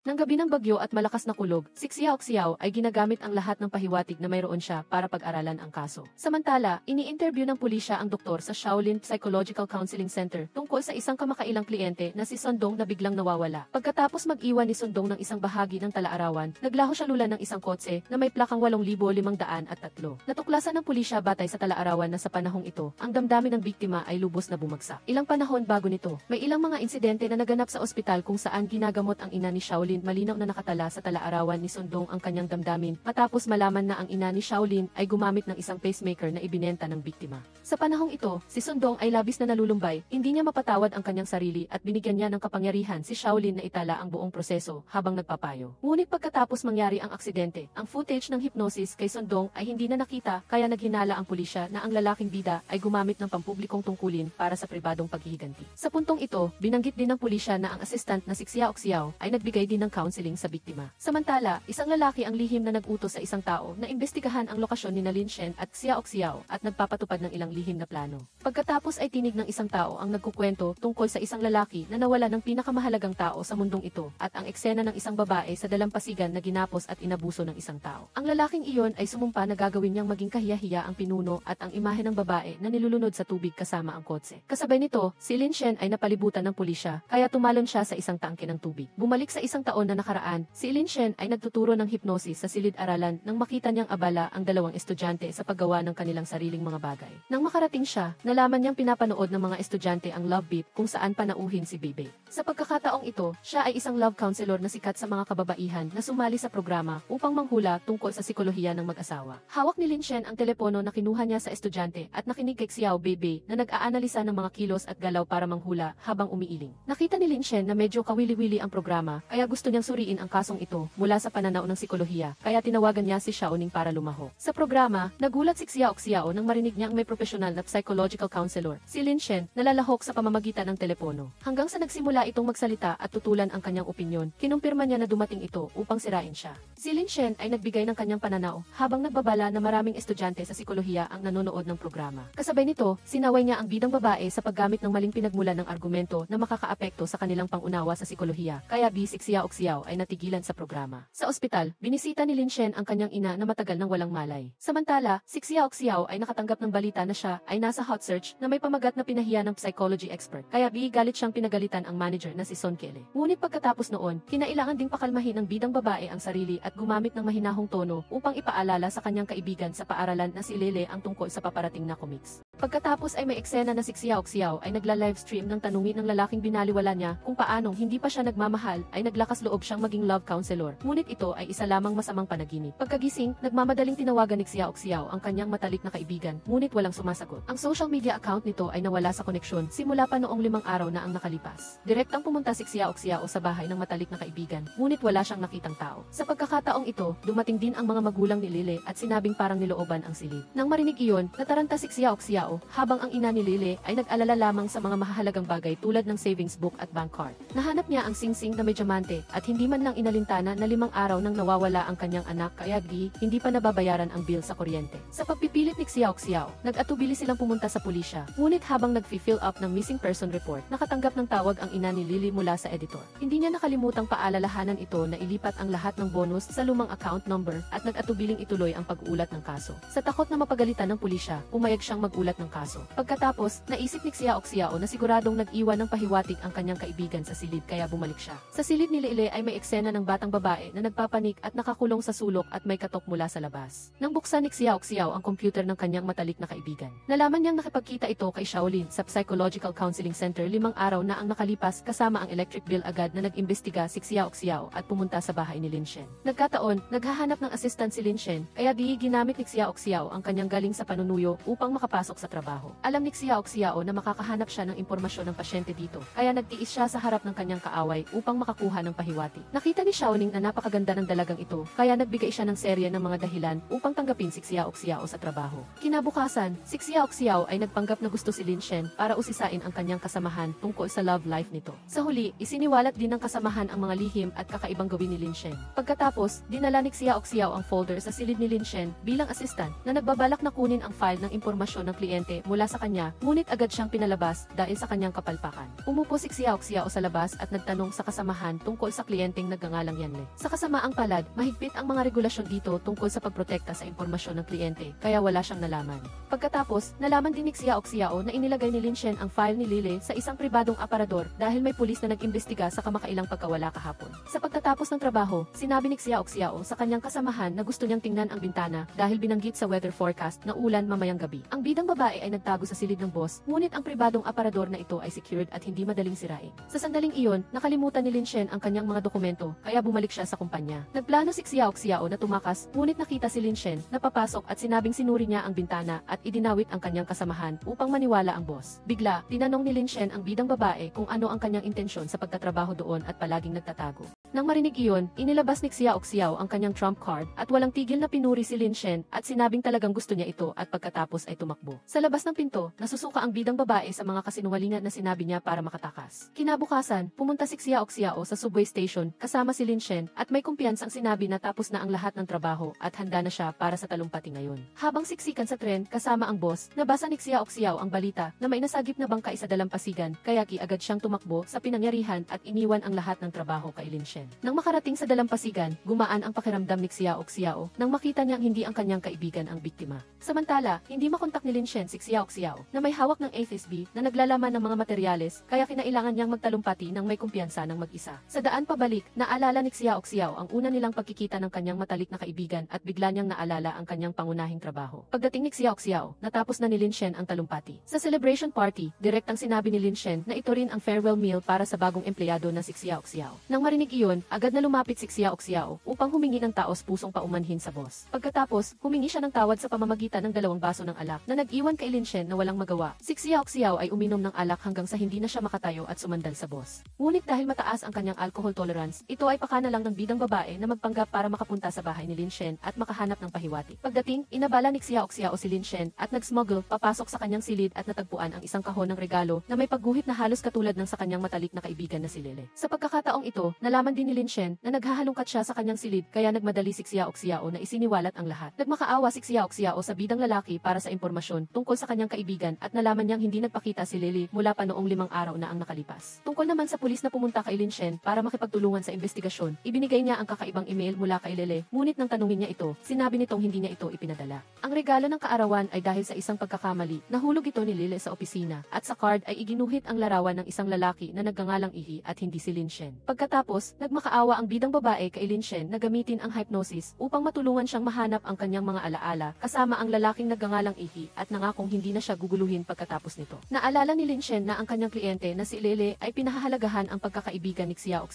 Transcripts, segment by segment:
Nang gabi ng bagyo at malakas na kulog, si Xiao ay ginagamit ang lahat ng pahiwatig na mayroon siya para pag-aralan ang kaso. Samantala, ini-interview ng pulisya ang doktor sa Shaolin Psychological Counseling Center tungkol sa isang kamakailang kliyente na si Sundong na biglang nawawala. Pagkatapos mag-iwan ni Sundong ng isang bahagi ng talaarawan, naglaho siya lula ng isang kotse na may plakang 8,503. Natuklasan ng pulisya batay sa talaarawan na sa panahong ito, ang damdamin ng biktima ay lubos na bumagsak. Ilang panahon bago nito, may ilang mga insidente na naganap sa ospital kung saan ginagamot ang ina ni Shaolin. Malinaw na nakatala sa talaarawan ni Sundong ang kanyang damdamin matapos malaman na ang ina ni Shaolin ay gumamit ng isang pacemaker na ibinenta ng biktima. Sa panahong ito, si Sundong ay labis na nalulumbay, hindi niya mapatawad ang kanyang sarili at binigyan niya ng kapangyarihan si Shaolin na itala ang buong proseso habang nagpapayo. Ngunit pagkatapos mangyari ang aksidente, ang footage ng hypnosis kay Sundong ay hindi na nakita kaya naghinala ang pulisya na ang lalaking bida ay gumamit ng pampublikong tungkulin para sa pribadong paghihiganti. Sa puntong ito, binanggit din ng pulisya na ang assistant na si Xiao ay nagbigay din ng counseling sa biktima. Samantala, isang lalaki ang lihim na nag-utos sa isang tao na imbestigahan ang lokasyon ni Lin Shen at Xiao at nagpapatupad ng ilang lihim na plano. Pagkatapos ay tinig ng isang tao ang nagkukwento tungkol sa isang lalaki na nawala ng pinakamahalagang tao sa mundong ito at ang eksena ng isang babae sa dalampasigan na ginapos at inabuso ng isang tao. Ang lalaking iyon ay sumumpa na gagawin niyang maging kahiyahiya ang pinuno at ang imahe ng babae na nilulunod sa tubig kasama ang kotse. Kasabay nito, si Lin Shen ay napalibutan ng pulisya kaya tumalon siya sa isang tangke ng tubig. Bumalik sa isang taon na nakaraan, si Lin Shen ay nagtuturo ng hypnosis sa silid-aralan nang makita niyang abala ang dalawang estudyante sa paggawa ng kanilang sariling mga bagay. Nang makarating siya, nalaman niyang pinapanood ng mga estudyante ang Love Beat kung saan panauhin si Bebe. Sa pagkakataong ito, siya ay isang love counselor na sikat sa mga kababaihan na sumali sa programa upang manghula tungkol sa psikolohiya ng mag-asawa. Hawak ni Lin Shen ang telepono na kinuha niya sa estudyante at nakinig kay Xiao Bebe na nag-aanalisa ng mga kilos at galaw para manghula habang umiiling. Nakita ni Lin Shen na medyo kawili-wili ang programa kaya gusto niyang suriin ang kasong ito mula sa pananaw ng psikolohiya kaya tinawagan niya si Shaoning para lumaho. Sa programa, nagulat si Xiao nang marinig niyang may profesional na psychological counselor, si Lin Shen, nalalahok sa pamamagitan ng telepono. Hanggang sa nagsimula itong magsalita at tutulan ang kanyang opinyon, kinumpirma niya na dumating ito upang sirain siya. Si Lin Shen ay nagbigay ng kanyang pananaw habang nagbabala na maraming estudyante sa psikolohiya ang nanonood ng programa. Kasabay nito, sinaway niya ang bidang babae sa paggamit ng maling pinagmulan ng argumento na makakaapekto sa kanilang pangunawa sa psikolohiya, kaya si Xiao ay natigilan sa programa. Sa ospital, binisita ni Lin Shen ang kanyang ina na matagal nang walang malay. Samantala, si Xiao ay nakatanggap ng balita na siya ay nasa hot search na may pamagat na pinahiya ng psychology expert, kaya galit siyang pinagalitan ang manager na si Son Kele. Ngunit pagkatapos noon, kinailangan ding pakalmahin ng bidang babae ang sarili at gumamit ng mahinahong tono upang ipaalala sa kanyang kaibigan sa paaralan na si Lele ang tungkol sa paparating na comics. Pagkatapos ay may eksena na si Xiao ay nagla-livestream ng tanungin ng lalaking binaliwala niya kung paanong hindi pa siya nagmamahal ay naglakas loob siyang maging love counselor. Ngunit ito ay isa lamang masamang panaginip. Pagkagising, nagmamadaling tinawagan ni Xiao ang kanyang matalik na kaibigan, ngunit walang sumasagot. Ang social media account nito ay nawala sa koneksyon simula pa noong 5 araw na ang nakalipas. Direktang pumunta si Xiao sa bahay ng matalik na kaibigan, ngunit wala siyang nakitang tao. Sa pagkakataong ito, dumating din ang mga magulang ni Lele at sinabing parang nilooban ang silid. Nang marinig iyon, nataranta si Xiao habang ang ina ni Lele ay nag-alala lamang sa mga mahalagang bagay tulad ng savings book at bank card. Nahanap niya ang singsing na may diamante at hindi man lang inalintana na 5 araw nang nawawala ang kanyang anak kaya hindi pa nababayaran ang bill sa kuryente. Sa pagpipilit ni Xiao, nag-atubili silang pumunta sa pulisya. Ngunit habang nag-fill up ng missing person report, nakatanggap ng tawag ang ina ni Lily mula sa editor. Hindi niya nakalimutang paalalahanan ito na ilipat ang lahat ng bonus sa lumang account number at nag-atubiling ituloy ang pag-uulat ng kaso. Sa takot na mapagalitan ng pulisya, pumayag siyang mag-ulat ng kaso. Pagkatapos, naisip ni Xiao na siguradong nag-iwan ng pahiwatig ang kanyang kaibigan sa silid kaya bumalik siya. Sa silid ni Lele ay may eksena ng batang babae na nagpapanik at nakakulong sa sulok at may katok mula sa labas. Nang buksan ni Xiao ang computer ng kanyang matalik na kaibigan, nalaman niyang nakipagkita ito kay Shaolin sa Psychological Counseling Center 5 araw na ang nakalipas kasama ang electric bill agad na nag-imbestiga si Xiao at pumunta sa bahay ni Lin Shen. Nagkataon, naghahanap ng assistant si Lin Shen kaya ginamit ni Xiao ang kanyang galing sa panunuyo upang makapasok sa trabaho. Alam ni Xiao na makakahanap siya ng impormasyon ng pasyente dito, kaya nagtiis siya sa harap ng kanyang kaaway upang makakuha ng pahiwati. Nakita ni Shaoning na napakaganda ng dalagang ito, kaya nagbigay siya ng serye ng mga dahilan upang tanggapin si Xiao sa trabaho. Kinabukasan, si Xiao ay nagpanggap na gusto si Lin Shen para usisain ang kanyang kasamahan tungkol sa love life nito. Sa huli, isiniwalat din ng kasamahan ang mga lihim at kakaibang gawin ni Lin Shen. Pagkatapos, dinala ni Xiao ang folder sa silid ni Lin Shen bilang assistant na nagbabalak na kunin ang file ng impormasyon ng kliyente mula sa kanya, ngunit agad siyang pinalabas dahil sa kanyang kapalpakan. Umupo si Xiao sa labas at nagtanong sa kasamahan tungkol tungkol sa kliyenteng nagngangalang Yanle. Sa kasamaang palad, mahigpit ang mga regulasyon dito tungkol sa pagprotekta sa impormasyon ng kliyente, kaya wala siyang nalaman. Pagkatapos, nalaman din ni Xiao na inilagay ni Lin Shen ang file ni Lile sa isang pribadong aparador dahil may pulis na nag-imbestiga sa kamakailang pagkawala kahapon. Sa pagtatapos ng trabaho, sinabi ni Xiao sa kanyang kasamahan na gusto niyang tingnan ang bintana dahil binanggit sa weather forecast na ulan mamayang gabi. Ang bidang babae ay nagtago sa silid ng boss, ngunit ang pribadong aparador na ito ay secured at hindi madaling sirain. Sa sandaling iyon, nakalimutan ni Lin Shen ang kanyang mga dokumento, kaya bumalik siya sa kumpanya. Nagplano si Xiao na tumakas, ngunit nakita si Lin Shen na papasok at sinabing sinuri niya ang bintana at idinawit ang kanyang kasamahan upang maniwala ang boss. Bigla, tinanong ni Lin Shen ang bidang babae kung ano ang kanyang intensyon sa pagtatrabaho doon at palaging nagtatago. Nang marinig iyon, inilabas ni Xiao ang kanyang trump card at walang tigil na pinuri si Lin Shen at sinabing talagang gusto niya ito at pagkatapos ay tumakbo. Sa labas ng pinto, nasusuka ang bidang babae sa mga kasinungalingan na sinabi niya para makatakas. Kinabukasan, pumunta si Xiao sa subway station kasama si Lin Shen at may kumpiyansang sinabi na tapos na ang lahat ng trabaho at handa na siya para sa talumpati ngayon. Habang siksikan sa tren kasama ang boss, nabasa ni Xiao ang balita na may nasagip na bangka sa dalampasigan kaya agad siyang tumakbo sa pinangyarihan at iniwan ang lahat ng trabaho kay Lin Shen. Nang makarating sa dalampasigan, gumaan ang pakiramdam ni Xiao nang makita niyang hindi ang kanyang kaibigan ang biktima. Samantala, hindi makontak ni Lin Shen si Xiao na may hawak ng FSB na naglalaman ng mga materyales kaya kinailangan niyang magtalumpati ng may kumpiyansa ng mag-isa. Sa daan pabalik, naalala ni Xiao ang una nilang pagkikita ng kanyang matalik na kaibigan at bigla niyang naalala ang kanyang pangunahing trabaho. Pagdating ni Xiao, natapos na ni Lin Shen ang talumpati. Sa celebration party, direktang sinabi ni Lin Shen na ito rin ang farewell meal para sa bagong empleyado na si Xiao. Nang marinig iyon, agad na lumapit si Xiao upang humingi ng taos pusong paumanhin sa boss. Pagkatapos, humingi siya ng tawad sa pamamagitan ng 2 baso ng alak na nag-iwan kay Lin Shen na walang magawa. Si Xiao ay uminom ng alak hanggang sa hindi na siya makatayo at sumandal sa boss. Ngunit dahil mataas ang kanyang alcohol tolerance, ito ay pakana lang ng bidang babae na magpanggap para makapunta sa bahay ni Lin Shen at makahanap ng pahiwatig. Pagdating, inabala ni Xiao si Lin Shen at nag-smuggle papasok sa kanyang silid at natagpuan ang isang kahon ng regalo na may pagguhit na halos katulad ng sa kanyang matalik na kaibigan na si Lele. Sa pagkakataong ito, nalaman din ni Lin Shen na naghahalungkat siya sa kanyang silid kaya nagmadali si Xiao na isiniwalat ang lahat. Nagmakaawa si Xiao sa bidang lalaki para sa impormasyon tungkol sa kanyang kaibigan at nalaman niyang hindi nagpakita si Lele mula pa noong 5 araw na ang nakalipas. Tungkol naman sa pulis na pumunta kay Lin Shen para makipagtulungan sa investigasyon, ibinigay niya ang kakaibang email mula kay Lele, ngunit nang tanungin niya ito, sinabi nitong hindi niya ito ipinadala. Ang regalo ng kaarawan ay dahil sa isang pagkakamali, nahulog ito ni Lele sa opisina, at sa card ay iginuhit ang larawan ng isang lalaki na nagngangalang Ihi at hindi si Lin Shen. Pagkatapos, nagmakaawa ang bidang babae kay Lin Shen na gamitin ang hypnosis upang matulungan siyang mahanap ang kanyang mga alaala kasama ang lalaking nagngangalang Ihi at nangakong hindi na siya guguluhin pagkatapos nito. Naalala ni Lin Shen na ang kanyang kliyente na si Lele ay pinahahalagahan ang pagkakaibigan ni Xiao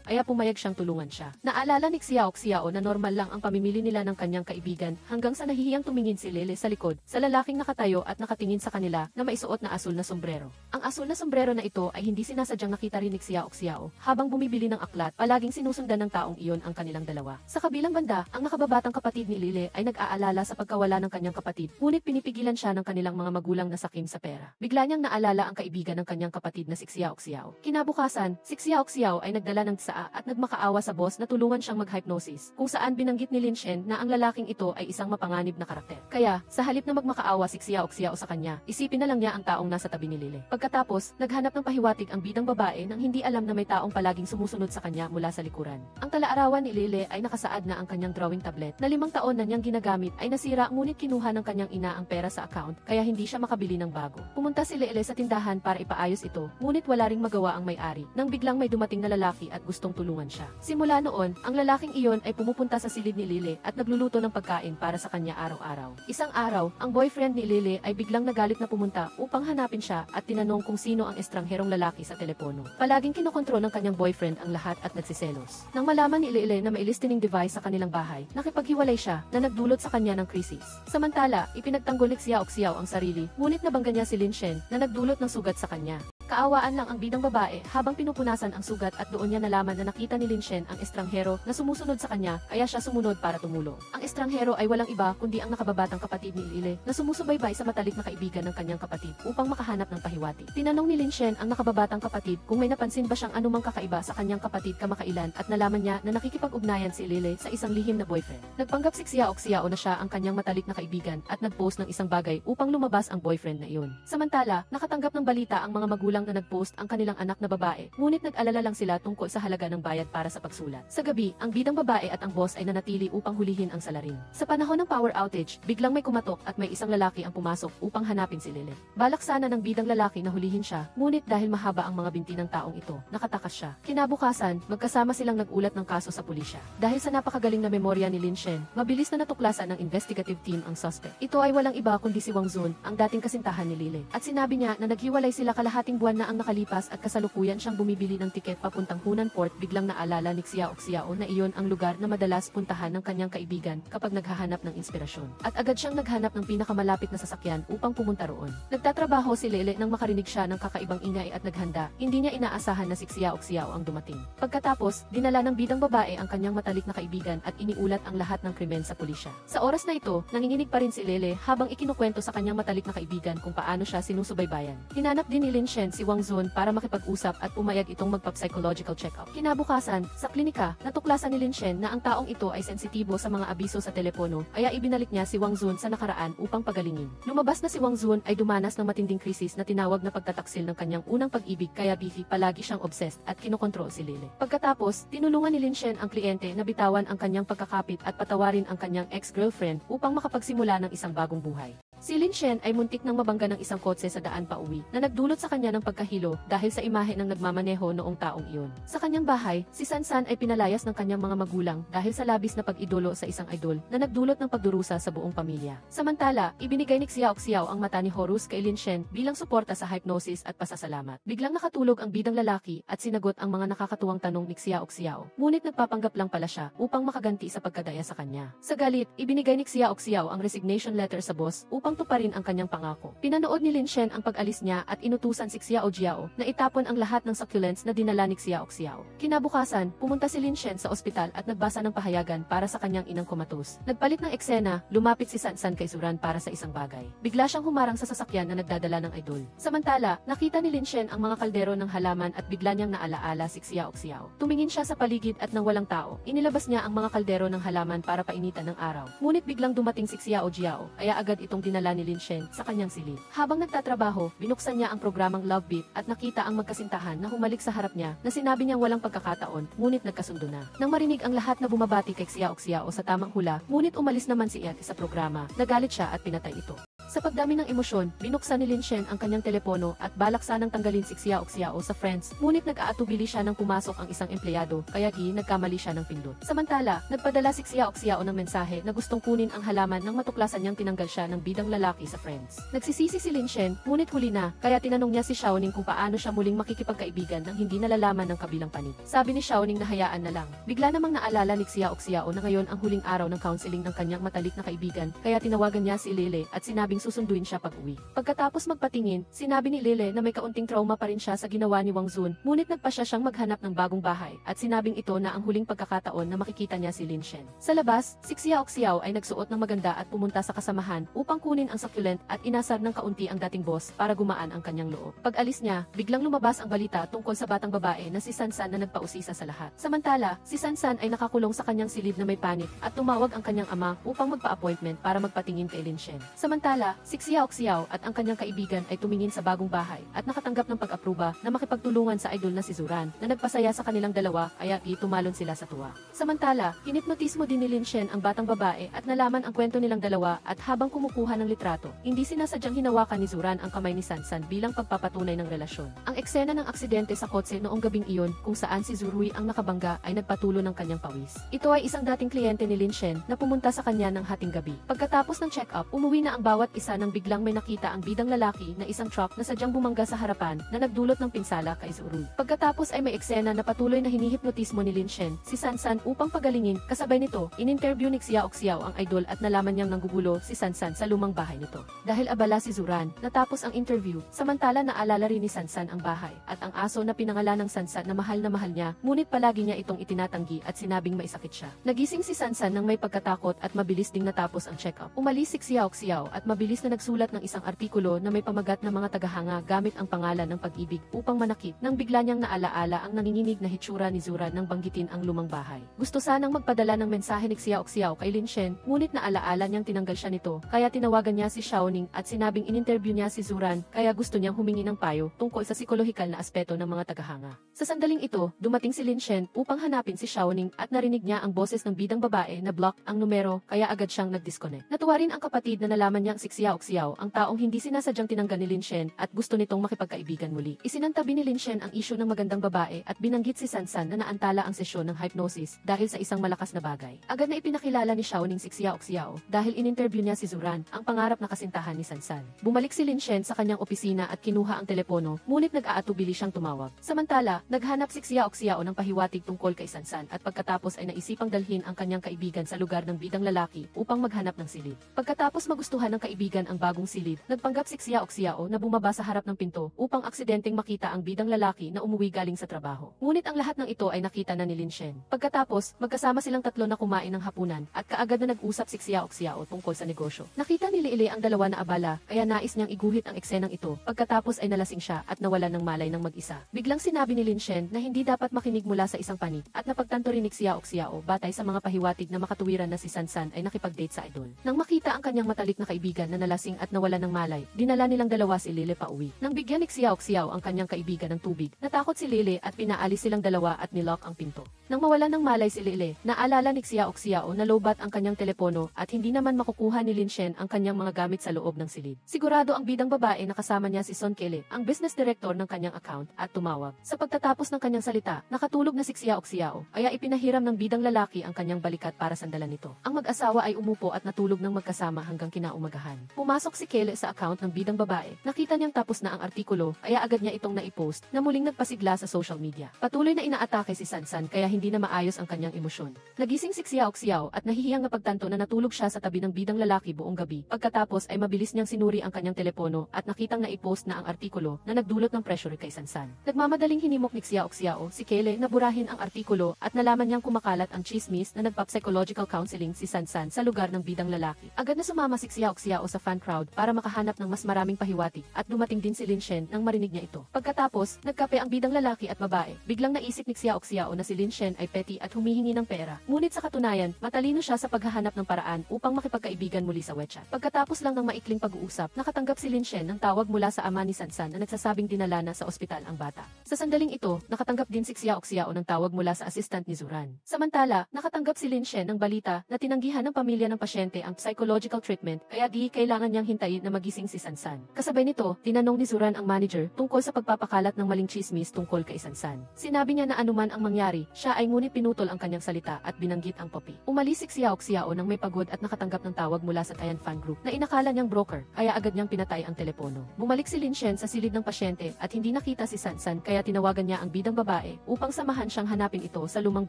kaya pumayag siyang tulungan siya. Naalala ni Xiao na normal lang ang pamimili nila ng kanyang kaibigan hanggang sa nahihiyang tumingin si Lele sa likod sa lalaking nakatayo at nakatingin sa kanila na may suot na asul na sombrero. Ang asul na sombrero na ito ay hindi sinasadyang nakita rin ni Xiao habang bumibili ng aklat, palaging sinusundan ng taong iyon ang kanilang dalawa. Sa kabilang banda, ang nakababatang kapatid ni Lele ay nag-aalala sa pagkawala ng kanyang kapatid, ngunit pinipigilan siya ng kanilang mga magulang na sakim sa pera. Bigla niyang naalala ang kaibigan ng kanyang kapatid na si Xiao. Kinabukasan, si Xiao ay nagdala ng tsaa at nagmakaawa sa boss na tulungan siyang mag-hypnosis, kung saan binanggit ni Lin Shen na ang lalaking ito ay isang mapanganib na karakter. Kaya, sa halip na magmakaawa si Xiao sa kanya, isipin na lang niya ang taong nasa tabi ni Lele. Pagkatapos, naghanap ng pahiwatig ang bidang babae nang hindi alam na may taong palaging sumusunod sa kanya mula sa likuran. Ang talaarawan ni Lele ay nakasaad na ang kanyang drawing tablet na 5 taon na niyang ginagamit ay nasira, ngunit kinuha ng kanyang ina ang pera sa account kaya hindi siya makabili ng bago. Pumunta si Lele sa tindahan para ipaayos ito, ngunit wala ring magawa ang may-ari nang biglang may dumating na lalaki at gustong tulungan siya. Simula noon, ang lalaking iyon ay pumupunta sa silid ni Lele at nagluluto ng pagkain para sa kanya araw-araw. Isang araw, ang boyfriend ni Lele ay biglang nagalit na pumunta upang hanapin siya at tinanong kung sino ang estrangherong lalaki sa telepono. Palaging kinokontrol ng kanyang boyfriend ang lahat at nagsiselos. Nang malaman ni Lele na may listening device sa kanilang bahay, nakipaghiwalay siya na nagdulot sa kanya ng krisis. Samantala, ipinagtanggol ni Xiao ang sarili, ngunit nabangga niya si Lin Shen na nagdulot ng sugat sa kanya. Kaawaan lang ang bidang babae habang pinupunasan ang sugat at doon niya nalaman na nakita ni Lin Shen ang estranghero na sumusunod sa kanya kaya siya sumunod para tumulong. Ang estranghero ay walang iba kundi ang nakababatang kapatid ni Lele na sumusubaybay sa matalik na kaibigan ng kanyang kapatid upang makahanap ng pahiwatig. Tinanong ni Lin Shen ang nakababatang kapatid kung may napansin ba siyang anumang kakaiba sa kanyang kapatid kamakailan at nalaman niya na nakikipag-ugnayan si Lele sa isang lihim na boyfriend. Nagpanggap si Xiao na siya ang kanyang matalik na kaibigan at nag-post ng isang bagay upang lumabas ang boyfriend na iyon. Samantala, nakatanggap ng balita ang mga magulang lang na nag-post ang kanilang anak na babae, ngunit nag-alala lang sila tungkol sa halaga ng bayad para sa pagsulat. Sa gabi, ang bidang babae at ang boss ay nanatili upang hulihin ang salarin. Sa panahon ng power outage, biglang may kumatok at may isang lalaki ang pumasok upang hanapin si Lily. Balak sana ng bidang lalaki na hulihin siya, ngunit dahil mahaba ang mga binti ng taong ito, nakatakas siya. Kinabukasan, magkasama silang nag-ulat ng kaso sa pulisya. Dahil sa napakagaling na memorya ni Lin Shen, mabilis na natuklasan ng investigative team ang suspect. Ito ay walang iba kundi si Wang Zun, ang dating kasintahan ni Lily. At sinabi niya na naghiwalay sila kalahating buwan na ang nakalipas at kasalukuyan siyang bumibili ng tiket papuntang Hunan Port. Biglang naalala ni Xiao na iyon ang lugar na madalas puntahan ng kanyang kaibigan kapag naghahanap ng inspirasyon. At agad siyang naghanap ng pinakamalapit na sasakyan upang pumunta roon. Nagtatrabaho si Lily nang makarinig siya ng kakaibang ingay at naghanda. Hindi niya inaasahan na si Xiao ang dumating. Pagkatapos, dinala ng bidang babae ang kanyang matalik na kaibigan at iniulat ang lahat ng krimen sa pulisya. Sa oras na ito, nanginginig pa rin si Lily habang ikinukwento sa kanyang matalik na kaibigan kung paano siya sinusubaybayan. Hinanap din ni Lin Shen si Wang Zun para makipag-usap at pumayag itong magpa-psychological check-up. Kinabukasan, sa klinika, natuklasan ni Lin Shen na ang taong ito ay sensitibo sa mga abiso sa telepono, kaya ibinalik niya si Wang Zun sa nakaraan upang pagalingin. Lumabas na si Wang Zun ay dumanas ng matinding krisis na tinawag na pagtataksil ng kanyang unang pag-ibig, kaya palagi siyang obsessed at kinokontrol si Lily. Pagkatapos, tinulungan ni Lin Shen ang kliyente na bitawan ang kanyang pagkakapit at patawarin ang kanyang ex-girlfriend upang makapagsimula ng isang bagong buhay. Si Lin Shen ay muntik nang mabangga ng isang kotse sa daan pauwi na nagdulot sa kanya ng pagkahilo dahil sa imahe ng nagmamaneho noong taong iyon. Sa kanyang bahay, si San ay pinalayas ng kanyang mga magulang dahil sa labis na pag-idolo sa isang idol na nagdulot ng pagdurusa sa buong pamilya. Samantala, ibinigay ni Xiao ang mata ni Horus kay Lin Shen bilang suporta sa hypnosis at pasasalamat. Biglang nakatulog ang bidang lalaki at sinagot ang mga nakakatuwang tanong ni Xiao, ngunit nagpapanggap lang pala siya upang makaganti sa pagkadaya sa kanya. Sa galit, ibinigay ni Xiao ang resignation letter sa boss upang tuparin ang kanyang pangako. Pinanood ni Lin Shen ang pag-alis niya at inutusan si Xiao na itapon ang lahat ng succulents na dinala ni Xiao. Kinabukasan, pumunta si Lin Shen sa ospital at nagbasa ng pahayagan para sa kanyang inang kumatos. Nagpalit ng eksena, lumapit si San kay Zuran para sa isang bagay. Bigla siyang humarang sa sasakyan na nagdadala ng idol. Samantala, nakita ni Lin Shen ang mga kaldero ng halaman at bigla niyang naalaala si Xiao. Tumingin siya sa paligid at nang walang tao, inilabas niya ang mga kaldero ng halaman para painitan ng araw. Ngunit biglang dumating si Xiao, kaya agad itong dinala ni Lin Shen sa kanyang silid. Habang nagtatrabaho, binuksan niya ang programang Love Beat at nakita ang magkasintahan na humalik sa harap niya na sinabi niyang walang pagkakataon, ngunit nagkasundo na. Nang marinig ang lahat na bumabati kay Xiao sa tamang hula, ngunit umalis naman si Ed sa programa, nagalit siya at pinatay ito. Sa pagdami ng emosyon, binuksan ni Lin Shen ang kanyang telepono at balak sanang tanggalin si Xiao sa friends, ngunit nag-aatubili siya nang pumasok ang isang empleyado, kaya nagkamali siya ng pindot. Samantala, nagpadala si Xiao ng mensahe na gustong kunin ang halaman nang matuklasan niyang tinanggal siya ng bidang lalaki sa friends. Nagsisisi si Lin Shen, ngunit huli na, kaya tinanong niya si Xiaoning kung paano siya muling makikipagkaibigan nang hindi nalalaman ng kabilang panig. Sabi ni Xiaoning na hayaan na lang. Bigla namang naalala ni Xiao na ngayon ang huling araw ng counseling ng kanyang matalik na kaibigan, kaya tinawagan niya si Lele at sinabing susunduin siya pag-uwi. Pagkatapos magpatingin, sinabi ni Lele na may kaunting trauma pa rin siya sa ginawa ni Wang Zun, ngunit nagpasya siyang maghanap ng bagong bahay at sinabing ito na ang huling pagkakataon na makikita niya si Lin Shen. Sa labas, si Xiao ay nagsuot ng maganda at pumunta sa kasamahan upang kunin ang succulent at inasar ng kaunti ang dating boss para gumaan ang kanyang loob. Pag-alis niya, biglang lumabas ang balita tungkol sa batang babae na si San na nagpausisa sa lahat. Samantala, si San ay nakakulong sa kanyang silid na may panik at tumawag ang kanyang ama upang magpa-appointment para magpatingin kay Lin Shen. Samantala, si Xiao at ang kanyang kaibigan ay tumingin sa bagong bahay at nakatanggap ng pag-apruba na makipagtulungan sa idol na si Zuran na nagpasaya sa kanilang dalawa, kaya tumalon sila sa tuwa. Samantala, hinipnotismo din ni Lin Shen ang batang babae at nalaman ang kwento nilang dalawa at habang kumukuha ng litrato, hindi sinasadyang hinawakan ni Zuran ang kamay ni San bilang pagpapatunay ng relasyon. Ang eksena ng aksidente sa kotse noong gabing iyon kung saan si Zurui ang nakabangga ay nagpatulo ng kanyang pawis. Ito ay isang dating kliyente ni Lin Shen na pumunta sa kanya ng hating gabi. Pagkatapos ng check-up, umuwi na ang bawat isa nang biglang may nakita ang bidang lalaki na isang truck na sadyang bumangga sa harapan na nagdulot ng pinsala kay Zurui. Pagkatapos ay may eksena na patuloy na hinihipnotismo ni Lin Shen si San upang pagalingin. Kasabay nito, in-interview ni Xiao ang idol at nalaman niyang nanggugulo si San sa lumang bahay nito. Dahil abala si Zuran, natapos ang interview, samantala naalala rin ni San ang bahay at ang aso na pinangalan ng San na mahal niya, ngunit palagi niya itong itinatanggi at sinabing may sakit siya. Nagising si San nang may pagkatakot at mabilis ding natapos ang check-up. Umalis si Xiao at mabilis mabilis na nagsulat ng isang artikulo na may pamagat na mga tagahanga gamit ang pangalan ng pag-ibig upang manakit nang bigla niyang naalaala ang nanginginig na hitsura ni Zuran nang banggitin ang lumang bahay. Gusto sanang magpadala ng mensahe ni Xiao Xiao kay Lin Shen, ngunit naalaala niyang tinanggal siya nito, kaya tinawagan niya si Xiaoning at sinabing in-interview niya si Zuran, kaya gusto niyang humingi ng payo tungkol sa psikolohikal na aspeto ng mga tagahanga. Sa sandaling ito, dumating si Lin Shen upang hanapin si Xiaoning at narinig niya ang boses ng bidang babae na block ang numero, kaya agad siyang nag-disconnect. Natuwa rin ang kapatid na nalaman niyang si Xiao Xiao ang taong hindi sinasadyang tinanggal ni Lin Shen at gusto nitong makipagkaibigan muli. Isinantabi ni Lin Shen ang isyu ng magandang babae at binanggit si Sansan na naantala ang sesyon ng hypnosis dahil sa isang malakas na bagay. Agad na ipinakilala ni Xiaoning si Xiao Xiao dahil in-interview niya si Zuran, ang pangarap na kasintahan ni Sansan. Bumalik si Lin Shen sa kanyang opisina at kinuha ang telepono, ngunit nag-aatubili siyang tumawag. Samantala, naghanap si Xiao Xiao ng pahiwatig tungkol kay Sansan at pagkatapos ay naisipang dalhin ang kanyang kaibigan sa lugar ng bidang lalaki upang maghanap ng silid. Pagkatapos magustuhan ng kaibigan ang bagong silid, nagpanggap si Xiao Xiao na bumaba sa harap ng pinto upang aksidenteng makita ang bidang lalaki na umuwi galing sa trabaho. Ngunit ang lahat ng ito ay nakita na ni Lin Shen. Pagkatapos, magkasama silang tatlo na kumain ng hapunan at kaagad na nag-usap si Xiao Xiao tungkol sa negosyo. Nakita ni Lili ang dalawa na abala, kaya nais niyang iguhit ang eksenang ito. Pagkatapos ay nalasing siya at nawalan ng malay ng mag-isa. Biglang sinabi ni Lin Shen na hindi dapat makinig mula sa isang panig at napagtanto rin ni Xiao Xiao batay sa mga pahiwatig na makatuwiran na si Sansan ay nakipag-date sa idol. Nang makita ang kanyang matalik na kaibigan na nalasing at nawalan ng malay, dinala nilang dalawa si Lili pauwi. Nang bigyan ni Xiao Xiao ang kanyang kaibigan ng tubig, natakot si Lili at pinaalis silang dalawa at nilock ang pinto. Nang mawalan ng malay si Lili, naalala ni Xiao Xiao na lowbat ang kanyang telepono at hindi naman makukuha ni Lin Shen ang kanyang mga gamit sa loob ng silid. Sigurado ang bidang babae na kasama niya si Son Kele, ang business director ng kanyang account, at tumawag. Sa pagtatapos ng kanyang salita, nakatulog na si Xiao Xiao, kaya ipinahiram ng bidang lalaki ang kanyang balikat para sandalan nito. Ang mag-asawa ay umupo at natulog ng magkasama hanggang kinaumagahan. Pumasok si Kele sa account ng bidang babae. Nakita niyang tapos na ang artikulo, kaya agad niya itong naipost na muling nagpasigla sa social media. Patuloy na inaatake si Sansan kaya hindi na maayos ang kanyang emosyon. Nagising si Xiao Xiao at nahihiyang napagtanto na natulog siya sa tabi ng bidang lalaki buong gabi. Pagkatapos ay mabilis niyang sinuri ang kanyang telepono at nakitang naipost na ang artikulo na nagdulot ng pressure kay Sansan. Nagmamadaling hinimok ni Xiao Xiao si Kele na burahin ang artikulo at nalaman niyang kumakalat ang chismis na nagpa-psychological counseling si Sansan sa lugar ng bidang lalaki. Agad na sumama si Xiao Xiao sa fan crowd para makahanap ng mas maraming pahiwatig at dumating din si Lin Shen nang marinig niya ito. Pagkatapos, nagkape ang bidang lalaki at babae. Biglang naisip ni Xiao Xiao na si Lin Shen ay petty at humihingi ng pera. Ngunit sa katunayan, matalino siya sa paghahanap ng paraan upang makipagkaibigan muli sa WeChat. Pagkatapos lang ng maikling pag-uusap, nakatanggap si Lin Shen ng tawag mula sa ama ni Sansan na nagsasabing dinala na sa ospital ang bata. Sa sandaling ito, nakatanggap din si Xiao Xiao ng tawag mula sa assistant ni Zuran. Samantala, nakatanggap si Lin Shen ng balita na tinanggihan ng pamilya ng pasyente ang psychological treatment, kaya di kailangan niyang hintayin na magising si Sansan. Kasabay nito, tinanong ni Zuran ang manager tungkol sa pagpapakalat ng maling chismis tungkol kay Sansan. Sinabi niya na anuman ang mangyari, siya ay ngunit pinutol ang kanyang salita at binanggit ang puppy. Umalis si Xiao Xiao nang may pagod at nakatanggap ng tawag mula sa Tayan fan group na inakala niyang broker, kaya agad niyang pinatay ang telepono. Bumalik si Lin Shen sa silid ng pasyente at hindi nakita si Sansan, kaya tinawagan niya ang bidang babae upang samahan siyang hanapin ito sa lumang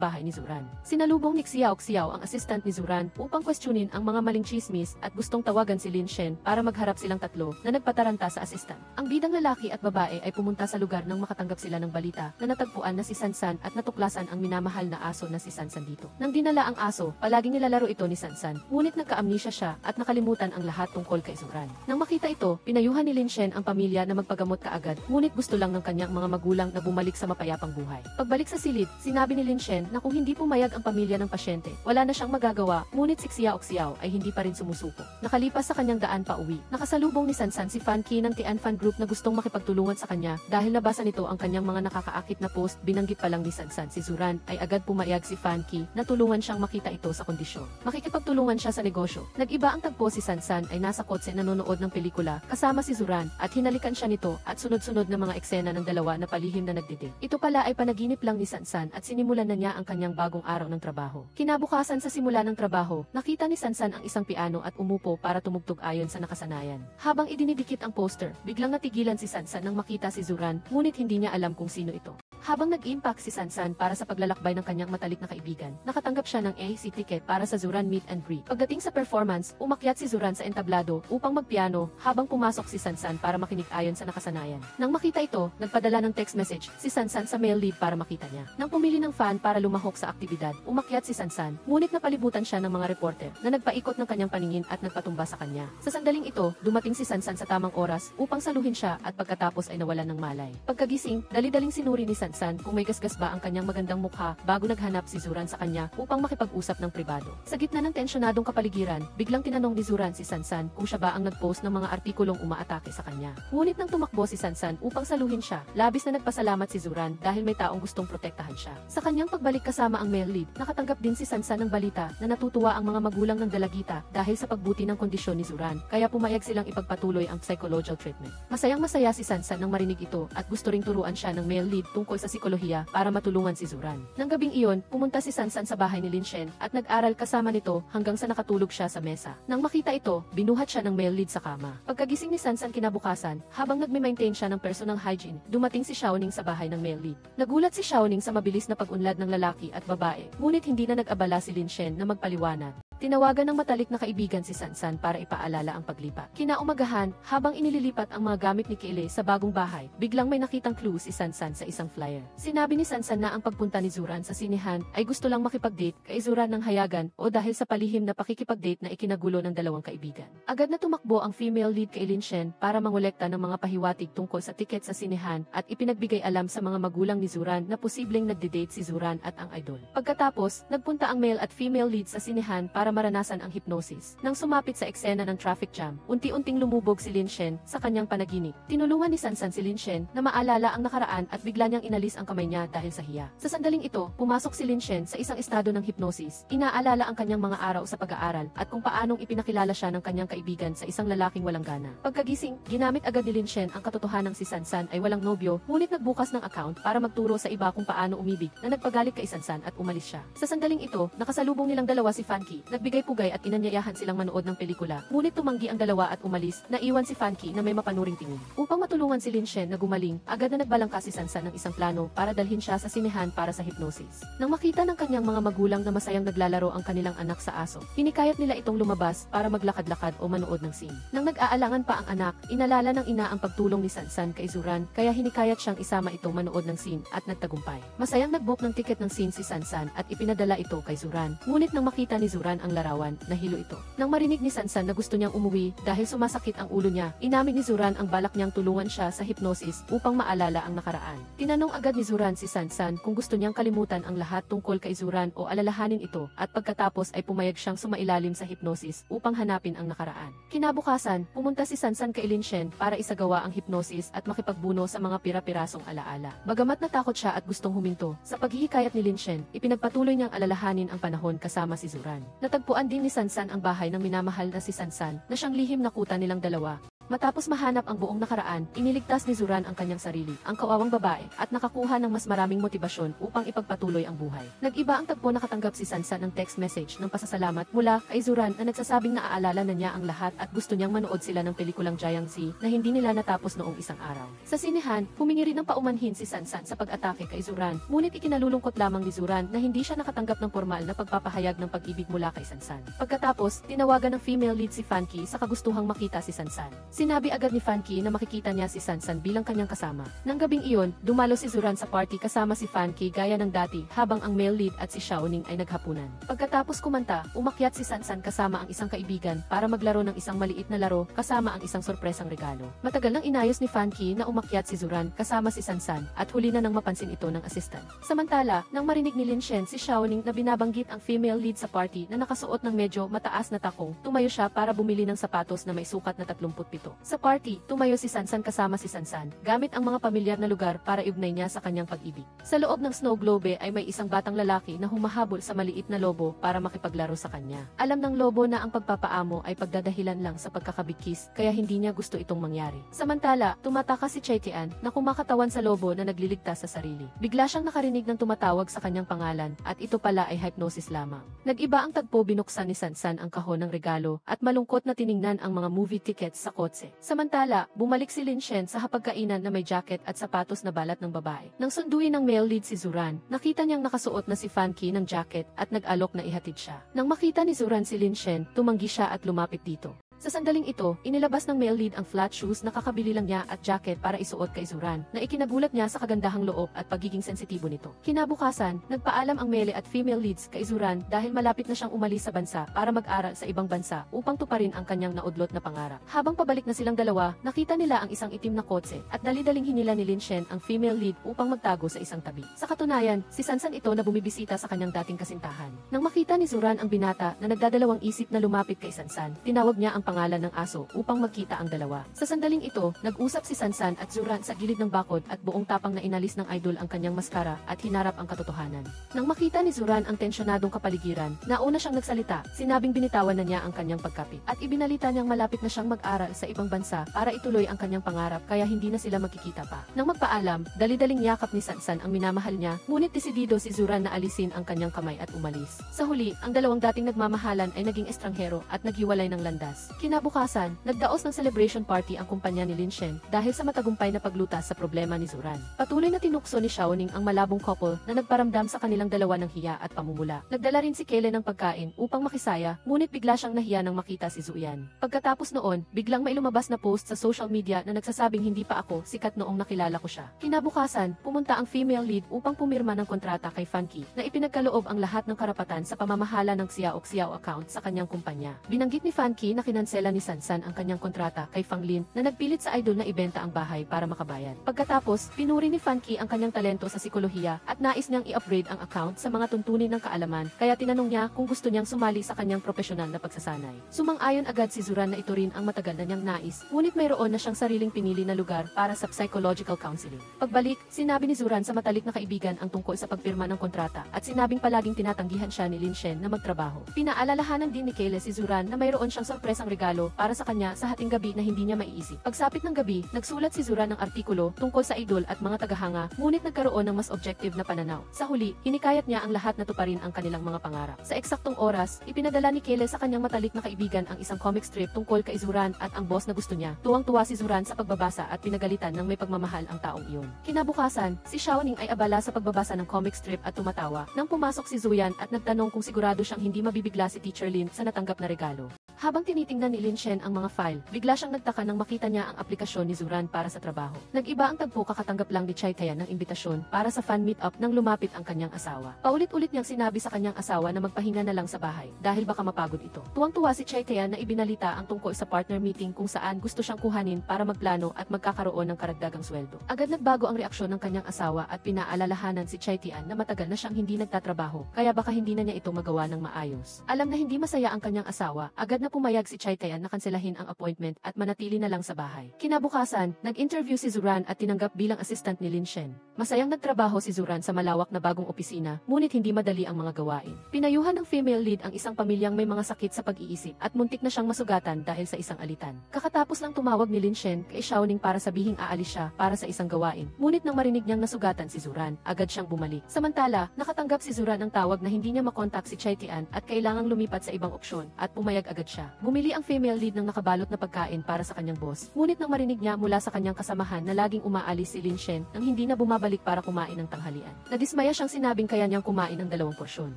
bahay ni Zuran. Sinalubong ni Xiao Xiao ang assistant ni Zuran upang questionin ang mga maling chismis at gustong tawagan si Lin Shen para magharap silang tatlo na nagpataranta sa assistant. Ang bidang lalaki at babae ay pumunta sa lugar nang makatanggap sila ng balita na natagpuan na si Sansan at natuklasan ang minamahal na aso na si Sansan dito. Nang dinala ang aso, palaging nilalaro ito ni Sansan, ngunit nagka-amnesia siya at nakalimutan ang lahat tungkol kay Zuran. Nang makita ito, pinayuhan ni Lin Shen ang pamilya na magpagamot kaagad, ngunit gusto lang ng kanyang mga magulang na bumalik sa mapayapang buhay. Pagbalik sa silid, sinabi ni Lin Shen na kung hindi pumayag ang pamilya ng pasyente, wala na siyang magagawa, ngunit si Xiao Xiao ay hindi pa rin sumusuko. Nakalipas sa kanyang daan pa uwi, nakasalubong ni Sansan si Fan Ki ng Tian Fan Group na gustong makipagtulungan sa kanya dahil nabasa nito ang kanyang mga nakakaakit na post. Binanggit pa lang ni Sansan si Zuran ay agad pumayag si Fan Ki na tulungan siyang makita ito sa kondisyon. Makikipagtulungan siya sa negosyo. Nag-iba ang tagpo si Sansan ay nasa kotse nanonood ng pelikula kasama si Zuran at hinalikan siya nito at sunod-sunod na mga eksena ng dalawa na palihim na nagdidate. Ito pala ay panaginip lang ni Sansan at sinimulan na niya ang kanyang bagong araw ng trabaho. Kinabukasan sa simula ng trabaho, nakita ni Sansan ang isang piano at umupo para tumugtog ayon sa nakasanayan. Habang idinidikit ang poster, biglang natigilan si Sansan nang makita si Zuran, ngunit hindi niya alam kung sino ito. Habang nag-impact si Sansan para sa paglalakbay ng kanyang matalik na kaibigan, nakatanggap siya ng AC ticket para sa Zuran meet and greet. Pagdating sa performance, umakyat si Zuran sa entablado upang magpiano habang pumasok si Sansan para makinig ayon sa nakasanayan. Nang makita ito, nagpadala ng text message si Sansan sa male lead para makita niya. Nang pumili ng fan para lumahok sa aktibidad, umakyat si Sansan, ngunit napalibutan siya ng mga reporter na nagpaikot ng kanyang paningin at nagpatumba sa kanya. Sa sandaling ito, dumating si Sansan sa tamang oras upang saluhin siya at pagkatapos ay nawalan ng malay. Pagkagising, dali-daling sinuri ni Sansan kung may gasgas ba ang kanyang magandang mukha bago naghanap si Zuran sa kanya upang makipag-usap ng pribado. Sa gitna ng tensyonadong kapaligiran, biglang tinanong ni Zuran si Sansan kung siya ba ang nag-post ng mga artikulong umaatake sa kanya. Ngunit nang tumakbo si Sansan upang saluhin siya, labis na nagpasalamat si Zuran dahil may taong gustong protektahan siya. Sa kanyang pagbalik kasama ang male lead, nakatanggap din si Sansan ng balita na natutuwa ang mga magulang ng dalagita dahil sa pagbuti ng kondisyon ni Zuran, kaya pumayag silang ipagpatuloy ang psychological treatment. Masayang-masaya si Sansan nang marinig ito at gusto ring turuan siya ng male lead tungkol sa psikolohiya para matulungan si Zuran. Nang gabing iyon, pumunta si Sansan sa bahay ni Lin Shen at nag-aral kasama nito hanggang sa nakatulog siya sa mesa. Nang makita ito, binuhat siya ng male lead sa kama. Pagkagising ni Sansan kinabukasan, habang nagme-maintain siya ng personal hygiene, dumating si Xiaoning sa bahay ng male lead. Nagulat si Xiaoning sa mabilis na pag-unlad ng lalaki at babae, ngunit hindi na nag-abala si Lin Shen na magpaliwanag. Tinawagan ng matalik na kaibigan si Sansan para ipaalala ang paglipat. Kinaumagahan, habang inililipat ang mga gamit ni Keile sa bagong bahay, biglang may nakitang clue si Sansan sa isang flyer. Sinabi ni Sansan na ang pagpunta ni Zuran sa sinehan ay gusto lang makipag-date kay Zuran ng hayagan o dahil sa palihim na pakikipag-date na ikinagulo ng dalawang kaibigan. Agad na tumakbo ang female lead kay Lin Shen para mangolekta ng mga pahiwatig tungkol sa tiket sa sinehan at ipinagbigay alam sa mga magulang ni Zuran na posibleng nagde-date si Zuran at ang idol. Pagkatapos, nagpunta ang male at female lead sa sinehan para maranasan ang hypnosis. Nang sumapit sa eksena ng traffic jam, unti-unting lumubog si Lin Shen sa kanyang panaginip. Tinulungan ni Sansan si Lin Shen na maalala ang nakaraan at bigla niyang inalis ang kamay niya dahil sa hiya. Sa sandaling ito, pumasok si Lin Shen sa isang estado ng hypnosis. Inaalala ang kanyang mga araw sa pag-aaral at kung paanong ipinakilala siya ng kanyang kaibigan sa isang lalaking walang gana. Pagkagising, ginamit agad ni Lin Shen ang katotohanang si Sansan ay walang nobyo, ngunit nagbukas ng account para magturo sa iba kung paano umibig na nagpagalit kay Sansan at umalis siya. Sa sandaling ito, nakasalubong nilang dalawa si Fanki, nagbigay pugay at inanyayahan silang manood ng pelikula. Ngunit tumanggi ang dalawa at umalis, naiwan si Fanki na may mapanuring tingin. Upang matulungan si Lin Shen na gumaling, agad na nagbalangka si Sansan ng isang plano para dalhin siya sa sinehan para sa hypnosis. Nang makita ng kanyang mga magulang na masayang naglalaro ang kanilang anak sa aso, hinikayat nila itong lumabas para maglakad-lakad o manood ng scene. Nang nag-aalangan pa ang anak, inalala ng ina ang pagtulong ni Sansan kay Zuran, kaya hinikayat siyang isama itong manood ng scene at nagtagumpay. Masayang nag-book ng ticket ng scene si Sansan at ipinadala ito kay Zuran. Ngunit nang makita ni Zuran ang larawan, nahilo ito. Nang marinig ni Sansan na gusto niyang umuwi dahil sumasakit ang ulo niya, inamin ni Zuran ang balak niyang tulungan siya sa hypnosis upang maalala ang nakaraan. Tinanong agad ni Zuran si Sansan kung gusto niyang kalimutan ang lahat tungkol kay Zuran o alalahanin ito at pagkatapos ay pumayag siyang sumailalim sa hypnosis upang hanapin ang nakaraan. Kinabukasan, pumunta si Sansan kay Lin Shen para isagawa ang hypnosis at makipagbuno sa mga pira-pirasong alaala. Bagamat natakot siya at gustong huminto, sa paghihikayat ni Lin Shen, ipinagpatuloy niyang alalahanin ang panahon kasama si Zuran. Natagpuan din ni Sansan ang bahay ng minamahal na si Sansan na siyang lihim na kuta nilang dalawa. Matapos mahanap ang buong nakaraan, iniligtas ni Zuran ang kanyang sarili, ang kawawang babae, at nakakuha ng mas maraming motibasyon upang ipagpatuloy ang buhay. Nag-iba ang tagpo nakatanggap si Sansan ng text message ng pasasalamat mula kay Zuran na nagsasabing naaalala na niya ang lahat at gusto niyang manood sila ng pelikulang Jiangxi na hindi nila natapos noong isang araw. Sa sinehan, humingi rin ng paumanhin si Sansan sa pag-atake kay Zuran, ngunit ikinalulungkot lamang ni Zuran na hindi siya nakatanggap ng formal na pagpapahayag ng pag-ibig mula kay Sansan. Pagkatapos, tinawagan ng female lead si Fanki sa kagustuhang makita si Sansan. Sinabi agad ni Fanki na makikita niya si Sansan bilang kanyang kasama. Nang gabing iyon, dumalo si Zuran sa party kasama si Fanki gaya ng dati habang ang male lead at si Xiaoning ay naghapunan. Pagkatapos kumanta, umakyat si Sansan kasama ang isang kaibigan para maglaro ng isang maliit na laro kasama ang isang sorpresang regalo. Matagal nang inayos ni Fanki na umakyat si Zuran kasama si Sansan at huli na nang mapansin ito ng assistant. Samantala, nang marinig ni Lin Shen si Xiaoning na binabanggit ang female lead sa party na nakasuot ng medyo mataas na takong, tumayo siya para bumili ng sapatos na may sukat na 37. Sa party, tumayo si Sansan kasama si Sansan, gamit ang mga pamilyar na lugar para iugnay niya sa kanyang pag-ibig. Sa loob ng snow globe ay may isang batang lalaki na humahabol sa maliit na lobo para makipaglaro sa kanya. Alam ng lobo na ang pagpapaamo ay pagdadahilan lang sa pagkakabigkis, kaya hindi niya gusto itong mangyari. Samantala, tumataka si Chetian na kumakatawan sa lobo na nagliligtas sa sarili. Bigla siyang nakarinig ng tumatawag sa kanyang pangalan at ito pala ay hypnosis lamang. Nag-iba ang tagpo, binuksan ni Sansan ang kahon ng regalo at malungkot na tiningnan ang mga movie tickets sa kotse kotse. Samantala, bumalik si Lin Shen sa hapagkainan na may jacket at sapatos na balat ng babae. Nang sunduin ng male lead si Zuran, nakita niyang nakasuot na si Fan Ki ng jacket at nag-alok na ihatid siya. Nang makita ni Zuran si Lin Shen, tumanggi siya at lumapit dito. Sa sandaling ito, inilabas ng male lead ang flat shoes na kakabili lang niya at jacket para isuot kay Zuran, na ikinagulat niya sa kagandahang loob at pagiging sensitibo nito. Kinabukasan, nagpaalam ang male at female leads kay Zuran dahil malapit na siyang umalis sa bansa para mag-aral sa ibang bansa upang tuparin ang kanyang naudlot na pangarap. Habang pabalik na silang dalawa, nakita nila ang isang itim na kotse at dali-daling hinila ni Lin Shen ang female lead upang magtago sa isang tabi. Sa katunayan, si Sansan ito na bumibisita sa kanyang dating kasintahan. Nang makita ni Zuran ang binata na nagdadalawang isip na lumapit kay Sansan, tinawag niya ang pangalan ng aso upang magkita ang dalawa. Sa sandaling ito, nag-usap si Sansan at Zuran sa gilid ng bakod at buong tapang na inalis ng idol ang kanyang maskara at hinarap ang katotohanan. Nang makita ni Zuran ang tensyonadong kapaligiran, nauna siyang nagsalita, sinabing binitawan na niya ang kanyang pagkapit at ibinalita niyang malapit na siyang mag-aral sa ibang bansa para ituloy ang kanyang pangarap kaya hindi na sila magkikita pa. Nang magpaalam, dali-daling yakap ni Sansan ang minamahal niya, ngunit desidido si Zuran na alisin ang kanyang kamay at umalis. Sa huli, ang dalawang dating nagmamahalan ay naging estranghero at naghiwalay ng landas. Kinabukasan, nagdaos ng celebration party ang kumpanya ni Lin Shen dahil sa matagumpay na paglutas sa problema ni Zuran. Patuloy na tinukso ni Xiaoning ang malabong couple na nagparamdam sa kanilang dalawa ng hiya at pamumula. Nagdala rin si Kele ng pagkain upang makisaya, ngunit bigla siyang nahiya nang makita si Zuyan. Pagkatapos noon, biglang may lumabas na post sa social media na nagsasabing hindi pa ako sikat noong nakilala ko siya. Kinabukasan, pumunta ang female lead upang pumirma ng kontrata kay Fan Ki na ipinagkaloob ang lahat ng karapatan sa pamamahala ng Xiao account sa kanyang kumpanya. Binanggit ni Fan Ki na kinansela ni Sansan ang kanyang kontrata kay Fang Lin na nagpilit sa idol na ibenta ang bahay para makabayad. Pagkatapos, pinuri ni Fan Ki ang kanyang talento sa psikolohiya at nais niyang i-upgrade ang account sa mga tuntunin ng kaalaman, kaya tinanong niya kung gusto niyang sumali sa kanyang profesional na pagsasanay. Sumang-ayon agad si Zuran na ito rin ang matagal na niyang nais, ngunit mayroon na siyang sariling pinili na lugar para sa psychological counseling. Pagbalik, sinabi ni Zuran sa matalik na kaibigan ang tungkol sa pagpirma ng kontrata at sinabing palaging tinatanggihan siya ni Lin Shen na magtrabaho. Pinaalalahanan din ni Kele si Zuran na mayroon siyang sorpresang regalo para sa kanya sa hating gabi na hindi niya maiisip. Pagsapit ng gabi, nagsulat si Zuran ng artikulo tungkol sa idol at mga tagahanga, ngunit nagkaroon ng mas objective na pananaw. Sa huli, hinikayat niya ang lahat na tuparin ang kanilang mga pangarap. Sa eksaktong oras, ipinadala ni Kele sa kanyang matalik na kaibigan ang isang comic strip tungkol kay Zuran at ang boss na gusto niya. Tuwang-tuwa si Zuran sa pagbabasa at pinagalitan ng may pagmamahal ang taong iyon. Kinabukasan, si Xiaoning ay abala sa pagbabasa ng comic strip at tumatawa nang pumasok si Zuyan at nagtanong kung sigurado siyang hindi mabibigla si Teacher Lin sa natanggap na regalo. Habang tinitingnan ni Lin Shen ang mga file, bigla siyang nagtaka nang makita niya ang aplikasyon ni Zuran para sa trabaho. Nag-iba ang tagpo kakatanggap lang ni Chai Tayan ng imbitasyon para sa fan meet-up nang lumapit ang kanyang asawa. Paulit-ulit niyang sinabi sa kanyang asawa na magpahinga na lang sa bahay dahil baka mapagod ito. Tuwang-tuwa si Chai Tayan na ibinalita ang tungkol sa partner meeting kung saan gusto siyang kuhanin para magplano at magkakaroon ng karagdagang sweldo. Agad nagbago ang reaksyon ng kanyang asawa at pinaalalahanan si Chai Tayan na matagal na siyang hindi nagtatrabaho kaya baka hindi na niya ito magawa ng maayos. Alam na hindi masaya ang kanyang asawa, agad na pumayag si Chai Tayan na kanselahin ang appointment at manatili na lang sa bahay. Kinabukasan, nag-interview si Zuran at tinanggap bilang assistant ni Lin Shen. Masayang nagtrabaho si Zuran sa malawak na bagong opisina, ngunit hindi madali ang mga gawain. Pinayuhan ng female lead ang isang pamilyang may mga sakit sa pag-iisip at muntik na siyang masugatan dahil sa isang alitan. Kakatapos lang tumawag ni Lin Shen kay Xiaoning para sabihing aalis siya para sa isang gawain, ngunit nang marinig niyang nasugatan si Zuran, agad siyang bumalik. Samantala, nakatanggap si Zuran ng tawag na hindi niya makontak si Chai Tian at kailangang lumipat sa ibang opsyon at pumayag agad siya. Bumili ang female lead ng nakabalot na pagkain para sa kanyang boss, ngunit nang marinig niya mula sa kanyang kasamahan na laging umaalis si Lin Shen nang hindi na bumabalik para kumain ng tanghalian. Nadismaya siyang sinabing kaya niyang kumain ng 2 porsyon.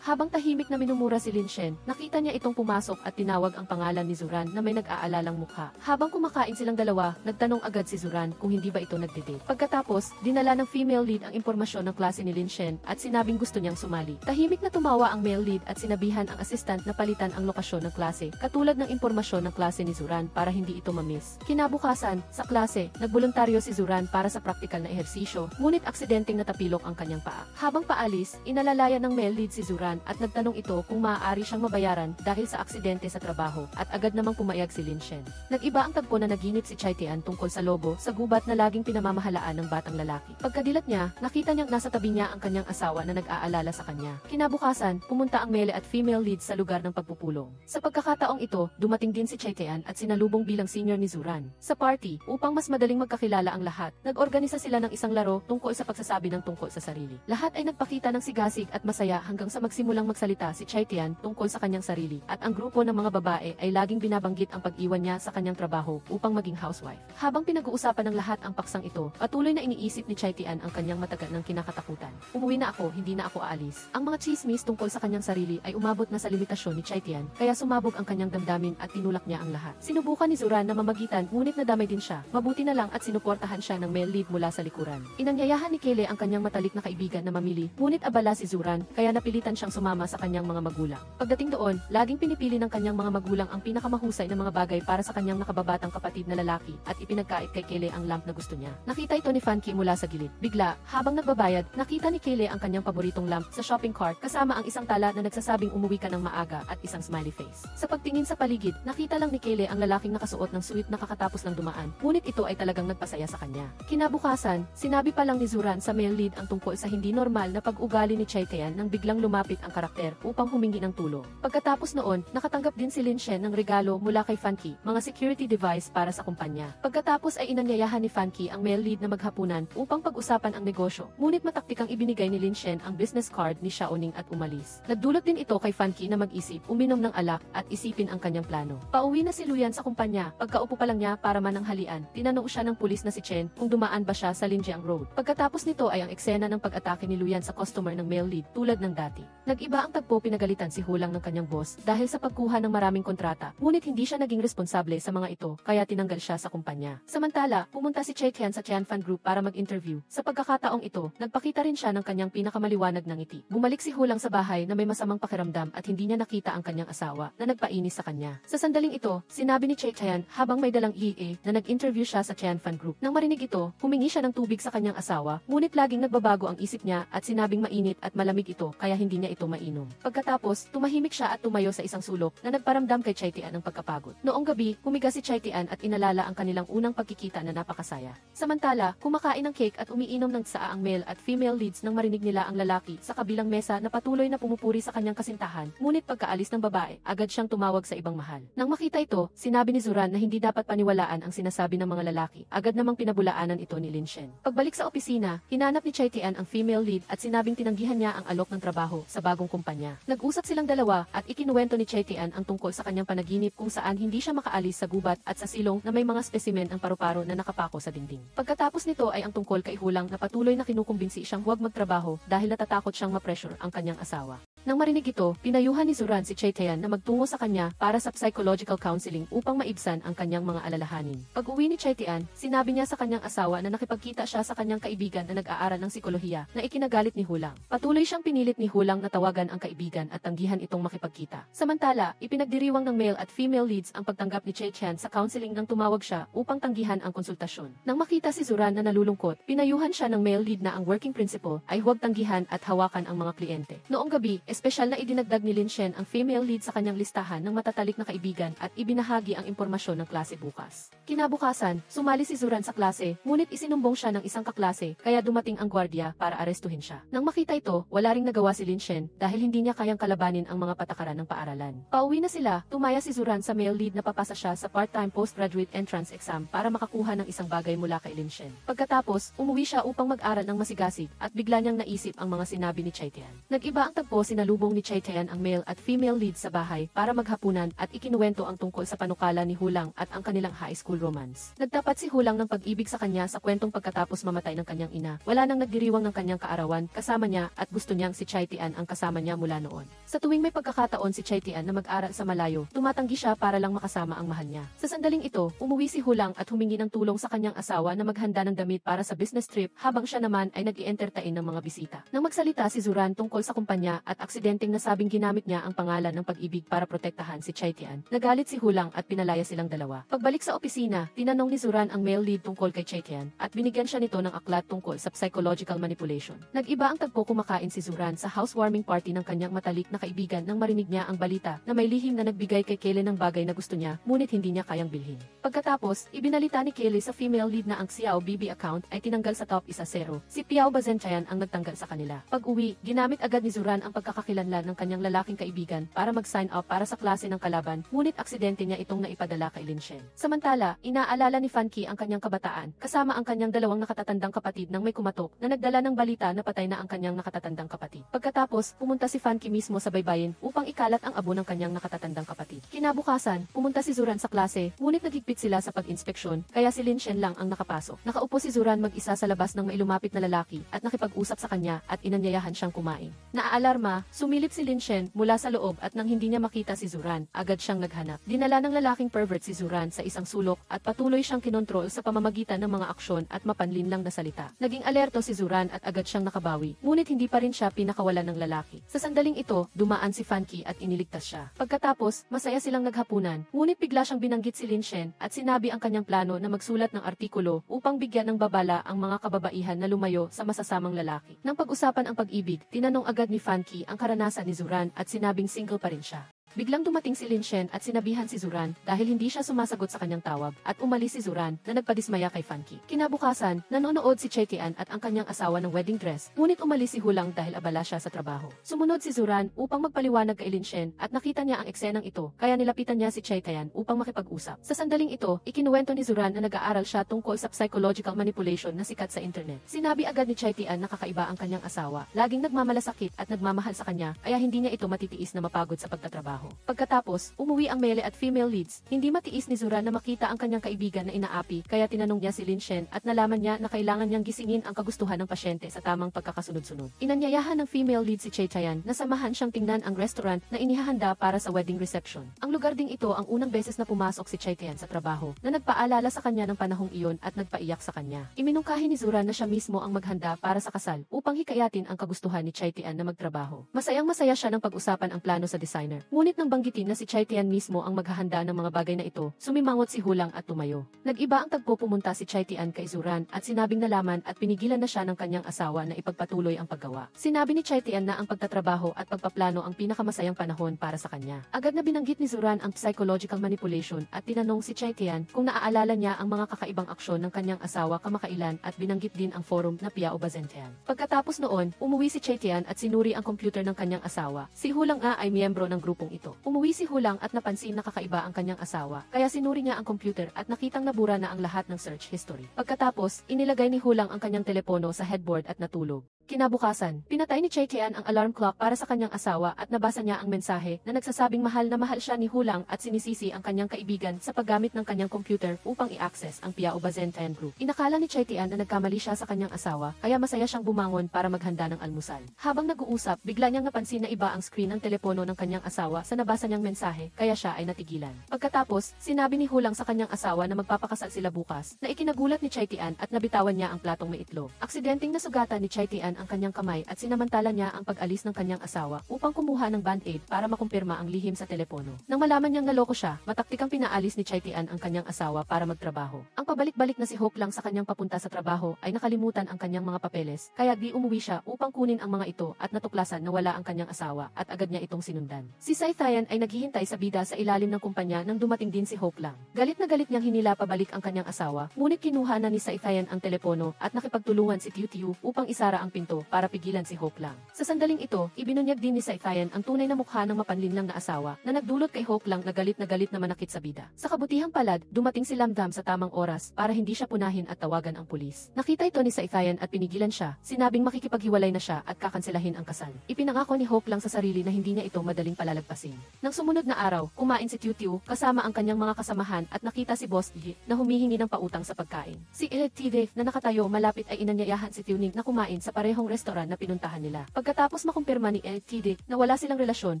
Habang tahimik na minumura si Lin Shen, nakita niya itong pumasok at tinawag ang pangalan ni Zuran na may nag-aalalang mukha. Habang kumakain silang dalawa, nagtanong agad si Zuran kung hindi ba ito nagde-date. Pagkatapos, dinala ng female lead ang impormasyon ng klase ni Lin Shen at sinabing gusto niyang sumali. Tahimik na tumawa ang male lead at sinabihan ang assistant na palitan ang lokasyon ng klase, katulad ng impormasyon ng klase ni Zuran para hindi ito ma-miss. Kinabukasan, sa klase, nagboluntaryo si Zuran para sa praktikal na ehersisyo, ngunit aksidenteng natapilok ang kanyang paa. Habang paalis, inalalayan ng male lead si Zuran at nagtanong ito kung maaari siyang mabayaran dahil sa aksidente sa trabaho at agad namang pumayag si Lin Shen. Nag-iba ang tagpo na naginip si Chai Tian tungkol sa lobo sa gubat na laging pinamamahalaan ng batang lalaki. Pagkadilat niya, nakita niyang nasa tabi niya ang kanyang asawa na nag-aalala sa kanya. Kinabukasan, pumunta ang male at female lead sa lugar ng pagpupulong. Sa pagkakataong ito, dumating din si Chai Tian at sinalubong bilang senior ni Zuran. Sa party, upang mas madaling magkakilala ang lahat, nag-organisa sila ng isang laro tungkol sa pagsasabi ng tungkol sa sarili. Lahat ay nagpakita ng sigasig at masaya hanggang sa magsimulang magsalita si Chai Tian tungkol sa kanyang sarili, at ang grupo ng mga babae ay laging binabanggit ang pag-iwan niya sa kanyang trabaho upang maging housewife. Habang pinag-uusapan ng lahat ang paksang ito, patuloy na iniisip ni Chai Tian ang kanyang matagal ng kinakatakutan. Umuwi na ako, hindi na ako aalis. Ang mga chismis tungkol sa kanyang sarili ay umabot na sa limitasyon ni Chai Tian, kaya sumabog ang kanyang damdamin at tinulak niya ang lahat. Sinubukan ni Zuran na mamagitan, ngunit nadamay din siya. Mabuti na lang at sinuportahan siya ng male lead mula sa likuran. Inanyayahan ni Kaylee ang kanyang matalik na kaibigan na mamili, ngunit abala si Zuran, kaya napilitan siyang sumama sa kanyang mga magulang. Pagdating doon, laging pinipili ng kanyang mga magulang ang pinakamahusay na mga bagay para sa kanyang nakababatang kapatid na lalaki, at ipinagkait kay Kaylee ang lamp na gusto niya. Nakita ito ni Funky mula sa gilid. Bigla, habang nagbabayad, nakita ni Kaylee ang kanyang paboritong lamp sa shopping cart kasama ang isang tala na nagsasabing umuwi ka ng maaga at isang smiley face. Sa pagtingin sa paligid, nakita lang ni Kaylee ang lalaking nakasuot ng suit na kakatapos lang dumaan, ngunit ito ay talagang nagpasaya sa kanya. Kinabukasan, sinabi pa lang ni Zuran sa male lead ang tungkol sa hindi normal na pag-ugali ni Chai Tian nang biglang lumapit ang karakter upang humingi ng tulong. Pagkatapos noon, nakatanggap din si Lin Shen ng regalo mula kay Funky, mga security device para sa kumpanya. Pagkatapos ay inanyayahan ni Funky ang male lead na maghapunan upang pag-usapan ang negosyo, ngunit mataktikang ibinigay ni Lin Shen ang business card ni Xiaoning at umalis. Nagdulot din ito kay Funky na mag-isip, uminom ng alak at isipin ang kanyang plano. Pauwi na si Luyan sa kumpanya. Pagkaupo pa lang niya para mananghalian, tinanong siya ng pulis na si Chen kung dumaan ba siya sa Linjiang Road. Pagkatapos nito ay ang eksena ng pag-atake ni Luyan sa customer ng male lead tulad ng dati. Nag-iba ang tagpo, pinagalitan si Hulang ng kanyang boss dahil sa pagkuha ng maraming kontrata, ngunit hindi siya naging responsable sa mga ito kaya tinanggal siya sa kumpanya. Samantala, pumunta si Chai Tian sa Tianfan Group para mag-interview. Sa pagkakataong ito, nagpakita rin siya ng kanyang pinakamaliwanag na ngiti. Bumalik si Hulang sa bahay na may masamang pakiramdam at hindi niya nakita ang kanyang asawa na nagpainis sa kanya. Sa sandaling ito, sinabi ni Chai Tian habang may dalang EA na nag-interview siya sa Tianfan Group. Nang marinig ito, humingi siya ng tubig sa kanyang asawa, ngunit laging nagbabago ang isip niya at sinabing mainit at malamig ito kaya hindi niya ito mainom. Pagkatapos, tumahimik siya at tumayo sa isang sulok na nagparamdam kay Chai Tian ng pagkapagod. Noong gabi, humiga si Chai Tian at inalala ang kanilang unang pagkikita na napakasaya. Samantala, kumakain ng cake at umiinom ng tsaa ang male at female leads nang marinig nila ang lalaki sa kabilang mesa na patuloy na pumupuri sa kanyang kasintahan, ngunit pagkaalis ng babae, agad siyang tumawag sa ibang mahal. Nang makita ito, sinabi ni Zuran na hindi dapat paniwalaan ang sinasabi ng mga lalaki. Agad namang pinabulaanan ito ni Lin Shen. Pagbalik sa opisina, hinanap ni Chai Tian ang female lead at sinabing tinanggihan niya ang alok ng trabaho sa bagong kumpanya. Nag-usap silang dalawa at ikinuwento ni Chai Tian ang tungkol sa kanyang panaginip kung saan hindi siya makaalis sa gubat at sa silong na may mga spesimen ang paru-paro na nakapako sa dingding. Pagkatapos nito ay ang tungkol kay Hulang na patuloy na kinukumbinsi siyang huwag magtrabaho dahil natatakot siyang ma-pressure ang kanyang asawa. Nang marinig ito, pinayuhan ni Zuran si Chai Tian na magtungo sa kanya para sa psychological counseling upang maibsan ang kanyang mga alalahanin. Pag-uwi ni Chai Tian, sinabi niya sa kanyang asawa na nakipagkita siya sa kanyang kaibigan na nag-aaral ng psikolohiya na ikinagalit ni Hulang. Patuloy siyang pinilit ni Hulang na tawagan ang kaibigan at tanggihan itong makipagkita. Samantala, ipinagdiriwang ng male at female leads ang pagtanggap ni Chai Tian sa counseling nang tumawag siya upang tanggihan ang konsultasyon. Nang makita si Zuran na nalulungkot, pinayuhan siya ng male lead na ang working principle ay huwag tanggihan at hawakan ang mga kliyente. Noong gabi, espesyal na idinagdag ni Lin Shen ang female lead sa kanyang listahan ng matatalik na kaibigan at ibinahagi ang impormasyon ng klase bukas. Kinabukasan, sumali si Zuran sa klase, ngunit isinumbong siya ng isang kaklase, kaya dumating ang gwardiya para arestuhin siya. Nang makita ito, wala ring nagawa si Lin Shen dahil hindi niya kayang kalabanin ang mga patakaran ng paaralan. Pauwi na sila, tumaya si Zuran sa male lead na papasa siya sa part-time postgraduate entrance exam para makakuha ng isang bagay mula kay Lin Shen. Pagkatapos, umuwi siya upang mag-aral ng masigasig at bigla niyang naisip ang mga sinabi ni Chai Tian. Nag-iba ang tagpo, sinalubong ni Chai Tian ang male at female lead sa bahay para maghapunan at ikinuwento ang tungkol sa panukala ni Hulang at ang kanilang high school romance. Nagtapat si Hulang ng pag-ibig sa kanya sa kwentong pagkatapos mamatay ng kanyang ina. Wala nang nagdiriwang ng kanyang kaarawan kasama niya at gusto niyang si Chai Tian ang kasama niya mula noon. Sa tuwing may pagkakataon si Chai Tian na mag-aral sa malayo, tumatanggi siya para lang makasama ang mahal niya. Sa sandaling ito, umuwi si Hulang at humingi ng tulong sa kanyang asawa na maghanda ng damit para sa business trip habang siya naman ay nag-i-entertain ng mga bisita. Nang magsalita si Zuran tungkol sa kumpanya at aksidenteng nasabing ginamit niya ang pangalan ng pag-ibig para protektahan si Chai Tian, nagalit si Hulang at pinalaya silang dalawa. Pagbalik sa opisina, tinanong ni Zuran ang male lead tungkol kay Chai Tian at binigyan siya nito ng aklat tungkol sa psychological manipulation. Nag-iba ang tagpo, kumakain si Zuran sa housewarming party ng kanyang matalik na kaibigan nang marinig niya ang balita na may lihim na nagbigay kay Kaylee ng bagay na gusto niya, ngunit hindi niya kayang bilhin. Pagkatapos, ibinalita ni Kaylee sa female lead na ang Xiao BB account ay tinanggal sa top 1-0. Si Piao Bazhenchayan ang nagtanggal sa kanila. Pag-uwi, ginamit agad ni Zuran ang pagkakataon pagkakakilanlan ng kanyang lalaking kaibigan para mag-sign up para sa klase ng kalaban, ngunit aksidente niya itong naipadala kay Lin Shen. Samantala, inaalala ni Fan Ki ang kanyang kabataan, kasama ang kanyang dalawang nakatatandang kapatid nang may kumatok na nagdala ng balita na patay na ang kanyang nakatatandang kapatid. Pagkatapos, pumunta si Fan Ki mismo sa baybayin upang ikalat ang abo ng kanyang nakatatandang kapatid. Kinabukasan, pumunta si Zuran sa klase, ngunit naghigpit sila sa pag-inspeksyon, kaya si Lin Shen lang ang nakapasok. Nakaupo si Zuran mag-isa sa labas ng may lumapit na lalaki at nakipag-usap sa kanya at inanyayahan siyang kumain. Naaalarma, sumilip si Lin Shen mula sa loob at nang hindi niya makita si Zuran, agad siyang naghanap. Dinala ng lalaking pervert si Zuran sa isang sulok at patuloy siyang kinontrol sa pamamagitan ng mga aksyon at mapanlinlang na salita. Naging alerto si Zuran at agad siyang nakabawi, ngunit hindi pa rin siya pinakawalan ng lalaki. Sa sandaling ito, dumaan si Fan Ki at iniligtas siya. Pagkatapos, masaya silang naghapunan, ngunit bigla siyang binanggit si Lin Shen at sinabi ang kanyang plano na magsulat ng artikulo upang bigyan ng babala ang mga kababaihan na lumayo sa masasamang lalaki. Nang pag-usapan ang pag-ibig, tinanong agad ni Fan Ki ang karanasan ni Zuran at sinabing single pa rin siya. Biglang dumating si Lin Shen at sinabihan si Zuran dahil hindi siya sumasagot sa kanyang tawag at umalis si Zuran na nagpadismaya kay Fan Ki. Kinabukasan, nanonood si Choi Tae-an at ang kanyang asawa ng wedding dress, ngunit umalis si Hulang dahil abala siya sa trabaho. Sumunod si Zuran upang magpaliwanag kay Lin Shen at nakita niya ang eksenang ito, kaya nilapitan niya si Choi Tae-an upang makipag-usap. Sa sandaling ito, ikinuwento ni Zuran na nag-aaral siya tungkol sa psychological manipulation na sikat sa internet. Sinabi agad ni Choi Tae-an na kakaiba ang kanyang asawa, laging nagmamalasakit at nagmamahal sa kanya, kaya hindi niya ito matitiis na mapagod sa pagtatrabaho. Pagkatapos, umuwi ang male at female leads. Hindi matiis ni Zuran na makita ang kanyang kaibigan na inaapi, kaya tinanong niya si Lin Shen at nalaman niya na kailangan niyang gisingin ang kagustuhan ng pasyente sa tamang pagkakasunod-sunod. Inanyayahan ng female lead si Choi Tae-an na samahan siyang tingnan ang restaurant na inihahanda para sa wedding reception. Ang lugar ding ito ang unang beses na pumasok si Choi Tae-an sa trabaho, na nagpaalala sa kanya ng panahong iyon at nagpaiyak sa kanya. Iminungkahi ni Zuran na siya mismo ang maghanda para sa kasal upang hikayatin ang kagustuhan ni Choi Tae-an na magtrabaho. Masayang-masaya siya nang pag-usapan ang plano sa designer. Ngunit nang banggitin na si Choi Tae-an mismo ang maghahanda ng mga bagay na ito, sumimangot si Hulang at tumayo. Nag-iba ang tagpo, pumunta si Choi Tae-an kay Zuran at sinabing nalaman at pinigilan na siya ng kanyang asawa na ipagpatuloy ang paggawa. Sinabi ni Choi Tae-an na ang pagtatrabaho at pagpaplano ang pinakamasayang panahon para sa kanya. Agad na binanggit ni Zuran ang psychological manipulation at tinanong si Choi Tae-an kung naaalala niya ang mga kakaibang aksyon ng kanyang asawa kamakailan at binanggit din ang forum na Piao Bazentean. Pagkatapos noon, umuwi si Choi Tae-an at sinuri ang computer ng kanyang asawa. Si Hulang ay miyembro ng grupong ito. Umuwi si Hulang at napansin na kakaiba ang kanyang asawa, kaya sinuri niya ang computer at nakitang nabura na ang lahat ng search history. Pagkatapos, inilagay ni Hulang ang kanyang telepono sa headboard at natulog. Kinabukasan, pinatay ni Choi Tae-an ang alarm clock para sa kanyang asawa at nabasa niya ang mensahe na nagsasabing mahal na mahal siya ni Hulang at sinisisi ang kanyang kaibigan sa paggamit ng kanyang computer upang i-access ang Piao Bazentean Group. Inakala ni Choi Tae-an na nagkamali siya sa kanyang asawa, kaya masaya siyang bumangon para maghanda ng almusal. Habang nag-uusap, bigla niyang napansin na iba ang screen ng telepono ng kanyang asawa sa nabasa niyang mensahe, kaya siya ay natigilan. Pagkatapos, sinabi ni Hulang sa kanyang asawa na magpapakasal sila bukas, na ikinagulat ni Choi Tae-an at nabitawan niya ang platong may itlog. Aksidenteng nasugatan ni Choi Tae-an ang kanyang kamay at sinamantala niya ang pag-alis ng kanyang asawa upang kumuha ng band-aid para makumpirma ang lihim sa telepono. Nang malaman niyang naloko siya, mataktikang pinaalis ni Choi Tae-an ang kanyang asawa para magtrabaho. Ang pabalik-balik na si Hope lang sa kanyang papunta sa trabaho ay nakalimutan ang kanyang mga papeles, kaya di umuwi siya upang kunin ang mga ito at natuklasan na wala ang kanyang asawa at agad niya itong sinundan. Si Sai Thayan ay naghihintay sa bida sa ilalim ng kumpanya nang dumating din si Hope lang. Galit na galit niyang hinila pabalik ang kanyang asawa, ngunit kinuha na ni Sai Thayan ang telepono at nakipagtulungan si Tiu Tiu upang isara ang pinto para pigilan si Hope lang. Sa sandaling ito, ibinunyag din ni Sai Thayan ang tunay na mukha ng mapanlinlang na asawa na nagdulot kay Hope lang na galit na manakit sa bida. Sa kabutihang palad, dumating si Lamdam sa tamang oras para hindi siya punahin at tawagan ang pulis. Nakita ito ni Sai Thayan at pinigilan siya, sinabing makikipaghiwalay na siya at kakanselahin ang kasal. Ipinangako ni Hope lang sa sarili na hindi niya ito madaling palalagpasin. Nang sumunod na araw, kumain si Tiu Tiu kasama ang kanyang mga kasamahan at nakita si Boss Yi na humihingi ng pautang sa pagkain. Si Elective na nakatayo malapit ay inanyayahan si Tuning na kumain sa parehong restaurant na pinuntahan nila. Pagkatapos makumpirma ni Elective na wala silang relasyon,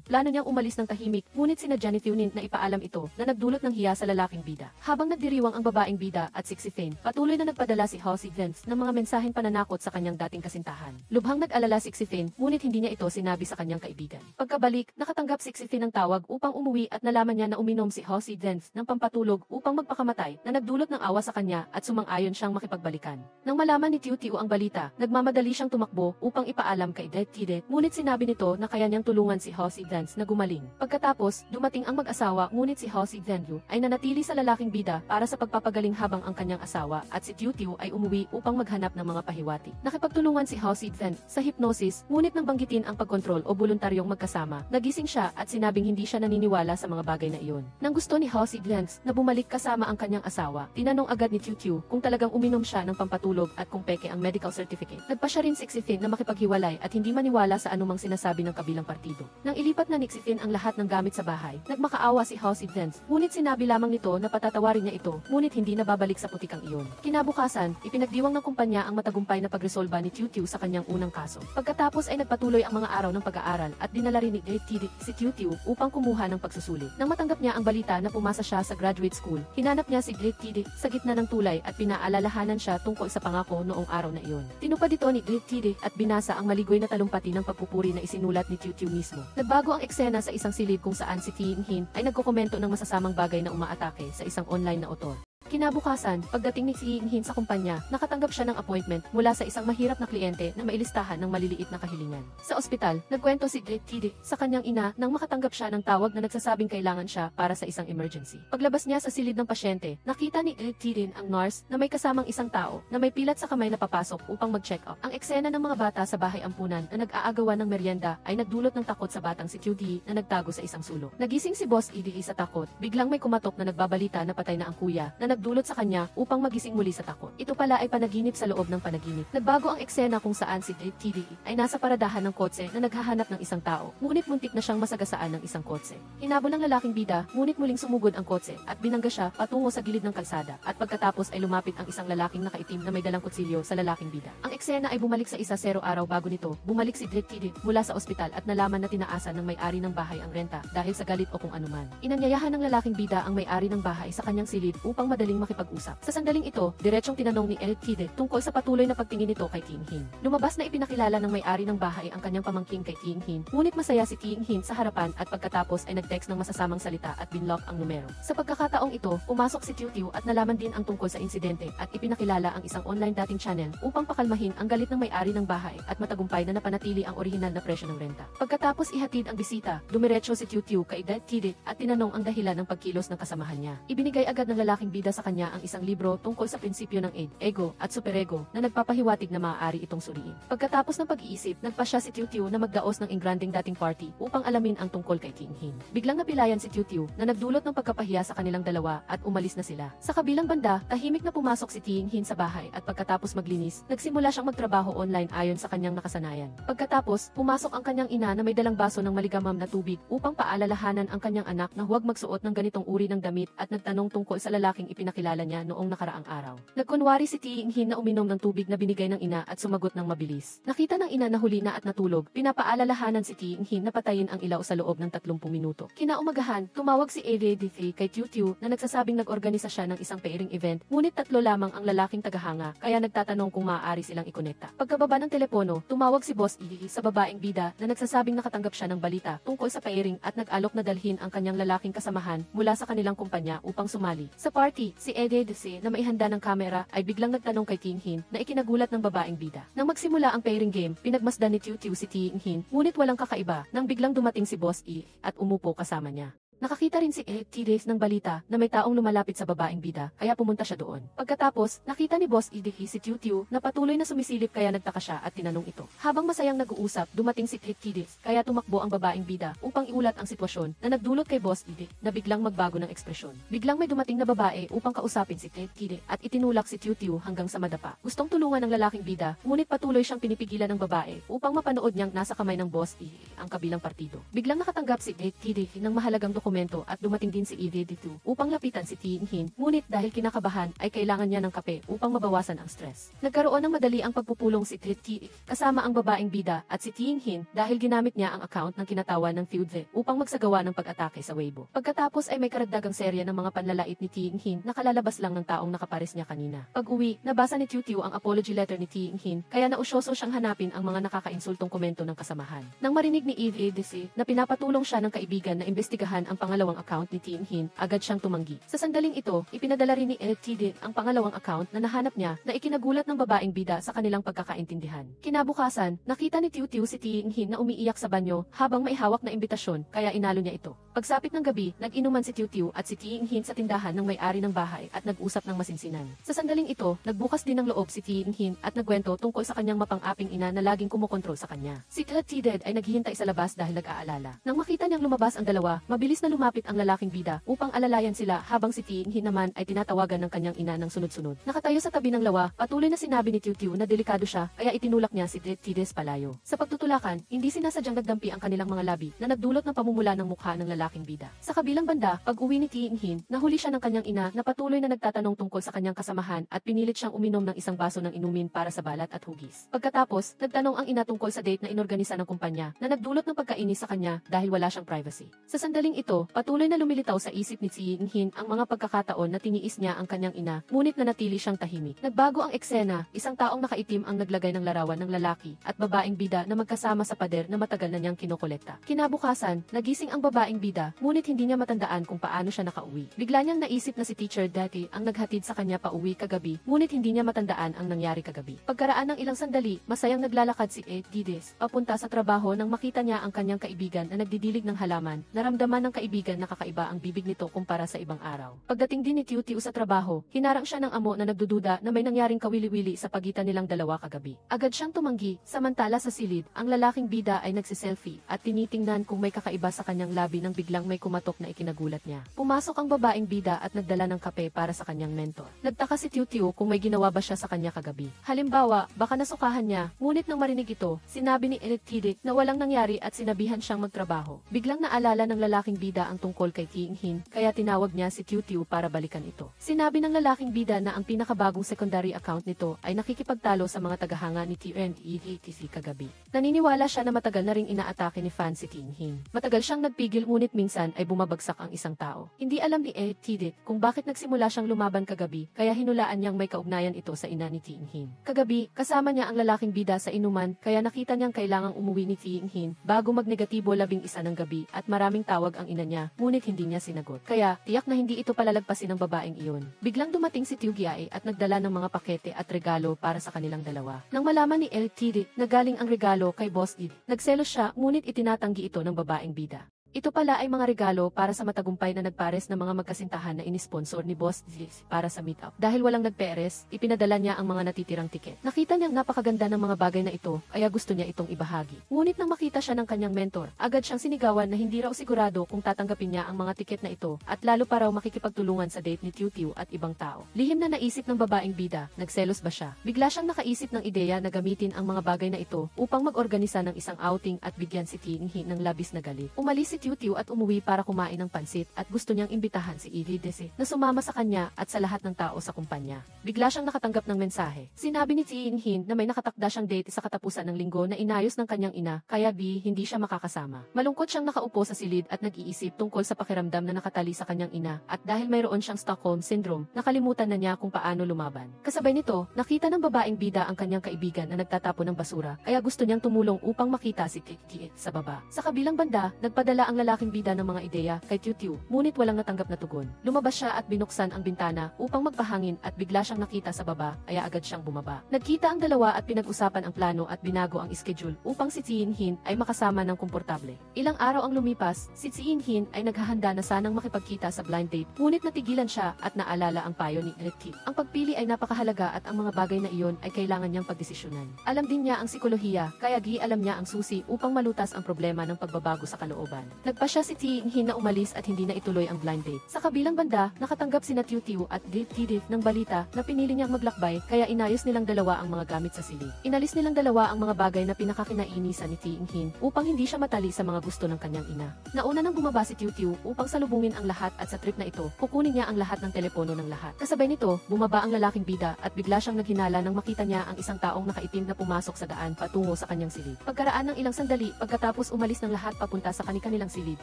plano niyang umalis ng tahimik, ngunit sinadya ni Tuning na ipaalam ito na nagdulot ng hiya sa lalaking bida. Habang nagdiriwang ang babaeng bida at Sixy Fane, patuloy na nagpadala si Halsey Vince ng mga mensaheng pananakot sa kanyang dating kasintahan. Lubhang nag-alala Sixy Fane, ngunit hindi niya ito sinabi sa kanyang kaibigan. Pagkabalik, nakatanggap Sixy Fane ng tawag upang umuwi at nalaman niya na uminom si Halsey Vince ng pampatulog upang magpakamatay na nagdulot ng awa sa kanya at sumang-ayon siyang makipagbalikan. Nang malaman ni Tiu Tiu ang balita, nagmamadali siyang tumakbo upang ipaalam kay Tide, ngunit sinabi nito na kaya niyang tulungan si Ho Si-dance na gumaling. Pagkatapos, dumating ang mag-asawa ngunit si Ho Si-dance ay nanatili sa lalaking bida para sa pagpapagaling habang ang kanyang asawa at si Tiu ay umuwi upang maghanap ng mga pahiwatig. Nakipagtulungan si Ho Si-dance sa hypnosis ngunit nang banggitin ang pagkontrol o voluntaryong magkasama, nagising siya at sinabing hindi siya naniniwala sa mga bagay na iyon. Nang gusto ni Ho Si-dance na bumalik kasama ang kanyang asawa, tinanong agad ni Tiu kung talagang uminom siya ng pampatulog at kung peke ang medical certificate. Nagpa siya rin si Xifin na makipaghiwalay at hindi maniwala sa anumang sinasabi ng kabilang partido. Nang ilipat na ni Xifin ang lahat ng gamit sa bahay, nagmakaawa si Ho Si-dance, ngunit sinabi lamang nito na patatawarin niya ito, ngunit hindi na babalik sa putikang iyon. Kinabukasan, ipinagdiwang ng kumpanya ang matagumpay na pagresolba ni Tiu sa kanyang unang kaso. Pagkatapos ay nagpatuloy ang mga araw ng pag-aaral at dinala rin ni Tide si Tiu upang kumuha ng pagsusulit. Nang matanggap niya ang balita na pumasa siya sa graduate school, hinanap niya si Tide sa gitna ng tulay at pinaalalahanan siya tungkol sa pangako noong araw na iyon. Tinupad ito ni Tide at binasa ang maligoy na talumpati ng pagpupuri na isinulat ni Tiu mismo. Nagbago ang eksena sa isang silid kung saan si Hin ay nagkokomento ng masasamang bagay na umaatake sa isang online na autor. Kinabukasan, pagdating ni si Hin sa kumpanya, nakatanggap siya ng appointment mula sa isang mahirap na kliyente na mailistahan ng maliliit na kahilingan. Sa ospital, nagkwento si Tide sa kanyang ina nang makatanggap siya ng tawag na nagsasabing kailangan siya para sa isang emergency. Paglabas niya sa silid ng pasyente, nakita ni Tide ang nurse na may kasamang isang tao na may pilat sa kamay na papasok upang mag-check up. Ang eksena ng mga bata sa bahay ampunan na nag-aagawan ng merienda ay nagdulot ng takot sa batang si Tiu na nagtago sa isang sulok. Nagising si Boss Edi sa takot, biglang may kumatok na nagbabalita na patay na ang kuya na nagdulot sa kanya upang magising muli sa takot. Ito pala ay panaginip sa loob ng panaginip. Nagbago ang eksena kung saan si Tide ay nasa paradahan ng kotse na naghahanap ng isang tao, ngunit muntik na siyang masagasaan ng isang kotse. Hinabol ng lalaking bida, ngunit muling sumugod ang kotse at binangga siya patungo sa gilid ng kalsada at pagkatapos ay lumapit ang isang lalaking nakaitim na may dalang kutsilyo sa lalaking bida. Ang eksena ay bumalik sa 0 araw bago nito, bumalik si Tide mula sa ospital at nalaman na tinaasan ng may-ari ng bahay ang renta dahil sa galit o kung anuman. Inanyayahan ng lalaking bida ang may-ari ng bahay sa kanyang silid upang madaling makipag-usap. Sa sandaling ito, diretsong tinanong ni Tide tungkol sa patuloy na pagtingin nito kay Hin. Lumabas na ipinakilala ng may-ari ng bahay ang kanyang pamangkin kay Hin, ngunit masaya si Hin sa harapan at pagkatapos ay nag-text ng masasamang salita at binlock ang numero. Sa pagkakataong ito, pumasok si Tiu at nalaman din ang tungkol sa insidente at ipinakilala ang isang online dating channel upang pakalmahin ang galit ng may-ari ng bahay at matagumpay na napanatili ang orihinal na presyo ng renta. Pagkatapos ihatid ang bisita, dumiretso si Tiu kay Tide at tinanong ang dahilan ng pagkilos ng kasamahan niya. Ibinigay agad ng lalaking bida sa kanya ang isang libro tungkol sa prinsipyo ng ego at superego na nagpapahiwatig na maaari itong suriin. Pagkatapos ng pag-iisip, nagpa siya si Tiu na magdaos ng engranding dating party upang alamin ang tungkol kay Hin. Biglang napilayan si Tiu na nagdulot ng pagkapahiya sa kanilang dalawa at umalis na sila. Sa kabilang banda, tahimik na pumasok si Hin sa bahay at pagkatapos maglinis, nagsimula siyang magtrabaho online ayon sa kanyang nakasanayan. Pagkatapos, pumasok ang kanyang ina na may dalang baso ng maligamam na tubig upang paalalahanan ang kanyang anak na huwag magsuot ng ganitong uri ng damit at nagtanong tungkol sa lalaking ipinakilala niya noong nakaraang araw. Nagkunwari si Hin na uminom ng tubig na binigay ng ina at sumagot ng mabilis. Nakita ng ina na huli na at natulog, pinapaalalahanan si Hin na patayin ang ilaw sa loob ng 30 minuto. Kinaumagahan, tumawag si Tide kay Tiu na nagsasabing nag-organisa siya ng isang pairing event, ngunit 3 lamang ang lalaking tagahanga, kaya nagtatanong kung maaari silang ikonekta. Pagkababa ng telepono, tumawag si Boss Edi sa babaeng bida na nagsasabing nakatanggap siya ng balita tungkol sa pairing at nag-alok na dalhin ang kanyang lalaking kasamahan mula sa kanilang kumpanya upang sumali. Sa party, si Tide na maihanda ng kamera ay biglang nagtanong kay Hin na ikinagulat ng babaeng bida. Nang magsimula ang pairing game, pinagmasdan ni Tiu si Hin, ngunit walang kakaiba nang biglang dumating si Boss E at umupo kasama niya. Nakakita rin si Tide ng balita na may taong lumalapit sa babaeng bida, kaya pumunta siya doon. Pagkatapos, nakita ni Boss Edi si Tiu na patuloy na sumisilip kaya nagtaka siya at tinanong ito. Habang masayang nag-uusap, dumating si Tide, kaya tumakbo ang babaeng bida upang iulat ang sitwasyon na nagdulot kay Boss Edi na biglang magbago ng ekspresyon. Biglang may dumating na babae upang kausapin si Tide at itinulak si Tiu hanggang sa madapa. Gustong tulungan ng lalaking bida, ngunit patuloy siyang pinipigilan ng babae upang mapanood niyang nasa kamay ng Boss Edi ang kabilang partido. Biglang nakatanggap si Tide ng mahalagang dokumento at dumating din si Tide upang lapitan si Hin, ngunit dahil kinakabahan ay kailangan niya ng kape upang mabawasan ang stress. Nagkaroon ng madali ang pagpupulong si Tide kasama ang babaeng bida at si Hin dahil ginamit niya ang account ng kinatawan ng Feudve upang magsagawa ng pag-atake sa Weibo. Pagkatapos ay may karagdagang serya ng mga panlalait ni Hin na kalalabas lang ng taong nakapares niya kanina. Pag-uwi, nabasa ni Tiu ang apology letter ni Hin kaya nausyoso siyang hanapin ang mga nakakainsultong komento ng kasamahan. Nang marinig ni Tide na pinapatulong siya ng kaibigan na imbestigahan ang pangalawang account ni Tin Hin, agad siyang tumanggi. Sa sandaling ito, ipinadala rin ni Tin ang pangalawang account na nahanap niya na ikinagulat ng babaeng bida sa kanilang pagkakaintindihan. Kinabukasan, nakita ni Tiu si Tin Hin na umiiyak sa banyo habang may hawak na imbitasyon, kaya inalo niya ito. Pagsapit ng gabi, nag-inuman si Tiu at si Tin Hin sa tindahan ng may-ari ng bahay at nag-usap ng masinsinan. Sa sandaling ito, nagbukas din ng loob si Tin Hin at nagkwento tungkol sa kanyang mapang-aping ina na laging kumokontrol sa kanya. Si Tided ay naghihintay sa labas dahil nag-aalala. Nang makita niyang lumabas ang dalawa, mabilis na lumapit ang lalaking bida upang alalayan sila habang si Tin Hin naman ay tinatawagan ng kanyang ina ng sunod-sunod. Nakatayo sa tabi ng lawa, patuloy na sinabi ni Tiu na delikado siya kaya itinulak niya si Tided palayo. Sa pagtutulakan, hindi sinasadyang nagdampi ang kanilang mga labi na nagdulot ng pamumula ng mukha ng lalaking bida. Sa kabilang banda, pag-uwi ni Tin Hin, nahuli siya ng kanyang ina na patuloy na nagtatanong tungkol sa kanyang kasamahan at pinilit siyang uminom ng isang baso ng inumin para sa balat at hugis. Pagkatapos, nagtanong ang ina tungkol sa date na inorganisa ng kumpanya na nagdulot ng pagkainis sa kanya dahil wala siyang privacy. Sa sandaling ito, patuloy na lumilitaw sa isip ni Tin Hin ang mga pagkakataon na tiniis niya ang kanyang ina, ngunit nanatili siyang tahimik. Nagbago ang eksena, isang taong nakaitim ang naglagay ng larawan ng lalaki at babaeng bida na magkasama sa pader na matagal na niyang kinokolekta. Kinabukasan, nagising ang babaeng bida, ngunit hindi niya matandaan kung paano siya nakauwi. Bigla niyang naisip na si Teacher Daddy ang naghatid sa kanya pauwi kagabi, ngunit hindi niya matandaan ang nangyari kagabi. Pagkaraan ng ilang sandali, masayang naglalakad si Dides papunta sa trabaho nang makita niya ang kanyang kaibigan na nagdidilig ng halaman. Naramdaman ng kaibigan na kakaiba ang bibig nito kumpara sa ibang araw. Pagdating din ni Tiu sa trabaho, hinarang siya ng amo na nagdududa na may nangyaring kawili-wili sa pagitan nilang dalawa kagabi. Agad siyang tumanggi, samantala sa silid, ang lalaking bida ay nagsiselfie at tinitingnan kung may kakaiba sa kanyang labi nang biglang may kumatok na ikinagulat niya. Pumasok ang babaeng bida at nagdala ng kape para sa kanyang mentor. Nagtaka si Tiu kung may ginawa ba siya sa kanya kagabi. Halimbawa, baka nasukahan niya, ngunit nang marinig ito, sinabi ni Tidik na walang nangyari at sinabihan siyang magtrabaho. Biglang naalala ng lalaking bida ang tungkol kay Tin Hin, kaya tinawag niya si Tiu para balikan ito. Sinabi ng lalaking bida na ang pinakabagong secondary account nito ay nakikipagtalo sa mga tagahanga ni TNEDTC kagabi. Naniniwala siya na matagal na ring inaatake ni fan si Tin Hin. Matagal siyang nagpigil ngunit minsan ay bumabagsak ang isang tao. Hindi alam ni Tidik kung bakit nagsimula siyang lumaban kagabi, kaya hinulaan niyang may kaugnayan ito sa ina ni Tin Hin. Kagabi, kasama niya ang lalaking bida sa inuman, kaya nakita niyang kailangang umuwi ni Tin Hin bago magnegatibo 11 ng gabi at maraming tawag ang ina niya, ngunit hindi niya sinagot. Kaya, tiyak na hindi ito palalagpasin ng babaeng iyon. Biglang dumating si Tiu Giae at nagdala ng mga pakete at regalo para sa kanilang dalawa. Nang malaman ni Tidik na galing ang regalo kay Boss Did, nagselos siya ngunit itinatanggi ito ng babaeng bida. Ito pala ay mga regalo para sa matagumpay na nagpares na mga magkasintahan na inisponsor ni Boss Ziz para sa meetup. Dahil walang nagperes, ipinadala niya ang mga natitirang tiket. Nakita niyang napakaganda ng mga bagay na ito, kaya gusto niya itong ibahagi. Ngunit nang makita siya ng kanyang mentor, agad siyang sinigawan na hindi raw sigurado kung tatanggapin niya ang mga tiket na ito at lalo pa raw makikipagtulungan sa date ni Tiu at ibang tao. Lihim na naisip ng babaeng bida, nagselos ba siya? Bigla siyang nakaisip ng ideya na gamitin ang mga bagay na ito upang mag-organisa ng isang outing at bigyan si Tin Hin ng labis na galit. Umalis si Tiu at umuwi para kumain ng pansit at gusto niyang imbitahan si Dese na sumama sa kanya at sa lahat ng tao sa kumpanya. Bigla siyang nakatanggap ng mensahe. Sinabi ni Tin Hin na may nakatakda siyang date sa katapusan ng linggo na inayos ng kanyang ina, kaya hindi siya makakasama. Malungkot siyang nakaupo sa silid at nag-iisip tungkol sa pakiramdam na nakatali sa kanyang ina at dahil mayroon siyang Stockholm Syndrome, nakalimutan na niya kung paano lumaban. Kasabay nito, nakita ng babaeng bida ang kanyang kaibigan na nagtatapon ng basura, kaya gusto niyang tumulong upang makita si Kiki sa baba. Sa kabilang banda, nagpadala ang lalaking bida ng mga ideya kay Tiu, ngunit walang natanggap na tugon. Lumabas siya at binuksan ang bintana upang magpahangin at bigla siyang nakita sa baba, kaya agad siyang bumaba. Nagkita ang dalawa at pinag-usapan ang plano at binago ang schedule upang si Tin Hin ay makasama ng komportable. Ilang araw ang lumipas, si Tin Hin ay naghahanda na sanang makipagkita sa blind date, ngunit natigilan siya at naalala ang payo ni Tiu. Ang pagpili ay napakahalaga at ang mga bagay na iyon ay kailangan niyang pagdesisyonan. Alam din niya ang psikolohiya, kaya alam niya ang susi upang malutas ang problema ng pagbabago sa kalooban. Nagpa siya si Tin Hin na umalis at hindi na ituloy ang blind date. Sa kabilang banda, nakatanggap sina Tiu at Tidif ng balita na pinili niyang maglakbay, kaya inayos nilang dalawa ang mga gamit sa silid. Inalis nilang dalawa ang mga bagay na pinakakinainisan ni Tin Hin upang hindi siya matali sa mga gusto ng kanyang ina. Nauna nang bumaba si Tiu upang salubungin ang lahat at sa trip na ito, kukunin niya ang lahat ng telepono ng lahat. Kasabay nito, bumaba ang lalaking bida at bigla siyang naghinala nang makita niya ang isang taong nakaitim na pumasok sa daan patungo sa kanyang silid. Pagkaraan ng ilang sandali, pagkatapos umalis ng lahat papunta sa kanilang silid.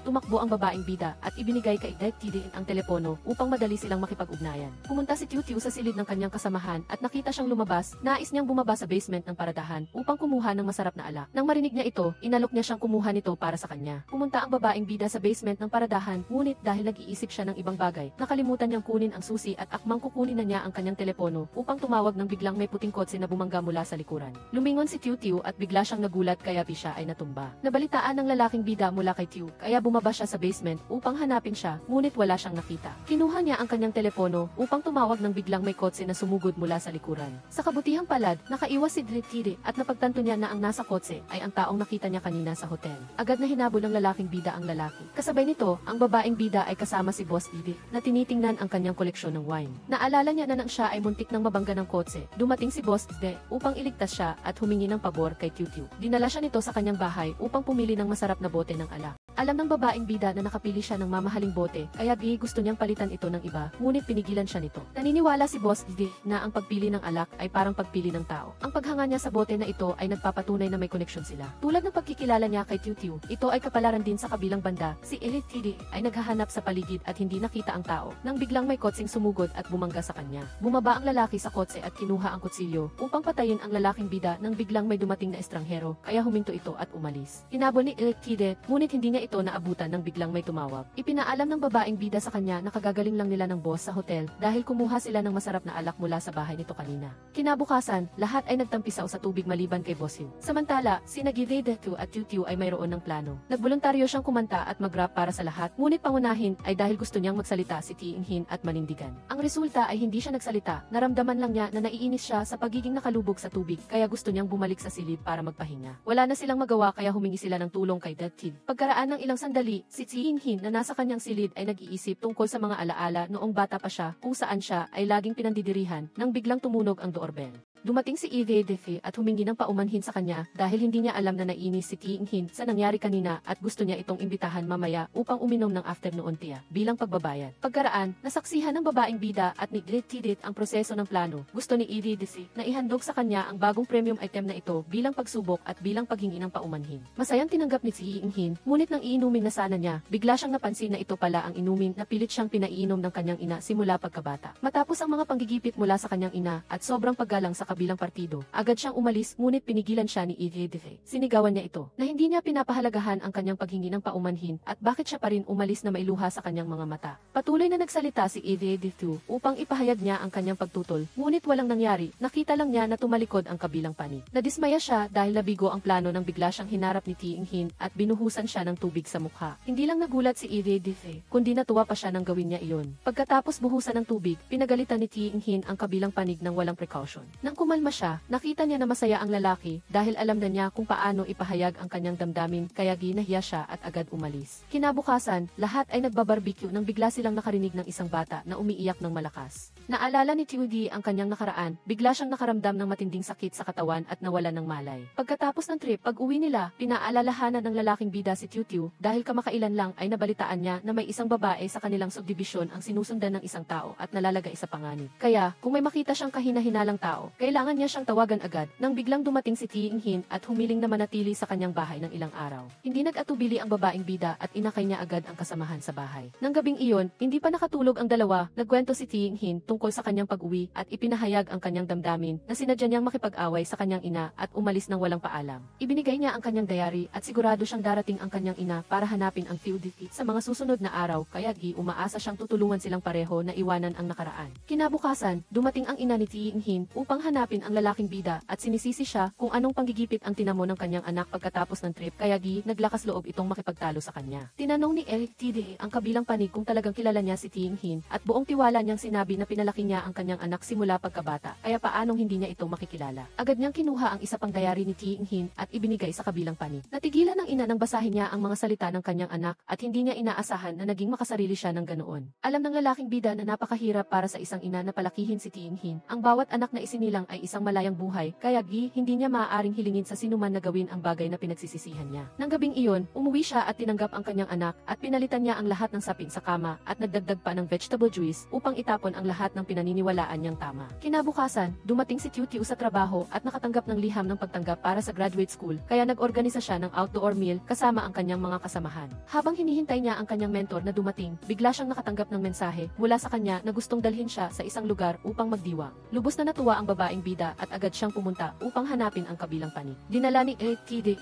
Tumakbo ang babaeng bida at ibinigay kay Detective ang telepono upang madali silang makipag-ugnayan. Pumunta si Tiu sa silid ng kanyang kasamahan at nakita siyang lumabas. Nais niyang bumaba sa basement ng paradahan upang kumuha ng masarap na alak. Nang marinig niya ito, inalok niya siyang kumuha nito para sa kanya. Pumunta ang babaeng bida sa basement ng paradahan, ngunit dahil nag-iisip siya ng ibang bagay, nakalimutan niyang kunin ang susi at akmang kukunin na niya ang kanyang telepono upang tumawag ng biglang may puting kotse na bumangga mula sa likuran. Lumingon si Tiu at bigla siyang nagulat kaya siya ay natumba. Nabalitaan ng lalaking bida mula kay Tiu, kaya bumaba siya sa basement upang hanapin siya, ngunit wala siyang nakita. Kinuha niya ang kanyang telepono upang tumawag ng biglang may kotse na sumugod mula sa likuran. Sa kabutihang palad, nakaiwas si Detective at napagtanto niya na ang nasa kotse ay ang taong nakita niya kanina sa hotel. Agad na hinabol ng lalaking bida ang lalaki. Kasabay nito, ang babaeng bida ay kasama si Boss Edith na tinitingnan ang kanyang koleksyon ng wine. Naalala niya na nang siya ay muntik ng mabangga ng kotse, dumating si Boss Edith upang iligtas siya at humingi ng pabor kay Tiu. Dinala siya nito sa kanyang bahay upang pumili ng masarap na bote ng alak. Alam ng babaeng bida na nakapili siya ng mamahaling bote, kaya gusto niyang palitan ito ng iba, ngunit pinigilan siya nito. Naniniwala si Boss Didi na ang pagpili ng alak ay parang pagpili ng tao. Ang paghanga niya sa bote na ito ay nagpapatunay na may koneksyon sila. Tulad ng pagkikilala niya kay Tiu, ito ay kapalaran din sa kabilang banda. Si Elite Didi ay naghahanap sa paligid at hindi nakita ang tao, nang biglang may kotseng sumugod at bumangga sa kanya. Bumaba ang lalaki sa kotse at kinuha ang kutsilyo upang patayin ang lalaking bida nang biglang may dumating na estranghero, kaya huminto ito at umalis. Hinabol ni Elite Didi, ngunit hindi niya ito naabutan nang biglang may tumawag. Ipinaalam ng babaeng bida sa kanya na kagagaling lang nila ng boss sa hotel dahil kumuha sila ng masarap na alak mula sa bahay nito kanina. Kinabukasan, lahat ay nagtampisaw sa tubig maliban kay Boss Hill. Samantala, si Nagide-Detu at Tiu ay mayroon ng plano. Nagboluntaryo siyang kumanta at mag-rap para sa lahat, ngunit pangunahin ay dahil gusto niyang magsalita si Ting-Hin at manindigan. Ang resulta ay hindi siya nagsalita, naramdaman lang niya na naiinis siya sa pagiging nakalubog sa tubig kaya gusto niyang bumalik sa silid para magpahinga. Wala na silang magawa kaya humingi sila ng tulong kay Detu. Pagkaraan ng ilang sandali, si Ting-Hin na nasa kanyang silid ay nag-iisip tungkol sa mga alaala noong bata pa siya kung saan siya ay laging pinandidirihan nang biglang tumunog ang doorbell. Dumating si Eve Defe at humingi ng paumanhin sa kanya dahil hindi niya alam na nainis si Ting-Hin sa nangyari kanina at gusto niya itong imbitahan mamaya upang uminom ng afternoon tea bilang pagbabayad. Pagkaraan, nasaksihan ng babaeng bida at ni Tidit ang proseso ng plano. Gusto ni Eve Defe na ihandog sa kanya ang bagong premium item na ito bilang pagsubok at bilang paghingi ng paumanhin. Masayang tinanggap ni Ting-Hin, ngunit nang iinumin na sana niya, bigla siyang napansin na ito pala ang inumin na pilit siyang pinaiinom ng kanyang ina simula pagkabata. Matapos ang mga panggigipit mula sa kanyang ina at sobrang paggalang sa kabilang partido, agad siyang umalis ngunit pinigilan siya ni Eve Defe. Sinigawan niya ito na hindi niya pinapahalagahan ang kanyang paghingi ng paumanhin at bakit siya pa rin umalis na mailuha sa kanyang mga mata. Patuloy na nagsalita si Eve Defe upang ipahayag niya ang kanyang pagtutol, ngunit walang nangyari. Nakita lang niya na tumalikod ang kabilang panig. Nadismaya siya dahil nabigo ang plano nang bigla siyang hinarap ni Ting-Hin at binuhusan siya ng tubig sa mukha. Hindi lang nagulat si Eve Defe, kundi natuwa pa siya nang gawin niya iyon. Pagkatapos buhusan ng tubig, pinagalitan ni Ting-Hin ang kabilang panig ng walang precaution. Nang kumalma siya, nakita niya na masaya ang lalaki dahil alam na niya kung paano ipahayag ang kanyang damdamin kaya ginahiya siya at agad umalis. Kinabukasan, lahat ay nagbabarbecue nang bigla silang nakarinig ng isang bata na umiiyak ng malakas. Naalala ni Tiudi ang kanyang nakaraan, bigla siyang nakaramdam ng matinding sakit sa katawan at nawalan ng malay. Pagkatapos ng trip, pag-uwi nila, pinaalalahanan ng lalaking bida si Tiu dahil kamakailan lang ay nabalitaan niya na may isang babae sa kanilang subdivision ang sinusundan ng isang tao at nalalagay sa panganib. Kaya, kung may makita siyang kahina-hinalang tao, kailangan niya siyang tawagan agad nang biglang dumating si Ting-Hin at humiling na manatili sa kanyang bahay ng ilang araw. Hindi nag-atubili ang babaeng bida at inakay niya agad ang kasamahan sa bahay. Nang gabing iyon, hindi pa nakatulog ang dalawa, nagkwento si Ting-Hin tungkol sa kanyang pag-uwi at ipinahayag ang kanyang damdamin na sinadya niyang makipag-away sa kanyang ina at umalis ng walang paalam. Ibinigay niya ang kanyang diary at sigurado siyang darating ang kanyang ina para hanapin ang Theodore sa mga susunod na araw kaya umaasa siyang tutulungan silang pareho na iwanan ang nakaraan. Kinabukasan, dumating ang ina ni Ting-Hin upang hanapin ang lalaking bida at sinisisi siya kung anong panggigipit ang tinamo ng kanyang anak pagkatapos ng trip kaya naglakas loob itong makipagtalo sa kanya. Tinanong ni Eric Tide ang kabilang panig kung talagang kilala niya si Ting-Hin at buong tiwala niyang sinabi na pinalaki niya ang kanyang anak simula pagkabata kaya paanong hindi niya ito makikilala. Agad niyang kinuha ang isa pang diary ni Ting-Hin at ibinigay sa kabilang panig. Natigilan ng ina nang basahin niya ang mga salita ng kanyang anak at hindi niya inaasahan na naging makasarili siya ng ganoon. Alam ng lalaking bida na napakahirap para sa isang ina na palakihin si Ting-Hin. Ang bawat anak na isinilang ay isang malayang buhay, kaya hindi niya maaaring hilingin sa sinuman na gawin ang bagay na pinagsisisihan niya. Nang gabing iyon, umuwi siya at tinanggap ang kanyang anak at pinalitan niya ang lahat ng sapin sa kama at nagdagdag pa ng vegetable juice upang itapon ang lahat ng pinaniniwalaan niyang tama. Kinabukasan, dumating si Tiu sa trabaho at nakatanggap ng liham ng pagtanggap para sa graduate school, kaya nag-organisa siya ng outdoor meal kasama ang kanyang mga kasamahan. Habang hinihintay niya ang kanyang mentor na dumating, bigla siyang nakatanggap ng mensahe mula sa kanya na gustong dalhin siya sa isang lugar upang magdiwang. Lubos na natuwa ang babaeng bida at agad siyang pumunta upang hanapin ang kabilang pani. Dinala ni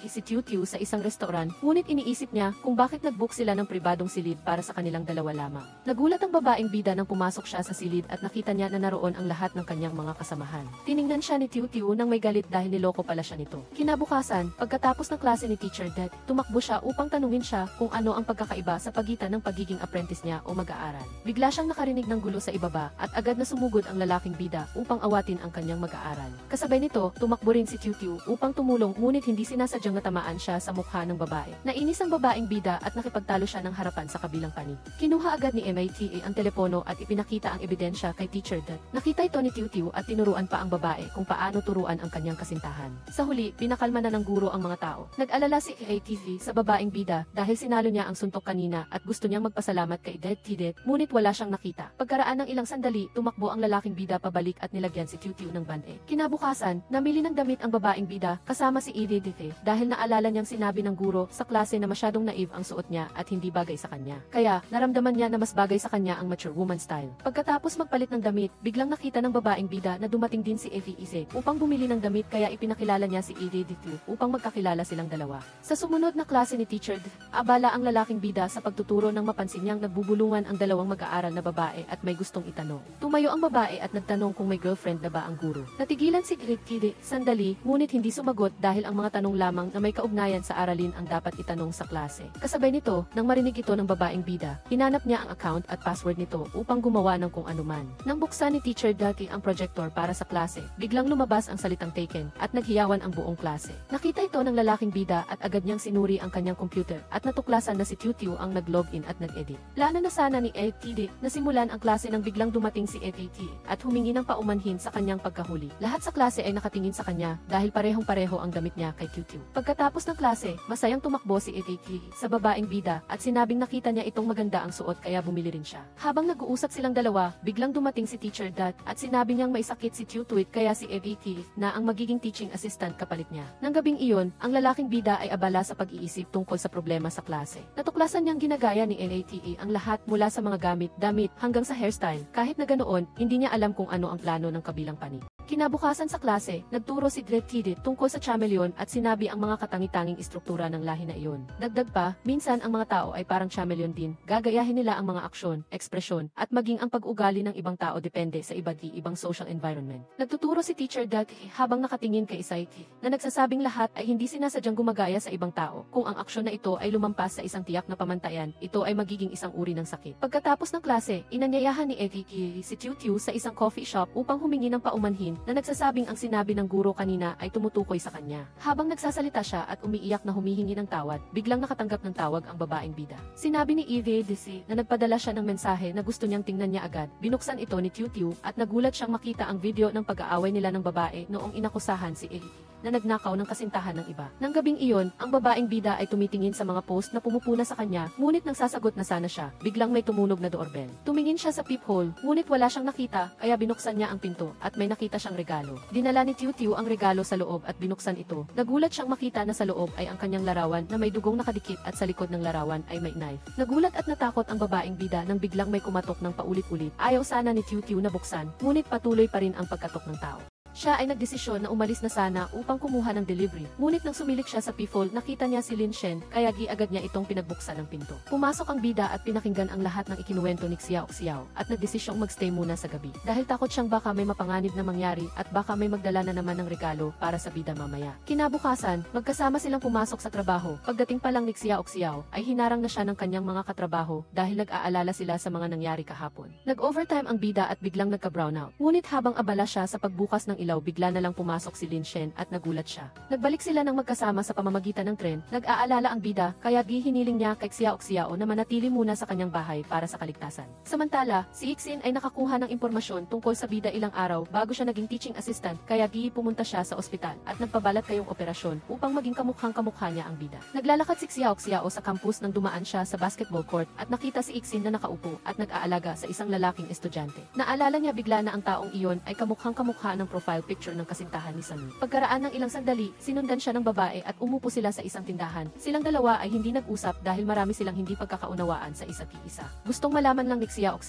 si Tiu sa isang restaurant, ngunit iniisip niya kung bakit nag-book sila ng pribadong silid para sa kanilang dalawa lamang. Nagulat ang babaeng bida nang pumasok siya sa silid at nakita niya na naroon ang lahat ng kanyang mga kasamahan. Tiningnan siya ni Tiu nang may galit dahil niloko pala siya nito. Kinabukasan, pagkatapos ng klase ni Teacher Det, tumakbo siya upang tanungin siya kung ano ang pagkakaiba sa pagitan ng pagiging apprentice niya o mag-aaral. Bigla siyang nakarinig ng gulo sa ibaba at agad na sumugod ang lalaking bida upang awatin ang kanyang mag-aaral. Kasabay nito, tumakbo rin si Tiu upang tumulong ngunit hindi sinasadyang natamaan siya sa mukha ng babae. Nainis ang babaeng bida at nakipagtalo siya ng harapan sa kabilang pani. Kinuha agad ni MITA ang telepono at ipinakita ang ebidensya kay Teacher Det. Nakita ito ni Tiu at tinuruan pa ang babae kung paano turuan ang kanyang kasintahan. Sa huli, pinakalma na ng guro ang mga tao. Nag-alala si ATV sa babaeng bida dahil sinalo niya ang suntok kanina at gusto niyang magpasalamat kay Det, ngunit wala siyang nakita. Pagkaraan ng ilang sandali, tumakbo ang lalaking bida pabalik at nilagyan si Tiu ng band-aid. Kinabukasan, namili ng damit ang babaeng bida kasama si EDT dahil naalala niyang sinabi ng guro sa klase na masyadong naive ang suot niya at hindi bagay sa kanya. Kaya, naramdaman niya na mas bagay sa kanya ang mature woman style. Pagkatapos magpalit ng damit, biglang nakita ng babaeng bida na dumating din si Evie upang bumili ng damit kaya ipinakilala niya si EDT upang magkakilala silang dalawa. Sa sumunod na klase ni Teacher D, abala ang lalaking bida sa pagtuturo nang mapansin niyang nagbubulungan ang dalawang mag-aaral na babae at may gustong itanong. Tumayo ang babae at nagtanong kung may girlfriend na ba ang guro. Natigilan si Evie sandali ngunit hindi sumagot dahil ang mga tanong lamang na may kaugnayan sa aralin ang dapat itanong sa klase. Kasabay nito, nang marinig ito ng babaeng bida, hinanap niya ang account at password nito upang gumawa ng kung anuman. Nang buksan ni Teacher Ducky ang projector para sa klase, biglang lumabas ang salitang taken at naghiyawan ang buong klase. Nakita ito ng lalaking bida at agad niyang sinuri ang kanyang computer at natuklasan na si Tiu ang nag-login at nag-edit. Plano na sana ni ATD na simulan ang klase nang biglang dumating si ATT at humingi ng paumanhin sa kanyang pagkahuli. Lahat sa klase ay nakatingin sa kanya dahil parehong-pareho ang damit niya kay Tiu. Pagkatapos ng klase, masayang tumakbo si ATT sa babaeng bida at sinabing nakita niya itong maganda ang suot kaya bumili rin siya. Habang nag-uusap silang dalawa, biglang dumating si Teacher Dat at sinabi niyang may sakit si Tiu kaya si ATT na ang magiging teaching assistant kapalit niya. Nang gabing iyon, ang lalaking bida ay abala sa pag-iisip tungkol sa problema sa klase. Natuklasan niyang ginagaya ni NATE ang lahat mula sa mga gamit, damit, hanggang sa hairstyle. Kahit na ganoon, hindi niya alam kung ano ang plano ng kabilang pani. Kinabukasan sa klase, nagturo si Dretide tungkol sa chameleon at sinabi ang mga katangi-tanging istruktura ng lahi na iyon. Dagdag pa, minsan ang mga tao ay parang chameleon din, gagayahin nila ang mga aksyon, ekspresyon, at maging ang pag-ugali ng ibang tao depende sa iba't ibang social environment. Nagtuturo si Teacher Dat habang nakatingin kay Isaiti, na nagsasabing lahat ay hindi sinasadyang gumagaya sa ibang tao. Kung ang aksyon na ito ay lumampas sa isang tiyak na pamantayan, ito ay magiging isang uri ng sakit. Pagkatapos ng klase, inanyayahan ni Evie si Tiu sa isang coffee shop upang humingi ng paumanhin na nagsasabing ang sinabi ng guro kanina ay tumutukoy sa kanya. Habang nagsasalita siya at umiiyak na humihingi ng tawad, biglang nakatanggap ng tawag ang babaeng bida. Sinabi ni Evie na nagpadala siya ng mensahe na gusto niyang tingnan niya agad. Binuksan ito ni Tiu at nagulat siyang makita ang video ng pag-aaway nila ng babae noong inakusahan si Evie na nagnakaw ng kasintahan ng iba. Nang gabing iyon, ang babaeng bida ay tumitingin sa mga post na pumupuna sa kanya, ngunit nang sasagot na sana siya, biglang may tumunog na doorbell. Tumingin siya sa peephole, ngunit wala siyang nakita, kaya binuksan niya ang pinto at may nakita siyang regalo. Dinala ni Tiu ang regalo sa loob at binuksan ito. Nagulat siyang makita na sa loob ay ang kanyang larawan na may dugong nakadikit at sa likod ng larawan ay may knife. Nagulat at natakot ang babaeng bida nang biglang may kumatok ng paulit-ulit. Ayaw sana ni Tiu na buksan, ngunit patuloy pa rin ang pagkatok ng tao. Siya ay nagdesisyon na umalis na sana upang kumuha ng delivery. Ngunit nang sumilik siya sa peephole, nakita niya si Lin Shen, kaya agad niya itong pinagbuksan ng pinto. Pumasok ang bida at pinakinggan ang lahat ng ikinuwento ni Xiao at nagdesisyong magstay muna sa gabi. Dahil takot siyang baka may mapanganib na mangyari at baka may magdala na naman ng regalo para sa bida mamaya. Kinabukasan, magkasama silang pumasok sa trabaho. Pagdating pa lang ni Xiao ay hinarang na siya ng kanyang mga katrabaho dahil nag-aalala sila sa mga nangyari kahapon. Nag-overtime ang bida at biglang nagka-brownout. Ngunit habang abala siya sa pagbukas ng ilaw bigla na lang pumasok si Lin Shen at nagulat siya. Nagbalik sila ng magkasama sa pamamagitan ng tren, nag-aalala ang bida kaya hiniling niya kay Xiao na manatili muna sa kanyang bahay para sa kaligtasan. Samantala, si Ixin ay nakakuha ng impormasyon tungkol sa bida ilang araw bago siya naging teaching assistant kaya pumunta siya sa ospital at nagpabalat kayong operasyon upang maging kamukhang-kamukha niya ang bida. Naglalakad si Xiao sa kampus nang dumaan siya sa basketball court at nakita si Ixin na nakaupo at nag-aalaga sa isang lalaking estudyante. Naalala niya bigla na ang taong iyon ay kamukhang-kamukha ng profile picture ng kasintahan ni Sunny. Pagkaraan ng ilang sandali, sinundan siya ng babae at umupo sila sa isang tindahan. Silang dalawa ay hindi nag-usap dahil marami silang hindi pagkakaunawaan sa isa't isa. Gustong malaman lang ni Xiao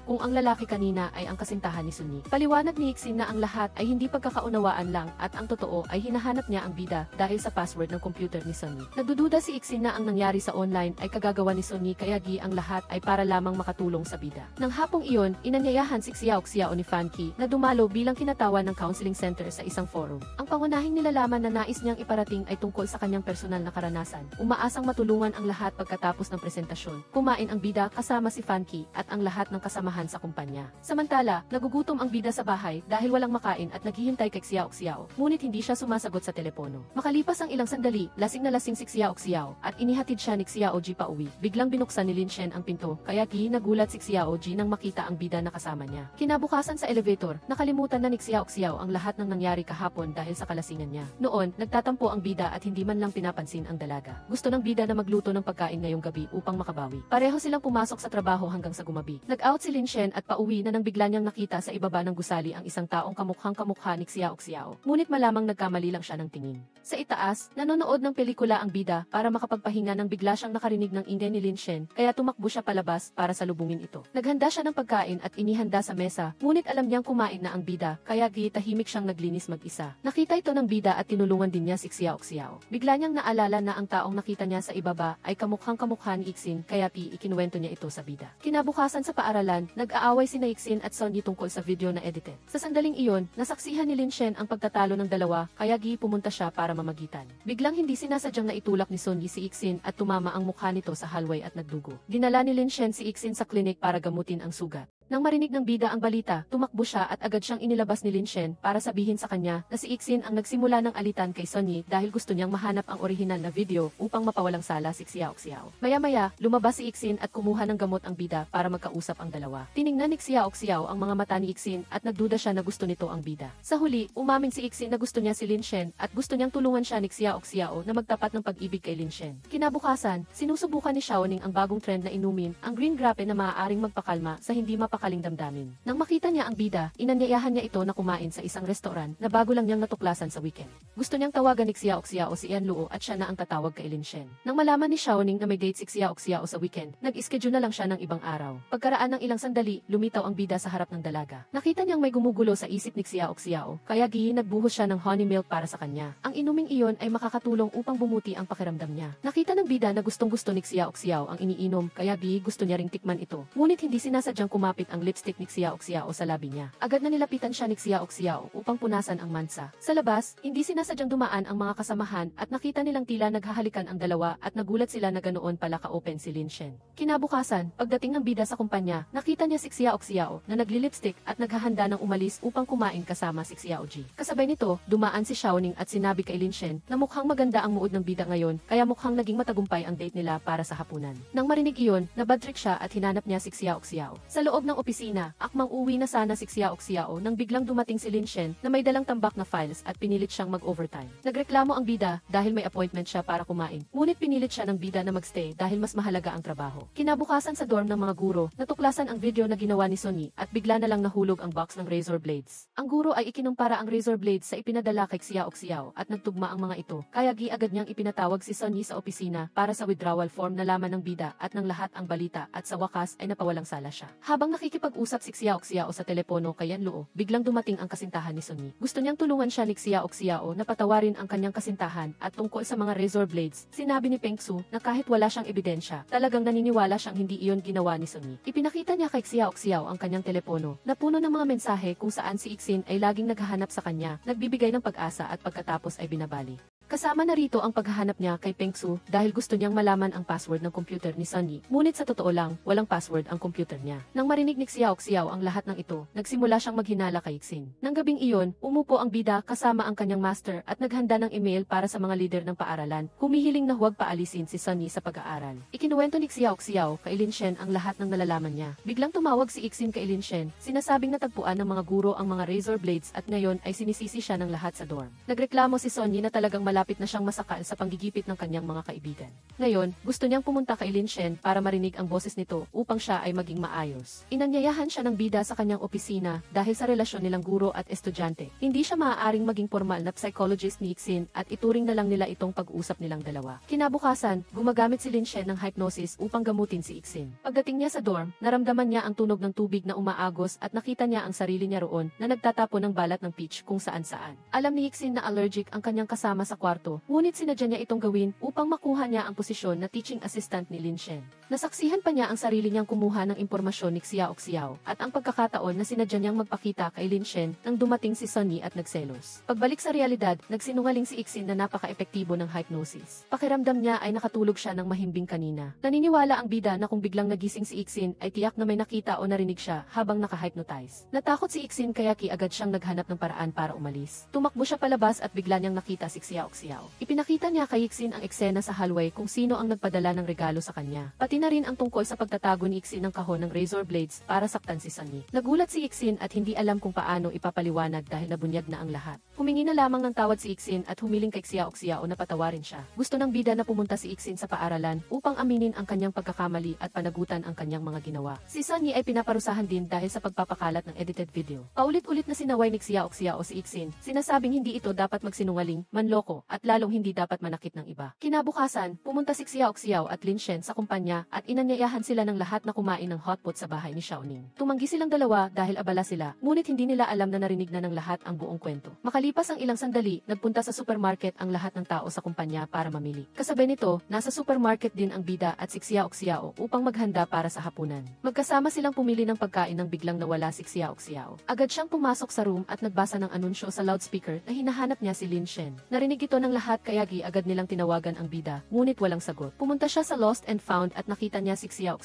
kung ang lalaki kanina ay ang kasintahan ni Sunny. Paliwanag ni Ixin na ang lahat ay hindi pagkakaunawaan lang at ang totoo ay hinahanap niya ang bida dahil sa password ng computer ni Sunny. Nagdududa si Ixin na ang nangyari sa online ay kagagawa ni Sunny kaya ang lahat ay para lamang makatulong sa bida. Nang hapong iyon, inanyayahan si Xiao ni Fanki na dumalo bilang kinatawan ng counseling center sa isang forum. Ang pangunahing nilalaman na nais niyang iparating ay tungkol sa kanyang personal na karanasan. Umaasang matulungan ang lahat pagkatapos ng presentasyon. Kumain ang bida kasama si Fanki at ang lahat ng kasamahan sa kumpanya. Samantala, nagugutom ang bida sa bahay dahil walang makain at naghihintay kay Xiao, ngunit hindi siya sumasagot sa telepono. Makalipas ang ilang sandali, lasing na lasing si Xiao at inihatid siya ni Xiao pauwi. Biglang binuksan ni Lin Shen ang pinto, kaya nagulat si Xiao nang makita ang bida na kasama niya. Kinabukasan sa elevator, nakalimutan na ni Xiao ang lahat ng nangyari kahapon dahil sa kalasingan niya. Noon, nagtatampo ang bida at hindi man lang pinapansin ang dalaga. Gusto ng bida na magluto ng pagkain ngayong gabi upang makabawi. Pareho silang pumasok sa trabaho hanggang sa gumabi. Nag-out si Lin Shen at pauwi na nang bigla niyang nakita sa ibaba ng gusali ang isang taong kamukhang-kamukha ni Xiao. Ngunit malamang nagkamali lang siya ng tingin. Sa itaas, nanonood ng pelikula ang bida para makapagpahinga nang bigla siyang nakarinig ng ingay ni Lin Shen, kaya tumakbo siya palabas para salubungin ito. Naghanda siya ng pagkain at inihanda sa mesa, ngunit alam niyang kumain na ang bida, kaya tahimik siyang naglinis mag-isa. Nakita ito ng bida at tinulungan din niya si Xiao. Bigla niyang naalala na ang taong nakita niya sa ibaba ay kamukhang-kamukha ni Ixin, kaya ikinuwento niya ito sa bida. Kinabukasan sa paaralan, nag-aaway si Ixin at Sonny tungkol sa video na edited. Sa sandaling iyon, nasaksihan ni Lin Shen ang pagtatalo ng dalawa, kaya pumunta siya para mamagitan. Biglang hindi sinasadyang naitulak ni Sonny si Ixin at tumama ang mukha nito sa hallway at nagdugo. Dinala ni Lin Shen si Ixin sa klinik para gamutin ang sugat. Nang marinig ng bida ang balita, tumakbo siya at agad siyang inilabas ni Lin Shen para sabihin sa kanya na si Ixin ang nagsimula ng alitan kay Sonny dahil gusto niyang mahanap ang orihinal na video upang mapawalang sala si Xiao. Maya-maya, lumabas si Ixin at kumuha ng gamot ang bida para magkausap ang dalawa. Tiningnan ni Xiao ang mga mata ni Ixin at nagduda siya na gusto nito ang bida. Sa huli, umamin si Ixin na gusto niya si Lin Shen at gusto niyang tulungan siya ni Xiao na magtapat ng pag-ibig kay Lin Shen. Kinabukasan, sinusubukan ni Xiaoning ang bagong trend na inumin, ang green grape na maaaring magpakalma sa hindi mapakaling damdamin. Nang makita niya ang bida, inanyayahan niya ito na kumain sa isang restaurant na bago lang niyang natuklasan sa weekend. Gusto niyang tawagan ni Xiao si Ian Luo at siya na ang tatawag kay Lin Shen. Nang malaman ni Xiaoning na may date si Xiao sa weekend, nag-schedule na lang siya ng ibang araw. Pagkaraan ng ilang sandali, lumitaw ang bida sa harap ng dalaga. Nakita niyang may gumugulo sa isip ni Xiao, kaya nagbuhos siya ng honey milk para sa kanya. Ang inuming iyon ay makakatulong upang bumuti ang pakiramdam niya. Nakita ng bida na gustong-gusto ni Xiao ang iniinom, kaya gusto niya ring tikman ito. Ngunit hindi sinasadyang kumapit ang lipstick ni Xiao sa labi niya. Agad na nilapitan siya ni Xiao upang punasan ang mansa. Sa labas, hindi sinasadyang dumaan ang mga kasamahan at nakita nilang tila naghahalikan ang dalawa at nagulat sila na ganoon pala ka-open si Lin Shen. Kinabukasan, pagdating ng bida sa kumpanya, nakita niya si Xiao na naglilipstick at naghahanda ng umalis upang kumain kasama si Xiao. Kasabay nito, dumaan si Xiaoning at sinabi kay Lin Shen na mukhang maganda ang mood ng bida ngayon, kaya mukhang naging matagumpay ang date nila para sa hapunan. Nang marinig iyon, nabadtrip siya at hinanap niya si Xiao. Sa loob ng opisina, akmang uwi na sana si Xiao nang biglang dumating si Lin Shen na may dalang tambak na files at pinilit siyang mag-overtime. Nagreklamo ang bida dahil may appointment siya para kumain, ngunit pinilit siya ng bida na magstay dahil mas mahalaga ang trabaho. Kinabukasan sa dorm ng mga guro, natuklasan ang video na ginawa ni Sonny at bigla na lang nahulog ang box ng razor blades. Ang guro ay ikinumpara ang razor blades sa ipinadala kay Xiao at nagtugma ang mga ito, kaya agad niyang ipinatawag si Sonny sa opisina para sa withdrawal form na laman ng bida at ng lahat ang balita at sa wakas ay napawalang sala siya. Habang nakikipag-usap si Xiao sa telepono kay Yan Luo, biglang dumating ang kasintahan ni Sonny. Gusto niyang tulungan siya ni Xiao na patawarin ang kanyang kasintahan at tungkol sa mga razor blades, sinabi ni Peng Su na kahit wala siyang ebidensya, talagang naniniwala siyang hindi iyon ginawa ni Sonny. Ipinakita niya kay Xiao ang kanyang telepono na puno ng mga mensahe kung saan si Ixin ay laging naghahanap sa kanya, nagbibigay ng pag-asa at pagkatapos ay binabali. Kasama na rito ang paghahanap niya kay Peng Su dahil gusto niyang malaman ang password ng computer ni Sunny. Ngunit sa totoo lang, walang password ang computer niya. Nang marinig ni Xiao ang lahat ng ito, nagsimula siyang maghinala kay Ixin. Nang gabing iyon, umupo ang bida kasama ang kanyang master at naghanda ng email para sa mga leader ng paaralan, humihiling na huwag paalisin si Sunny sa pag-aaral. Ikinuwento ni Xiao kay Lin Shen ang lahat ng nalalaman niya. Biglang tumawag si Ixin kay Lin Shen, sinasabing natagpuan ng mga guro ang mga razor blades at ngayon ay sinisisi siya ng lahat sa dorm. Nagreklamo si Sunny na talagang malapit na siyang masakal sa panggigipit ng kanyang mga kaibigan. Ngayon, gusto niyang pumunta kay Lin Shen para marinig ang boses nito upang siya ay maging maayos. Inanyayahan siya ng bida sa kanyang opisina dahil sa relasyon nilang guro at estudyante. Hindi siya maaaring maging formal na psychologist ni Ixin at ituring na lang nila itong pag-usap nilang dalawa. Kinabukasan, gumagamit si Lin Shen ng hypnosis upang gamutin si Ixin. Pagdating niya sa dorm, naramdaman niya ang tunog ng tubig na umaagos at nakita niya ang sarili niya roon na nagtatapon ng balat ng peach kung saan-saan. Alam ni Ixin na allergic ang kanyang kasama sa kwarto, ngunit sinadya niya itong gawin upang makuha niya ang posisyon na teaching assistant ni Lin Shen. Nasaksihan pa niya ang sarili niyang kumuha ng impormasyon ni Xiao at ang pagkakataon na sinadya niyang magpakita kay Lin Shen nang dumating si Sunny at nagselos. Pagbalik sa realidad, nagsinungaling si Ixin na napaka-epektibo ng hypnosis. Pakiramdam niya ay nakatulog siya ng mahimbing kanina. Naniniwala ang bida na kung biglang nagising si Ixin ay tiyak na may nakita o narinig siya habang naka-hypnotize. Natakot si Ixin kaya agad siyang naghanap ng paraan para umalis. Tumakbo siya palabas at bigla niyang nakita si Xiao. Ipinakita niya kay Ixin ang eksena sa hallway kung sino ang nagpadala ng regalo sa kanya. Pati na rin ang tungkol sa pagtatago ni Ixin ng kahon ng razor blades para saktan si Sunny. Nagulat si Ixin at hindi alam kung paano ipapaliwanag dahil nabunyag na ang lahat. Humingi na lamang ng tawad si Ixin at humiling kay Xiao na patawarin siya. Gusto ng bida na pumunta si Ixin sa paaralan upang aminin ang kanyang pagkakamali at panagutan ang kanyang mga ginawa. Si Sunny ay pinaparusahan din dahil sa pagpapakalat ng edited video. Paulit-ulit na sinaway ni Xiao si Ixin, sinasabing hindi ito dapat magsinungaling, manloko, at lalong hindi dapat manakit ng iba. Kinabukasan, pumunta si Xiao at Lin Shen sa kumpanya at inanyayahan sila ng lahat na kumain ng hotpot sa bahay ni Xiaoning. Tumanggi silang dalawa dahil abala sila, ngunit hindi nila alam na narinig na ng lahat ang buong kwento. Makalipas ang ilang sandali, nagpunta sa supermarket ang lahat ng tao sa kumpanya para mamili. Kasabay nito, nasa supermarket din ang bida at si Xiao upang maghanda para sa hapunan. Magkasama silang pumili ng pagkain nang biglang nawala si Xiao. Agad siyang pumasok sa room at nagbasa ng anunsyo sa loudspeaker na hinahanap niya si Lin Shen. Narinig ito ng lahat kaya agad nilang tinawagan ang bida, ngunit walang sagot. Pumunta siya sa Lost and Found at nakita niya si Xiao.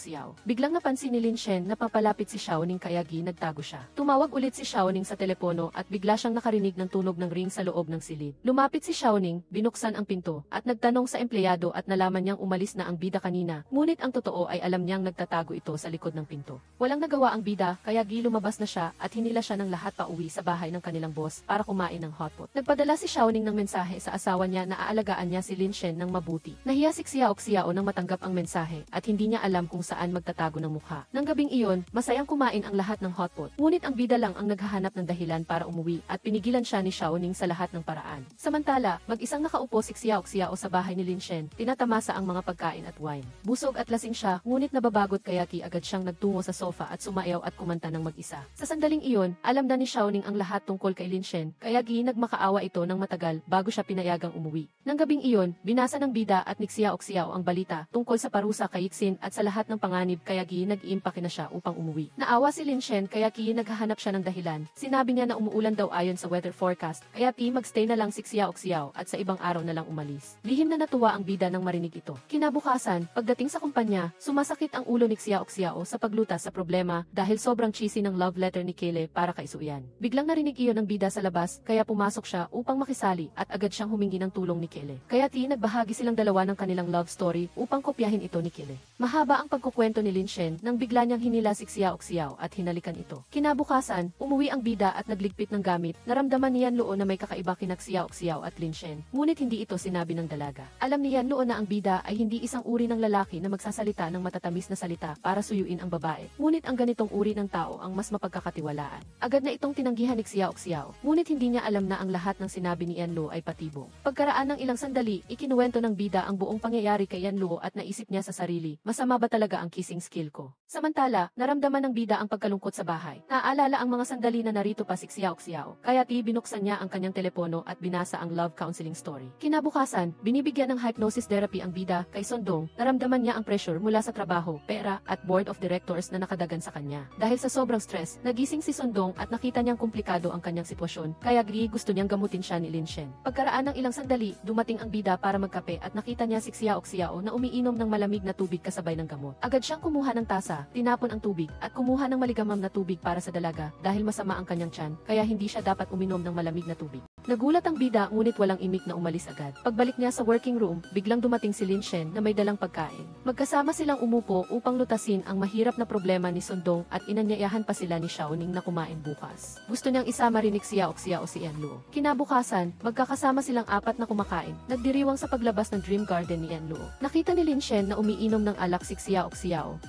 Biglang napansin ni Lin Shen na papalapit si Xiaoning kaya nagtago siya. Tumawag ulit si Xiaoning sa telepono at bigla siyang nakarinig ng tunog ng ring sa loob ng silid. Lumapit si Xiaoning, binuksan ang pinto, at nagtanong sa empleyado at nalaman niyang umalis na ang bida kanina, ngunit ang totoo ay alam niyang nagtatago ito sa likod ng pinto. Walang nagawa ang bida kaya lumabas na siya at hinila siya ng lahat pauwi sa bahay ng kanilang boss para kumain ng hotpot. Nagpadala si Xiaoning ng mensahe sa asawa niya na aalagaan niya si Lin Shen ng mabuti. Nahiya si Xiao nang matanggap ang mensahe at hindi niya alam kung saan magtatago ng mukha. Nang gabing iyon, masayang kumain ang lahat ng hotpot, ngunit ang bida lang ang naghahanap ng dahilan para umuwi at pinigilan siya ni Xiaoning sa lahat ng paraan. Samantala, mag-isang nakaupo si Xiao sa bahay ni Lin Shen, tinatamasa ang mga pagkain at wine. Busog at lasing siya, ngunit nababagot kaya agad siyang nagtungo sa sofa at sumayaw at kumanta ng mag-isa. Sa sandaling iyon, alam na ni Xiaoning ang lahat tungkol kay Lin Shen, kaya nagmakaawa ito ng matagal bago siya pinayagang umuwi. Nang gabing iyon, binasa ng bida at ni Xiao ang balita tungkol sa parusa kay Ixin at sa lahat ng panganib kaya nag-iimpake na siya upang umuwi. Naawa si Lin Shen kaya naghahanap siya ng dahilan. Sinabi niya na umuulan daw ayon sa weather forecast, kaya magstay na lang si Xiao at sa ibang araw na lang umalis. Lihim na natuwa ang bida nang marinig ito. Kinabukasan, pagdating sa kumpanya, sumasakit ang ulo ni Xiao sa paglutas sa problema dahil sobrang cheesy ng love letter ni Kele para kay Suyan. Biglang narinig iyon ng bida sa labas kaya pumasok siya upang makisali at agad siyang humingi ng tulong ni Kele. Kaya nagbahagi silang dalawa ng kanilang love story upang kopyahin ito ni Kele. Mahaba ang pagkukwento ni Lin Shen nang bigla niyang hinila si Xiao at hinalikan ito. Kinabukasan, umuwi ang bida at nagligpit ng gamit. Naramdaman ni Yanluo na may kakaiba kina Xiao at Lin Shen, ngunit hindi ito sinabi ng dalaga. Alam ni Yanluo na ang bida ay hindi isang uri ng lalaki na magsasalita ng matatamis na salita para suyuin ang babae, ngunit ang ganitong uri ng tao ang mas mapagkakatiwalaan. Agad na itong tinanggihan ni Xiao, ngunit hindi niya alam na ang lahat ng sinabi ni Yanluo ay patibong. Pagkaraan ng ilang sandali, ikinuwento ng bida ang buong pangyayari kay Yanluo at naisip niya sa sarili, masama ba talaga ang kissing skill ko? Samantala, naramdaman ng bida ang pagkalungkot sa bahay. Naaalala ang mga sandali na narito pa si Xiao, kaya binuksan niya ang kanyang telepono at binasa ang love counseling story. Kinabukasan, binibigyan ng hypnosis therapy ang bida kay Sondong. Naramdaman niya ang pressure mula sa trabaho, pera, at board of directors na nakadagan sa kanya. Dahil sa sobrang stress, nagising si Sondong at nakita niyang komplikado ang kanyang sitwasyon, kaya gusto niyang gamutin siya ni Lin Shen. Pagkaraan ng ilang sandali, dumating ang bida para magkape at nakita niya si Xiao na umiinom ng malamig na tubig kasabay ng gamot. Agad siyang kumuha ng tasa, tinapon ang tubig, at kumuha ng maligamam na tubig para sa dalaga dahil masama ang kanyang tiyan, kaya hindi siya dapat uminom ng malamig na tubig. Nagulat ang bida ngunit walang imik na umalis agad. Pagbalik niya sa working room, biglang dumating si Lin Shen na may dalang pagkain. Magkasama silang umupo upang lutasin ang mahirap na problema ni Sundong at inanyayahan pa sila ni Xiaoning na kumain bukas. Gusto niyang isama rin ni Xiao si Yanluo. Kinabukasan, magkakasama silang apat na kumakain, nagdiriwang sa paglabas ng Dream Garden ni Yanluo. Nakita ni Lin Shen na umiinom ng alak si Xiao,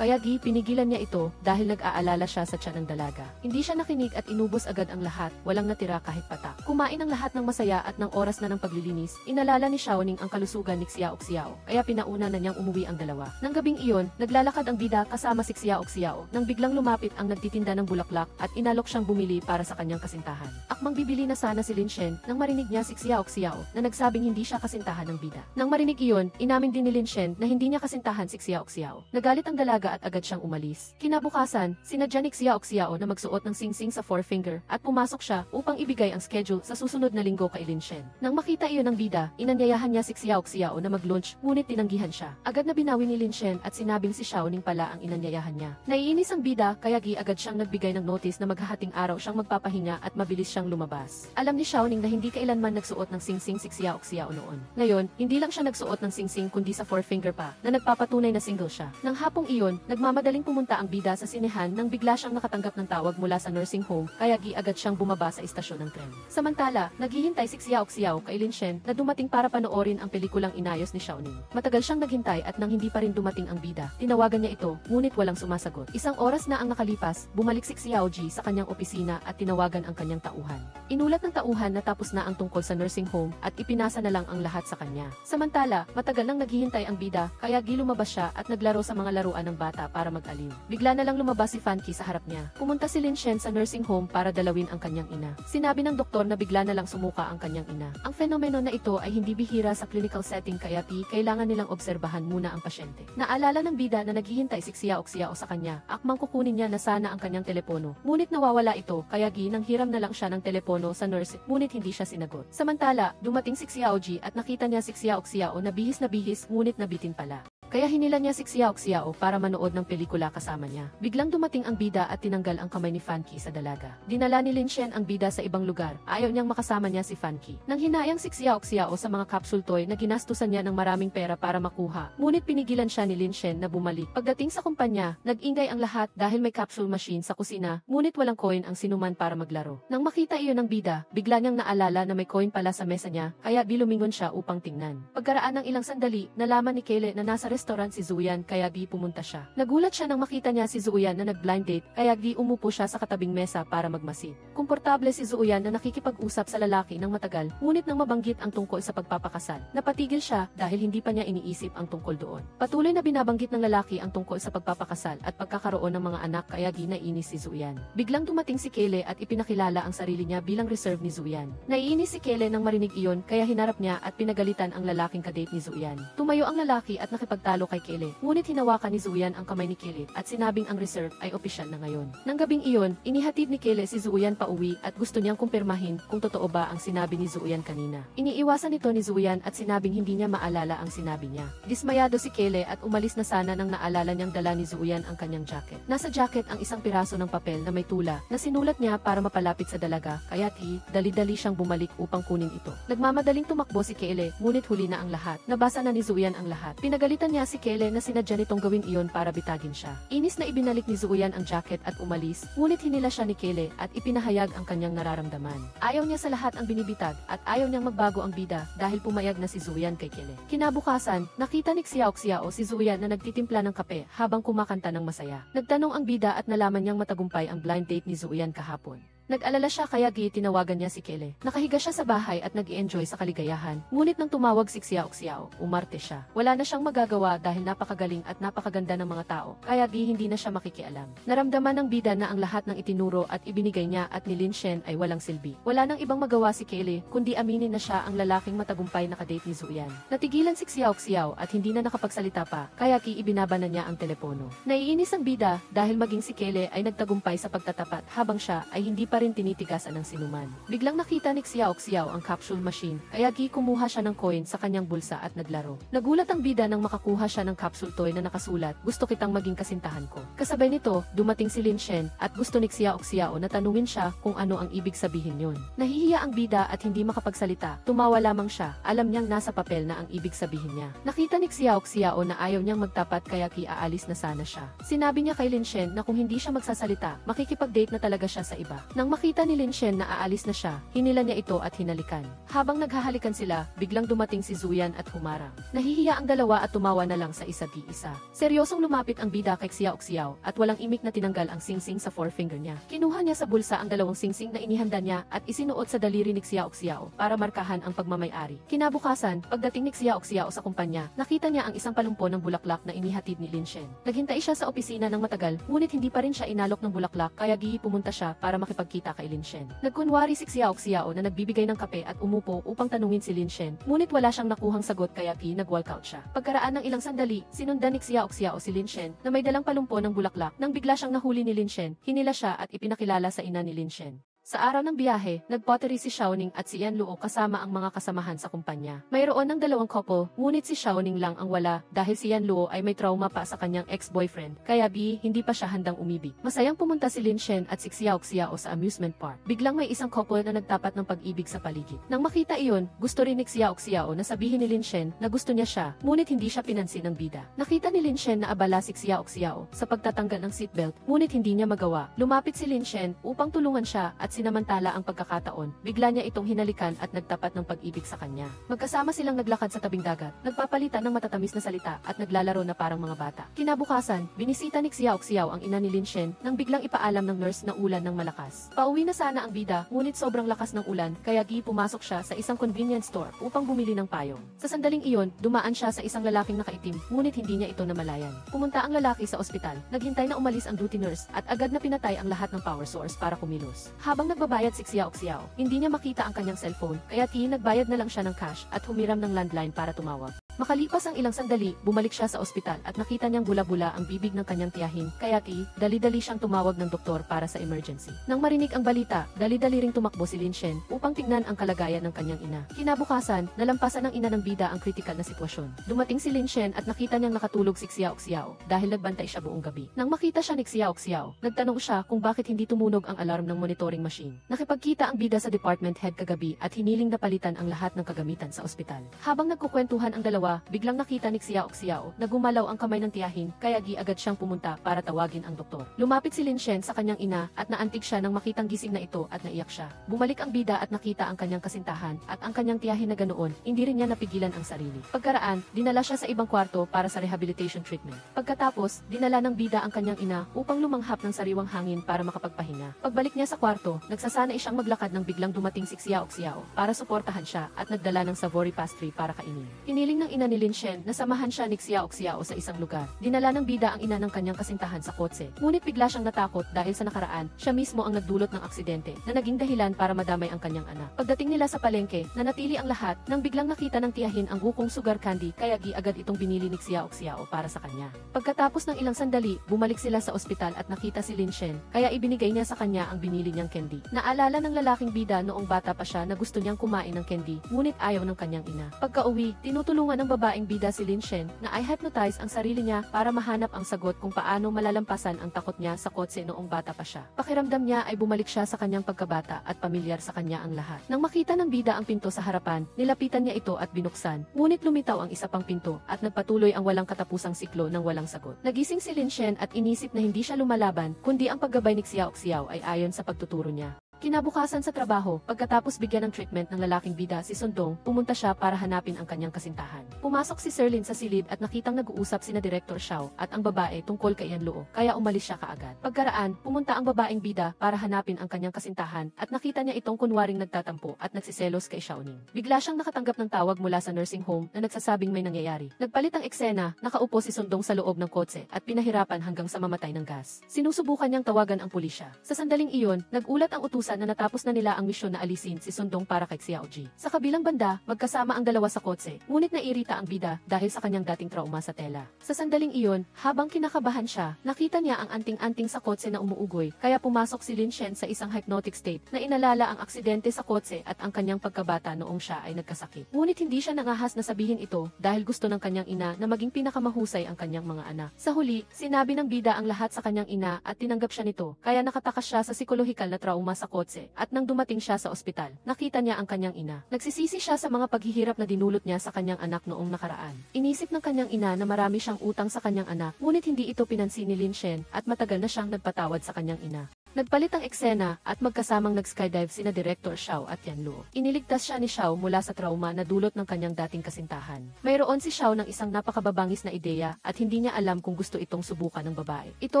kaya pinigilan niya ito dahil nag-aalala siya sa tiyan ng dalaga. Hindi siya nakinig at inubos agad ang lahat, walang natira kahit patak. Kumain ang lahat ng masaya at ng oras na ng paglilinis, inalala ni Xiaoning ang kalusugan ni Xiao, kaya pinauna na niyang umuwi ang dalawa. Nang gabing iyon, naglalakad ang bida kasama si Xiao nang biglang lumapit ang nagtitinda ng bulaklak at inalok siyang bumili para sa kanyang kasintahan. Akmang bibili na sana si Lin Shen nang marinig niya si Xiao na nagsabing hindi siya kasintahan ng bida. Nang marinig iyon, inamin din ni Lin Shen na hindi niya kasintahan si Xiao. Nagalit ang dalaga at agad siyang umalis. Kinabukasan, sinadya ni Xiao na magsuot ng singsing sa forefinger at pumasok siya upang ibigay ang schedule sa susunod na linggo kay Lin Shen. Nang makita iyon ng bida, inanyayahan niya si Xiao na mag-lunch, ngunit tinanggihan siya. Agad na binawi ni Lin Shen at sinabing si Xiaoning pala ang inanyayahan niya. Naiinis ang bida kaya agad siyang nagbigay ng notice na maghahating araw siyang magpapahinga at mabilis siyang lumabas. Alam ni Xiaoning na hindi kailanman nagsuot ng singsing si Xiao noon. Ngayon, hindi lang siya nagsuot ng singsing kundi sa forefinger pa, na nagpapatunay na single siya. Nang hapong iyon, nagmamadaling pumunta ang bida sa sinehan nang bigla siyang nakatanggap ng tawag mula sa nursing home, kaya agad siyang bumaba sa istasyon ng tren. Samantala, naghihintay si Xiao kay Lin Shen na dumating para panoorin ang pelikulang inayos ni Xiaoning. Matagal siyang naghintay at nang hindi pa rin dumating ang bida, tinawagan niya ito, ngunit walang sumasagot. Isang oras na ang nakalipas, bumalik si Xiao sa kanyang opisina at tinawagan ang kanyang tauhan. Inulat ng tauhan na tapos na ang tungkol sa nursing home at ipinasa na lang ang lahat sa kanya. Samantala, matagal nang naghihintay ang bida, kaya lumabas siya at naglaro sa mga laruan ng bata para mag-aliw. Bigla na lang lumabas si Fan Qi sa harap niya. Pumunta si Lin Shen sa nursing home para dalawin ang kanyang ina. Sinabi ng doktor na bigla na lang sumuka ang kanyang ina. Ang fenomeno na ito ay hindi bihira sa clinical setting kaya kailangan nilang obserbahan muna ang pasyente. Naalala ng bida na naghihintay si Xiao sa kanya, akmang kukunin niya na sana ang kanyang telepono. Ngunit nawawala ito kaya nanghiram na lang siya ng telepono sa nurse ngunit hindi siya sinagot. Samantala, dumating si Xiao at nakita niya si Xiao na bihis ngunit nabitin pala. Kaya hinila niya si Xiao para manood ng pelikula kasama niya. Biglang dumating ang bida at tinanggal ang kamay ni Fan Qi sa dalaga. Dinala ni Lin Shen ang bida sa ibang lugar. Ayaw niyang makasama niya si Fan Qi. Nang hinayang si Xiao sa mga capsule toy na ginastusan niya ng maraming pera para makuha, ngunit pinigilan siya ni Lin Shen na bumalik. Pagdating sa kumpanya, nag-ingay ang lahat dahil may capsule machine sa kusina, ngunit walang coin ang sinuman para maglaro. Nang makita iyon ng bida, bigla niyang naalala na may coin pala sa mesa niya, kaya lumingon siya upang tingnan. Pagkaraan ng ilang sandali, nalaman ni Kele na nasa restaurant si Zuyan kaya pumunta siya. Nagulat siya nang makita niya si Zuyan na nag-blind date kaya umupo siya sa katabing mesa para magmasid. Komportable si Zuyan na nakikipag-usap sa lalaki ng matagal, ngunit nang mabanggit ang tungkol sa pagpapakasal, napatigil siya dahil hindi pa niya iniisip ang tungkol doon. Patuloy na binabanggit ng lalaki ang tungkol sa pagpapakasal at pagkakaroon ng mga anak kaya naiinis si Zuyan. Biglang dumating si Kele at ipinakilala ang sarili niya bilang reserve ni Zuyan. Naiinis si Kele nang marinig iyon kaya hinarap niya at pinagalitan ang lalaking kadate ni Zuyan. Tumayo ang lalaki at nakipagtalo kay Kele, ngunit hinawakan ni Zuyan ang kamay ni Kele at sinabing ang reserve ay opisyal na ngayon. Nang gabing iyon, inihatid ni Kele si Zuyan pauwi at gusto niyang kumpirmahin kung totoo ba ang sinabi ni Zuyan kanina. Iniiwasan ito ni Zuyan at sinabing hindi niya maalala ang sinabi niya. Dismayado si Kele at umalis na sana nang naalala niyang dala ni Zuyan ang kanyang jacket. Nasa jacket ang isang piraso ng papel na may tula na sinulat niya para mapalapit sa dalaga, kaya dali-dali siyang bumalik upang kunin ito. Nagmamadaling tumakbo si Kele, ngunit huli na ang lahat. Nabasa na ni Zuyan ang lahat. Pinagalitan niya si Kele na sinadya nitong gawin iyon para bitagin siya. Inis na ibinalik ni Zuyan ang jacket at umalis, ngunit hinila siya ni Kele at ipinahayag ang kanyang nararamdaman. Ayaw niya sa lahat ang binibitag at ayaw niyang magbago ang bida dahil pumayag na si Zuyan kay Kele. Kinabukasan, nakita ni Xiao si Zuyan na nagtitimpla ng kape habang kumakanta ng masaya. Nagtanong ang bida at nalaman niyang matagumpay ang blind date ni Zuyan kahapon. Nag-alala siya kaya tinawagan niya si Kele. Nakahiga siya sa bahay at nag-i-enjoy sa kaligayahan. Ngunit nang tumawag si Xiao, umarte siya. Wala na siyang magagawa dahil napakagaling at napakaganda ng mga tao, kaya hindi na siya makikialam. Naramdaman ng bida na ang lahat ng itinuro at ibinigay niya at ni Lin Shen ay walang silbi. Wala nang ibang magawa si Kele, kundi aminin na siya ang lalaking matagumpay na kadate ni Zuyan. Natigilan si Xiao at hindi na nakapagsalita pa, kaya ibinaba na niya ang telepono. Naiinis ang bida dahil maging si Kele ay nagtagumpay sa pagtatapat habang siya ay hindi pa pa rin tinitigasan ng sinuman. Biglang nakita ni Xiao ang capsule machine, kaya kumuha siya ng coin sa kanyang bulsa at naglaro. Nagulat ang bida nang makakuha siya ng capsule toy na nakasulat, "Gusto kitang maging kasintahan ko." Kasabay nito, dumating si Lin Shen at gusto ni Xiao na tanungin siya kung ano ang ibig sabihin yun. Nahihiya ang bida at hindi makapagsalita, tumawa lamang siya, alam niyang nasa papel na ang ibig sabihin niya. Nakita ni Xiao na ayaw niyang magtapat kaya aalis na sana siya. Sinabi niya kay Lin Shen na kung hindi siya magsasalita, makikipag-date na talaga siya sa iba. Nang makita ni Lin Shen na aalis na siya, hinila niya ito at hinalikan. Habang naghahalikan sila, biglang dumating si Zuyan at humarang. Nahihiya ang dalawa at tumawa na lang sa isa't isa. Seryosong lumapit ang bida kay Xiao at walang imik na tinanggal ang singsing sa forefinger niya. Kinuha niya sa bulsa ang dalawang singsing na inihanda niya at isinuot sa daliri ni Xiao para markahan ang pagmamay-ari. Kinabukasan, pagdating ni Xiao sa kumpanya, nakita niya ang isang palumpo ng bulaklak na inihatid ni Lin Shen. Naghintay siya sa opisina ng matagal, ngunit hindi pa rin siya inalok ng bulaklak kaya pumunta siya para makipagkita kay Lin Shen. Nagkunwari si Xiao na nagbibigay ng kape at umupo upang tanungin si Lin Shen, ngunit wala siyang nakuhang sagot kaya nag-walkout siya. Pagkaraan ng ilang sandali, sinundan ni Xiao si Lin Shen na may dalang palumpo ng bulaklak. Nang bigla siyang nahuli ni Lin Shen, hinila siya at ipinakilala sa ina ni Lin Shen. Sa araw ng biyahe, nagpottery si Xiaoning at si Yan Luo kasama ang mga kasamahan sa kumpanya. Mayroon ng dalawang couple, ngunit si Xiaoning lang ang wala dahil si Yan Luo ay may trauma pa sa kanyang ex-boyfriend, kaya hindi pa siya handang umibig. Masayang pumunta si Lin Shen at si Xiao sa amusement park. Biglang may isang couple na nagtapat ng pag-ibig sa paligid. Nang makita iyon, gusto rin ni Xiao na sabihin ni Lin Shen na gusto niya siya, ngunit hindi siya pinansin ng bida. Nakita ni Lin Shen na abala si Xiao sa pagtatanggal ng seatbelt, ngunit hindi niya magawa. Lumapit si Lin Shen upang tulungan siya at sinamantala ang pagkakataon, bigla niya itong hinalikan at nagtapat ng pag-ibig sa kanya. Magkasama silang naglakad sa tabing dagat, nagpapalitan ng matatamis na salita at naglalaro na parang mga bata. Kinabukasan, binisita ni Xiao ang ina ni Lin Shen nang biglang ipaalam ng nurse na ulan ng malakas. Pauwi na sana ang bida, ngunit sobrang lakas ng ulan kaya pumasok siya sa isang convenience store upang bumili ng payong. Sa sandaling iyon, dumaan siya sa isang lalaking nakaitim, ngunit hindi niya ito namalayan. Pumunta ang lalaki sa ospital, naghintay na umalis ang duty nurse at agad na pinatay ang lahat ng power source para kumilos. Habang nagbabayad si Xiao, hindi niya makita ang kanyang cellphone, kaya nagbayad na lang siya ng cash at humiram ng landline para tumawag. Makalipas ang ilang sandali, bumalik siya sa ospital at nakita niyang bula-bula ang bibig ng kanyang tiyahin, kaya dali-dali siyang tumawag ng doktor para sa emergency. Nang marinig ang balita, dali-dali ring tumakbo si Lin Shen upang tignan ang kalagayan ng kanyang ina. Kinabukasan, nalampasan ng ina ng bida ang kritikal na sitwasyon. Dumating si Lin Shen at nakita niyang nakatulog si Xiao dahil nagbantay siya buong gabi. Nang makita siya ni Xiao, nagtanong siya kung bakit hindi tumunog ang alarm ng monitoring machine. Nakipagkita ang bida sa department head kagabi at hiniling na palitan ang lahat ng kagamitan sa ospital. Habang nagkukwentuhan ang dalawa, biglang nakita ni Xiao na gumalaw ang kamay ng tiyahin, kaya agad siyang pumunta para tawagin ang doktor. Lumapit si Lin Shen sa kanyang ina at naantig siya nang makitang gising na ito at naiyak siya. Bumalik ang bida at nakita ang kanyang kasintahan at ang kanyang tiyahin na ganoon, hindi rin niya napigilan ang sarili. Pagkaraan, dinala siya sa ibang kwarto para sa rehabilitation treatment. Pagkatapos, dinala ng bida ang kanyang ina upang lumanghap ng sariwang hangin para makapagpahinga. Pagbalik niya sa kwarto, nagsasanay siyang maglakad nang biglang dumating si Xiao para suportahan siya at nagdala ng savory pastry para kainin. Piniling ng ina ni Lin Shen na samahan siya ni Xiao sa isang lugar. Dinala ng bida ang ina ng kanyang kasintahan sa kotse. Ngunit bigla siyang natakot dahil sa nakaraan, siya mismo ang nagdulot ng aksidente na naging dahilan para madamay ang kanyang anak. Pagdating nila sa palengke, nanatili ang lahat nang biglang nakita ng tiyahin ang bukong sugar candy kaya agad itong binili ni Xiao para sa kanya. Pagkatapos ng ilang sandali, bumalik sila sa ospital at nakita si Lin Shen kaya ibinigay niya sa kanya ang binili niyang candy. Naalala ng lalaking bida noong bata pa siya na gusto niyang kumain ng candy, ngunit ayaw ng kanyang ina. Pagka-uwi, tinutulungan ng babaeng bida si Lin Shen na i-hypnotize ang sarili niya para mahanap ang sagot kung paano malalampasan ang takot niya sa kotse noong bata pa siya. Pakiramdam niya ay bumalik siya sa kanyang pagkabata at pamilyar sa kanya ang lahat. Nang makita ng bida ang pinto sa harapan, nilapitan niya ito at binuksan, ngunit lumitaw ang isa pang pinto at nagpatuloy ang walang katapusang siklo ng walang sagot. Nagising si Lin Shen at inisip na hindi siya lumalaban, kundi ang paggabay ni Xiao ay ayon sa pagtuturo niya. Kinabukasan sa trabaho, pagkatapos bigyan ng treatment ng lalaking bida si Sundong, pumunta siya para hanapin ang kanyang kasintahan. Pumasok si Sir Lin sa silid at nakitang nag-uusap sina Director Xiao at ang babae tungkol kay Yan Luo, kaya umalis siya kaagad. Pagkaraan, pumunta ang babaeng bida para hanapin ang kanyang kasintahan at nakita niya itong kunwaring nagtatampo at nagsiselos kay Xiaoning. Bigla siyang nakatanggap ng tawag mula sa nursing home na nagsasabing may nangyayari. Nagpalit ang eksena, nakaupo si Sundong sa loob ng kotse at pinahirapan hanggang sa mamatay ng gas. Sinusubukan niyang tawagan ang pulisya. Sa sandaling iyon, nagulat ang utusan katapusan na natapos na nila ang misyon na alisin si Sundong para kay Xiaoji. Sa kabilang banda, magkasama ang dalawa sa kotse, ngunit nairita ang bida dahil sa kanyang dating trauma sa tela. Sa sandaling iyon, habang kinakabahan siya, nakita niya ang anting-anting sa kotse na umuugoy, kaya pumasok si Lin Shen sa isang hypnotic state na inalala ang aksidente sa kotse at ang kanyang pagkabata noong siya ay nagkasakit. Ngunit hindi siya nangahas na sabihin ito dahil gusto ng kanyang ina na maging pinakamahusay ang kanyang mga anak. Sa huli, sinabi ng bida ang lahat sa kanyang ina at tinanggap siya nito, kaya nakatakas siya sa psikolohikal na trauma sa kotse at nang dumating siya sa ospital, nakita niya ang kanyang ina. Nagsisisi siya sa mga paghihirap na dinulot niya sa kanyang anak noong nakaraan. Inisip ng kanyang ina na marami siyang utang sa kanyang anak, ngunit hindi ito pinansin ni Lin Shen at matagal na siyang nagpatawad sa kanyang ina. Nagpalit ang eksena at magkasamang nag-skydive sina Director Xiao at Yan Luo. Iniligtas siya ni Xiao mula sa trauma na dulot ng kanyang dating kasintahan. Mayroon si Xiao ng isang napakababangis na ideya at hindi niya alam kung gusto itong subukan ng babae. Ito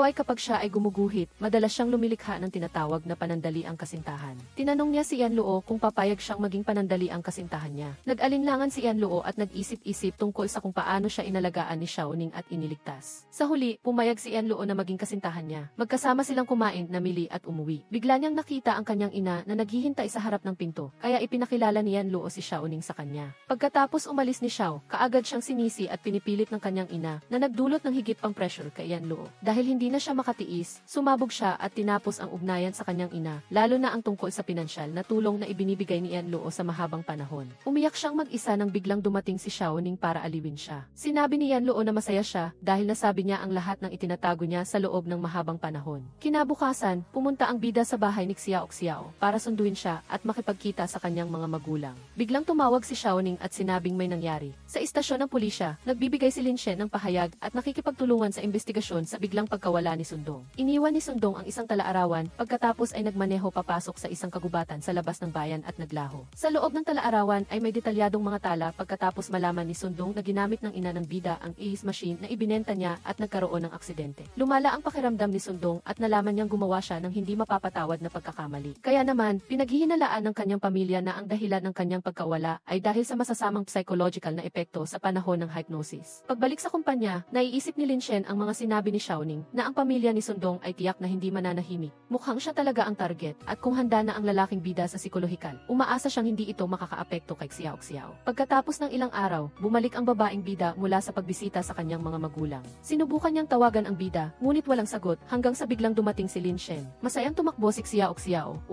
ay kapag siya ay gumuguhit, madalas siyang lumilikha ng tinatawag na panandali ang kasintahan. Tinanong niya si Yan Luo kung papayag siyang maging panandali ang kasintahan niya. Nag-alinlangan si Yan Luo at nag-isip-isip tungkol sa kung paano siya inalagaan ni Xiao Ning at iniligtas. Sa huli, pumayag si Yan Luo na maging kasintahan niya. Magkasama silang kumain, namili at umuwi. Bigla niyang nakita ang kanyang ina na naghihintay sa harap ng pinto, kaya ipinakilala ni Yan Luo si Xiao Ning sa kanya. Pagkatapos umalis ni Xiao, kaagad siyang sinisi at pinipilit ng kanyang ina na nagdulot ng higit pang pressure kay Yan Luo. Dahil hindi na siya makatiis, sumabog siya at tinapos ang ugnayan sa kanyang ina, lalo na ang tungkol sa pinansyal na tulong na ibinibigay ni Yan Luo sa mahabang panahon. Umiyak siyang mag-isa nang biglang dumating si Xiao Ning para aliwin siya. Sinabi ni Yan Luo na masaya siya dahil nasabi niya ang lahat ng itinatago niya sa loob ng mahabang panahon. Kinabukasan, pumunta ang bida sa bahay ni Xiao para sunduin siya at makipagkita sa kanyang mga magulang. Biglang tumawag si Xiao Ning at sinabing may nangyari. Sa istasyon ng pulisya, nagbibigay si Lin Shen ng pahayag at nakikipagtulungan sa investigasyon sa biglang pagkawala ni Sundong. Iniwan ni Sundong ang isang talaarawan pagkatapos ay nagmaneho papasok sa isang kagubatan sa labas ng bayan at naglaho. Sa loob ng talaarawan ay may detalyadong mga tala pagkatapos malaman ni Sundong na ginamit ng ina ng bida ang AIS machine na ibinenta niya at nagkaroon ng aksidente. Lumala ang pakiramdam ni Sundong at nalaman niyang gumawa siya ng hindi mapapatawad na pagkakamali. Kaya naman, pinaghihinalaan ng kanyang pamilya na ang dahilan ng kanyang pagkawala ay dahil sa masasamang psychological na epekto sa panahon ng hypnosis. Pagbalik sa kumpanya, naiisip ni Lin Shen ang mga sinabi ni Xiao Ning na ang pamilya ni Sundong ay tiyak na hindi mananahimik. Mukhang siya talaga ang target at kung handa na ang lalaking bida sa psikolohikal, umaasa siyang hindi ito makakaapekto kay Xiao. Pagkatapos ng ilang araw, bumalik ang babaeng bida mula sa pagbisita sa kanyang mga magulang. Sinubukan niyang tawagan ang bida, ngunit walang sagot hanggang sa biglang dumating si Lin Shen. Masayang tumakbo si Xiao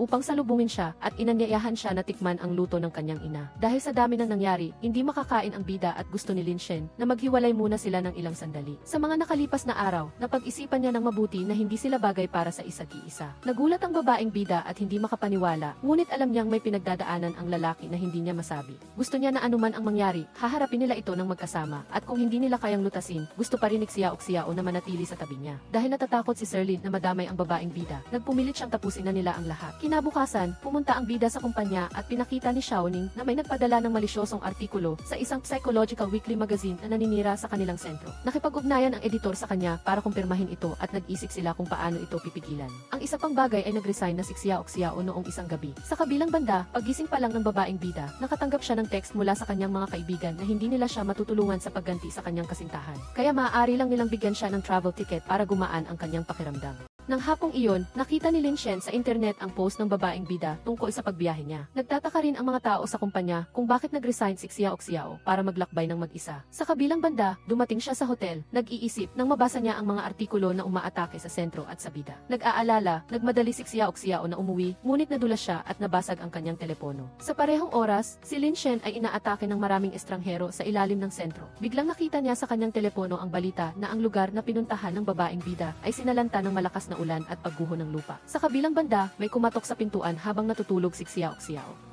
upang salubungin siya at inanyayahan siya na tikman ang luto ng kanyang ina. Dahil sa dami ng nangyari, hindi makakain ang bida at gusto ni Lin Shen na maghiwalay muna sila ng ilang sandali. Sa mga nakalipas na araw, napag-isipan niya ng mabuti na hindi sila bagay para sa isa't iisa. Nagulat ang babaeng bida at hindi makapaniwala, ngunit alam niyang may pinagdadaanan ang lalaki na hindi niya masabi. Gusto niya na anuman ang mangyari, haharapin nila ito ng magkasama at kung hindi nila kayang lutasin, gusto pa rin ni Xiao na manatili sa tabi niya. Dahil natatakot si Sir Lin na madamay ang babaeng bida, nagpumilit siyang tapusin na nila ang lahat. Kinabukasan, pumunta ang bida sa kumpanya at pinakita ni Xiao Ning na may nagpadala ng malisyosong artikulo sa isang psychological weekly magazine na naninira sa kanilang sentro. Nakipag-ugnayan ang editor sa kanya para kumpirmahin ito at nag-isip sila kung paano ito pipigilan. Ang isa pang bagay ay nag-resign na si Xiao noong isang gabi. Sa kabilang banda, pagising pa lang ng babaeng bida, nakatanggap siya ng text mula sa kanyang mga kaibigan na hindi nila siya matutulungan sa pagganti sa kanyang kasintahan. Kaya maaari lang nilang bigyan siya ng travel ticket para gumaan ang kanyang pakiramdam. Nang hapong iyon, nakita ni Lin Shen sa internet ang post ng babaeng bida tungkol sa pagbiyahe niya. Nagtataka rin ang mga tao sa kumpanya kung bakit nag-resign si Xiao para maglakbay ng mag-isa. Sa kabilang banda, dumating siya sa hotel, nag-iisip nang mabasa niya ang mga artikulo na umaatake sa sentro at sa bida. Nag-aalala, nagmadali si Xiao na umuwi, ngunit nadulas siya at nabasag ang kanyang telepono. Sa parehong oras, si Lin Shen ay inaatake ng maraming estranghero sa ilalim ng sentro. Biglang nakita niya sa kanyang telepono ang balita na ang lugar na pinuntahan ng babaeng bida ay sinalanta ng malakas na ulan at pagguho ng lupa. Sa kabilang banda, may kumatok sa pintuan habang natutulog si Xiao.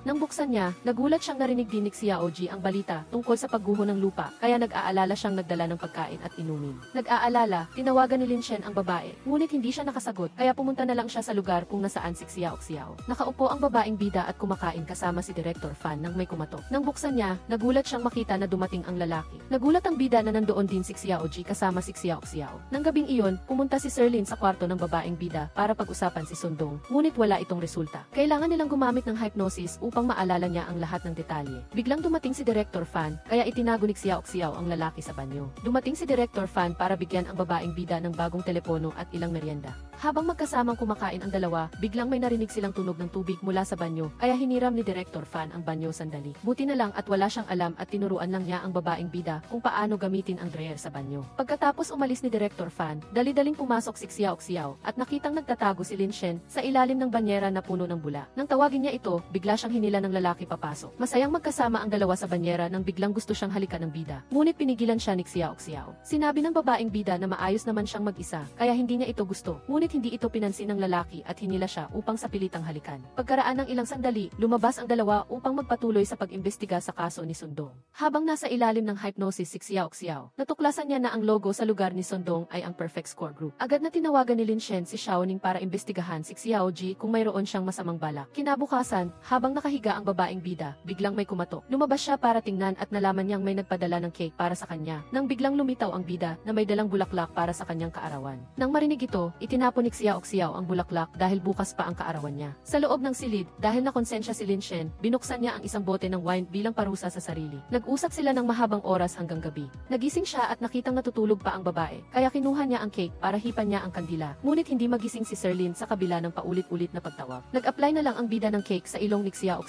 Nang buksan niya, nagulat siyang narinig din ni Xiao ang balita tungkol sa pagguho ng lupa, kaya nag-aalala siyang nagdala ng pagkain at inumin. Nag-aalala, tinawagan ni Lin Shen ang babae, ngunit hindi siya nakasagot, kaya pumunta na lang siya sa lugar kung nasaan si Xiao. Nakaupo ang babaeng bida at kumakain kasama si Director Fan nang may kumatok. Nang buksan niya, nagulat siyang makita na dumating ang lalaki. Nagulat ang bida na nandoon din si Xiao kasama si Xiao. Nang gabing iyon, pumunta si Sir Lin sa kwarto ng babae babaeng bida para pag-usapan si Sundong, ngunit wala itong resulta. Kailangan nilang gumamit ng hypnosis upang maalala niya ang lahat ng detalye. Biglang dumating si Director Fan, kaya itinago ni Xiao ang lalaki sa banyo. Dumating si Director Fan para bigyan ang babaeng bida ng bagong telepono at ilang merienda. Habang magkasamang kumakain ang dalawa, biglang may narinig silang tunog ng tubig mula sa banyo, kaya hiniram ni Director Fan ang banyo sandali. Buti na lang at wala siyang alam at tinuruan lang niya ang babaeng bida kung paano gamitin ang dryer sa banyo. Pagkatapos umalis ni Director Fan, dali-daling pumasok si Xiao at nakitang nagtatago si Lin Shen sa ilalim ng banyera na puno ng bula. Nang tawagin niya ito, bigla siyang hinila ng lalaki papasok. Masayang magkasama ang dalawa sa banyera nang biglang gusto siyang halikan ng bida. Ngunit pinigilan siya ni Xiao. Sinabi ng babaeng bida na maayos naman siyang mag-isa, kaya hindi niya ito gusto. Ngunit hindi ito pinansin ng lalaki at hinila siya upang sa pilitang halikan. Pagkaraan ng ilang sandali, lumabas ang dalawa upang magpatuloy sa pag-imbestiga sa kaso ni Sundong. Habang nasa ilalim ng hypnosis si Xiao, natuklasan niya na ang logo sa lugar ni Sundong ay ang Perfect Score Group. Agad na tinawagan ni Lin Shen si Xiaoning para imbestigahan si Xiaoji kung mayroon siyang masamang balak. Kinabukasan, habang nakahiga ang babaeng bida, biglang may kumatok. Lumabas siya para tingnan at nalaman niyang may nagpadala ng cake para sa kanya. Nang biglang lumitaw ang bida na may dalang bulaklak para sa kanyang kaarawan. Nang marinig ito, itinapon ni Xiao ang bulaklak dahil bukas pa ang kaarawan niya. Sa loob ng silid, dahil nakonsensya si Lin Shen, binuksan niya ang isang bote ng wine bilang parusa sa sarili. Nag-usap sila ng mahabang oras hanggang gabi. Nagising siya at nakitang natutulog pa ang babae, kaya kinuha niya ang cake para hipan niya ang kandila. Ngunit hindi magising si Sir Lin sa kabila ng paulit-ulit na pagtawag. Nag-apply na lang ang bida ng cake sa ilong ni Xiao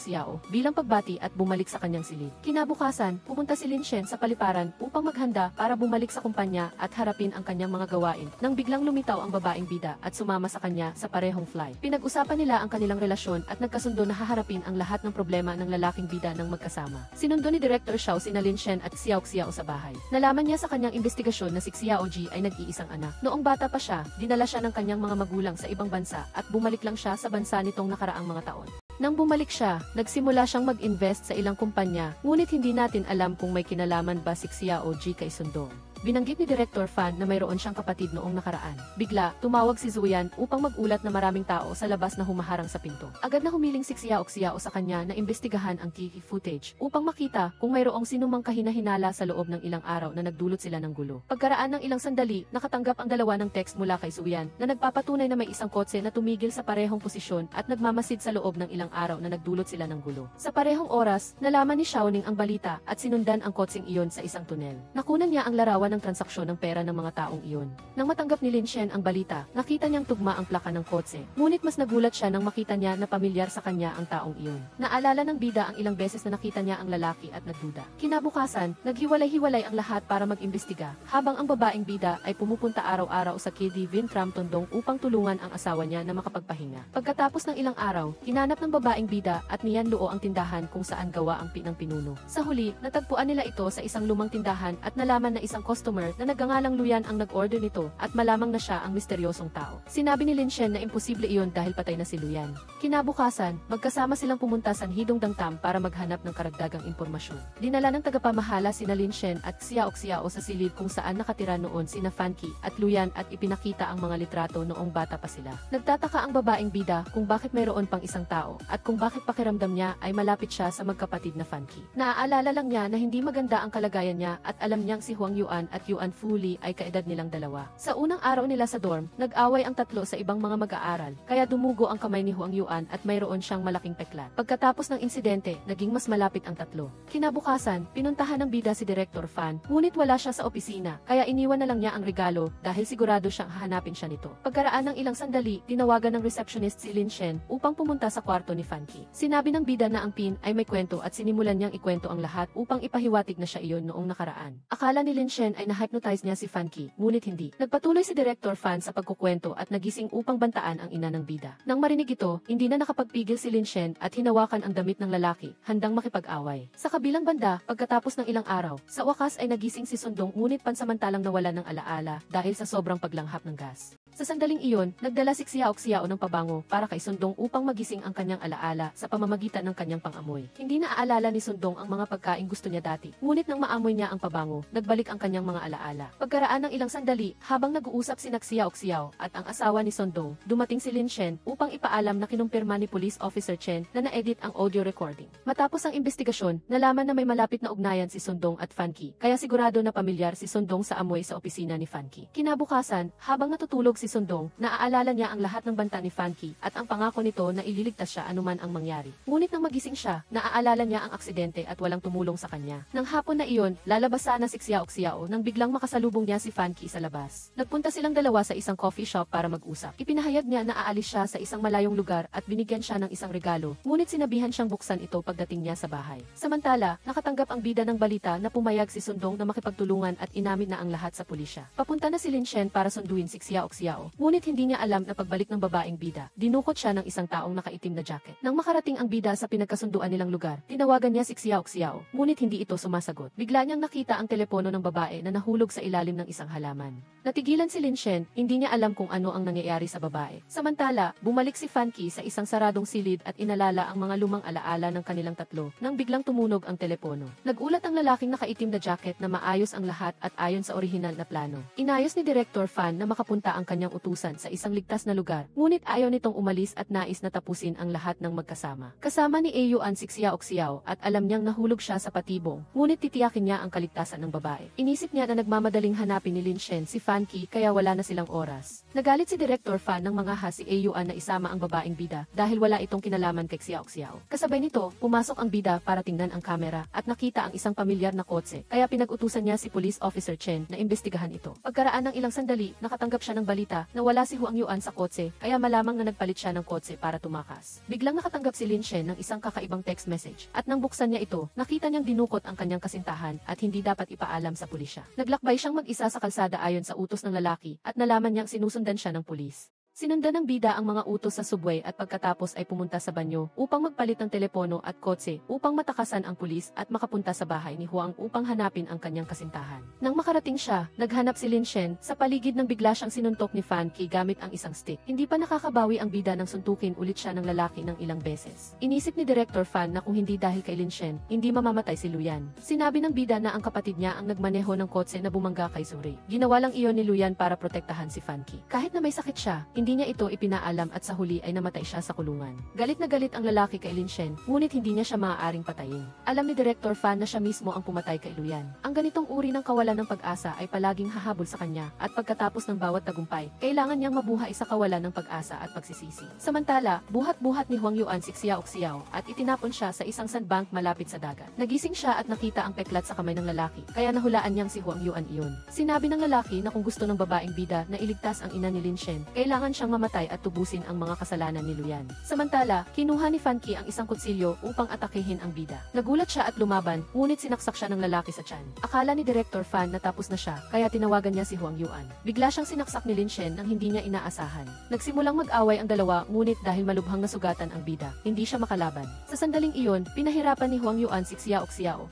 bilang pagbati at bumalik sa kanyang silid. Kinabukasan, pumunta si Lin Shen sa paliparan upang maghanda para bumalik sa kumpanya at harapin ang kanyang mga gawain. Nang biglang lumitaw ang babaeng bida at sumama sa kanya sa parehong flight. Pinag-usapan nila ang kanilang relasyon at nagkasundo na haharapin ang lahat ng problema ng lalaking bida ng magkasama. Sinundo ni Director Xiao sina Lin Shen at Xiao sa bahay. Nalaman niya sa kanyang investigasyon na si Xiaoji ay nag-iisang anak. Noong bata pa siya, dinala siya ng kanyang mga magulang sa ibang bansa at bumalik lang siya sa bansa nitong nakaraang mga taon. Nang bumalik siya, nagsimula siyang mag-invest sa ilang kumpanya, ngunit hindi natin alam kung may kinalaman ba si Xiaoji kay Sundong. Binanggit ni Director Fan na mayroon siyang kapatid noong nakaraan. Bigla, tumawag si Zuyan upang magulat na maraming tao sa labas na humaharang sa pinto. Agad na humiling si Xiao sa kanya na imbestigahan ang TV footage upang makita kung mayroong sinumang kahinahinala sa loob ng ilang araw na nagdulot sila ng gulo. Pagkaraan ng ilang sandali, nakatanggap ang dalawa ng text mula kay Zuyan na nagpapatunay na may isang kotse na tumigil sa parehong posisyon at nagmamasid sa loob ng ilang araw na nagdulot sila ng gulo. Sa parehong oras, nalaman ni Xiaoning ang balita at sinundan ang kotseng iyon sa isang tunel. Nakunan niya ang larawan ng transaksyon ng pera ng mga taong iyon. Nang matanggap ni Lin Shen ang balita, nakita niyang tugma ang plaka ng kotse. Ngunit mas nagulat siya nang makita niya na pamilyar sa kanya ang taong iyon. Naalala ng bida ang ilang beses na nakita niya ang lalaki at nagduda. Kinabukasan, naghiwalay-hiwalay ang lahat para mag-imbestiga, habang ang babaeng bida ay pumupunta araw-araw sa KD Vintram Tondong upang tulungan ang asawa niya na makapagpahinga. Pagkatapos ng ilang araw, hinanap ng babaeng bida at Nian Luo ang tindahan kung saan gawa ang pinang pinuno. Sa huli, natagpuan nila ito sa isang lumang tindahan at nalaman na isang customer na nagngangalang Luyan ang nag-order nito at malamang na siya ang misteryosong tao. Sinabi ni Lin Shen na imposible iyon dahil patay na si Luyan. Kinabukasan, magkasama silang pumunta sa Hidong Dangtam para maghanap ng karagdagang impormasyon. Dinala ng tagapamahala sina Lin Shen at Xiao sa silid kung saan nakatira noon sina Fanki at Luyan at ipinakita ang mga litrato noong bata pa sila. Nagtataka ang babaeng bida kung bakit mayroon pang isang tao at kung bakit pakiramdam niya ay malapit siya sa magkapatid na Fanki. Naaalala lang niya na hindi maganda ang kalagayan niya at alam niyang si Huang Yuan at Yuan Fuli ay kaedad nilang dalawa. Sa unang araw nila sa dorm, nag-away ang tatlo sa ibang mga mag-aaral, kaya dumugo ang kamay ni Huang Yuan at mayroon siyang malaking peklat. Pagkatapos ng insidente, naging mas malapit ang tatlo. Kinabukasan, pinuntahan ng bida si Director Fan, ngunit wala siya sa opisina, kaya iniwan na lang niya ang regalo dahil sigurado siyang hahanapin siya nito. Pagkaraan ng ilang sandali, tinawagan ng receptionist si Lin Shen upang pumunta sa kwarto ni Fanki. Sinabi ng bida na ang pin ay may kwento at sinimulan niyang ikwento ang lahat upang ipahiwatig na siya iyon noong nakaraan. Akala ni Lin Shen ay na-hypnotize niya si Fanki, ngunit hindi. Nagpatuloy si Director Fan sa pagkukwento at nagising upang bantaan ang ina ng bida. Nang marinig ito, hindi na nakapagpigil si Lin Shen at hinawakan ang damit ng lalaki, handang makipag-away. Sa kabilang banda, pagkatapos ng ilang araw, sa wakas ay nagising si Sundong ngunit pansamantalang nawala ng alaala dahil sa sobrang paglanghap ng gas. Sa sandaling iyon, nagdala si Xiao ng pabango para kay Sundong upang magising ang kanyang alaala sa pamamagitan ng kanyang pangamoy. Hindi na aalala ni Sundong ang mga pagkain gusto niya dati, ngunit nang maamoy niya ang pabango, nagbalik ang kanyang mga alaala. Pagkaraan ng ilang sandali, habang nag-uusap si Xiao at ang asawa ni Sundong, dumating si Lin Shen upang ipaalam na kinumpirma ni Police Officer Chen na na-edit ang audio recording. Matapos ang investigasyon, nalaman na may malapit na ugnayan si Sundong at Fanki, kaya sigurado na pamilyar si Sundong sa amoy sa opisina ni Fanki. Kinabukasan, habang natutulog si Sundong, naaalala niya ang lahat ng banta ni Fanki at ang pangako nito na ililigtas siya anuman ang mangyari. Ngunit nang magising siya, naaalala niya ang aksidente at walang tumulong sa kanya. Nang hapon na iyon, lalabas sana si Xiao nang biglang makasalubong niya si Fanki sa labas. Nagpunta silang dalawa sa isang coffee shop para mag-usap. Ipinahayag niya na aalis siya sa isang malayong lugar at binigyan siya ng isang regalo, ngunit sinabihan siyang buksan ito pagdating niya sa bahay. Samantala, nakatanggap ang bida ng balita na pumayag si Sundong na makipagtulungan at inamin na ang lahat sa pulisya. Papunta na si Lin Shen para sunduin si Xiao, ngunit hindi niya alam na pagbalik ng babaeng bida, dinukot siya ng isang taong nakaitim na jacket. Nang makarating ang bida sa pinagkasunduan nilang lugar, tinawagan niya si Xiao, ngunit hindi ito sumasagot. Bigla niyang nakita ang telepono ng babae na nahulog sa ilalim ng isang halaman. Natigilan si Lin Shen, hindi niya alam kung ano ang nangyayari sa babae. Samantala, bumalik si Fanki sa isang saradong silid at inalala ang mga lumang alaala ng kanilang tatlo nang biglang tumunog ang telepono. Nagulat ang lalaking nakaitim na jacket na maayos ang lahat at ayon sa orihinal na plano. Inayos ni Director Fan na makapunta ang kanyang utusan sa isang ligtas na lugar, ngunit ayaw nitong umalis at nais na tapusin ang lahat ng magkasama. Kasama ni Yuan si Xiao at alam niyang nahulog siya sa patibong, ngunit titiyakin niya ang kaligtasan ng babae. Inisip niya na nagmamadaling hanapin ni Lin Shen si Fanki kaya wala na silang oras. Nagalit si Director Fan ng mga si Yuan na isama ang babaeng bida dahil wala itong kinalaman kay Xiao. Kasabay nito, pumasok ang bida para tingnan ang kamera at nakita ang isang pamilyar na kotse, kaya pinag-utusan niya si Police Officer Chen na imbestigahan ito. Pagkaraan ng ilang sandali, nakatanggap siya ng balita na wala si Huang Yuan sa kotse, kaya malamang na nagpalit siya ng kotse para tumakas. Biglang nakatanggap si Lin Shen ng isang kakaibang text message at nang buksan niya ito, nakita niyang dinukot ang kanyang kasintahan at hindi dapat ipaalam sa pulisya. Naglakbay siyang mag-isa sa kalsada ayon sa utos ng lalaki at nalaman niyang sinusundan siya ng pulis. Sinundan ng bida ang mga utos sa subway at pagkatapos ay pumunta sa banyo upang magpalit ng telepono at kotse upang matakasan ang pulis at makapunta sa bahay ni Huang upang hanapin ang kanyang kasintahan. Nang makarating siya, naghanap si Lin Shen sa paligid ng bigla siyang sinuntok ni Fanki gamit ang isang stick. Hindi pa nakakabawi ang bida nang suntukin ulit siya ng lalaki ng ilang beses. Inisip ni Director Fan na kung hindi dahil kay Lin Shen, hindi mamamatay si Luyan. Sinabi ng bida na ang kapatid niya ang nagmaneho ng kotse na bumangga kay Zuri. Ginawa lang iyon ni Luyan para protektahan si Fanki. Kahit na may sakit siya, hindi niya ito ipinaalam at sa huli ay namatay siya sa kulungan. Galit na galit ang lalaki kay Lin Shen, ngunit hindi niya siya maaaring patayin. Alam ni Director Fan na siya mismo ang pumatay kay Luyan. Ang ganitong uri ng kawalan ng pag-asa ay palaging hahabol sa kanya at pagkatapos ng bawat tagumpay, kailangan niyang mabuhay sa kawalan ng pag-asa at pagsisisi. Samantala, buhat-buhat ni Huang Yuan si Xiao at itinapon siya sa isang sandbank malapit sa dagat. Nagising siya at nakita ang peklat sa kamay ng lalaki, kaya nahulaan niyang si Huang Yuan iyon. Sinabi ng lalaki na kung gusto ng babaeng bida na iligtas ang ina ni Lin Shen, kailangan siyang mamatay at tubusin ang mga kasalanan ni Luyan. Samantala, kinuha ni Fanki ang isang kutsilyo upang atakehin ang bida. Nagulat siya at lumaban, ngunit sinaksak siya ng lalaki sa tiyan. Akala ni Director Fan na tapos na siya, kaya tinawagan niya si Huang Yuan. Bigla siyang sinaksak ni Lin Shen nang hindi niya inaasahan. Nagsimulang mag-away ang dalawa, ngunit dahil malubhang nasugatan ang bida, hindi siya makalaban. Sa sandaling iyon, pinahirapan ni Huang Yuan si Xiao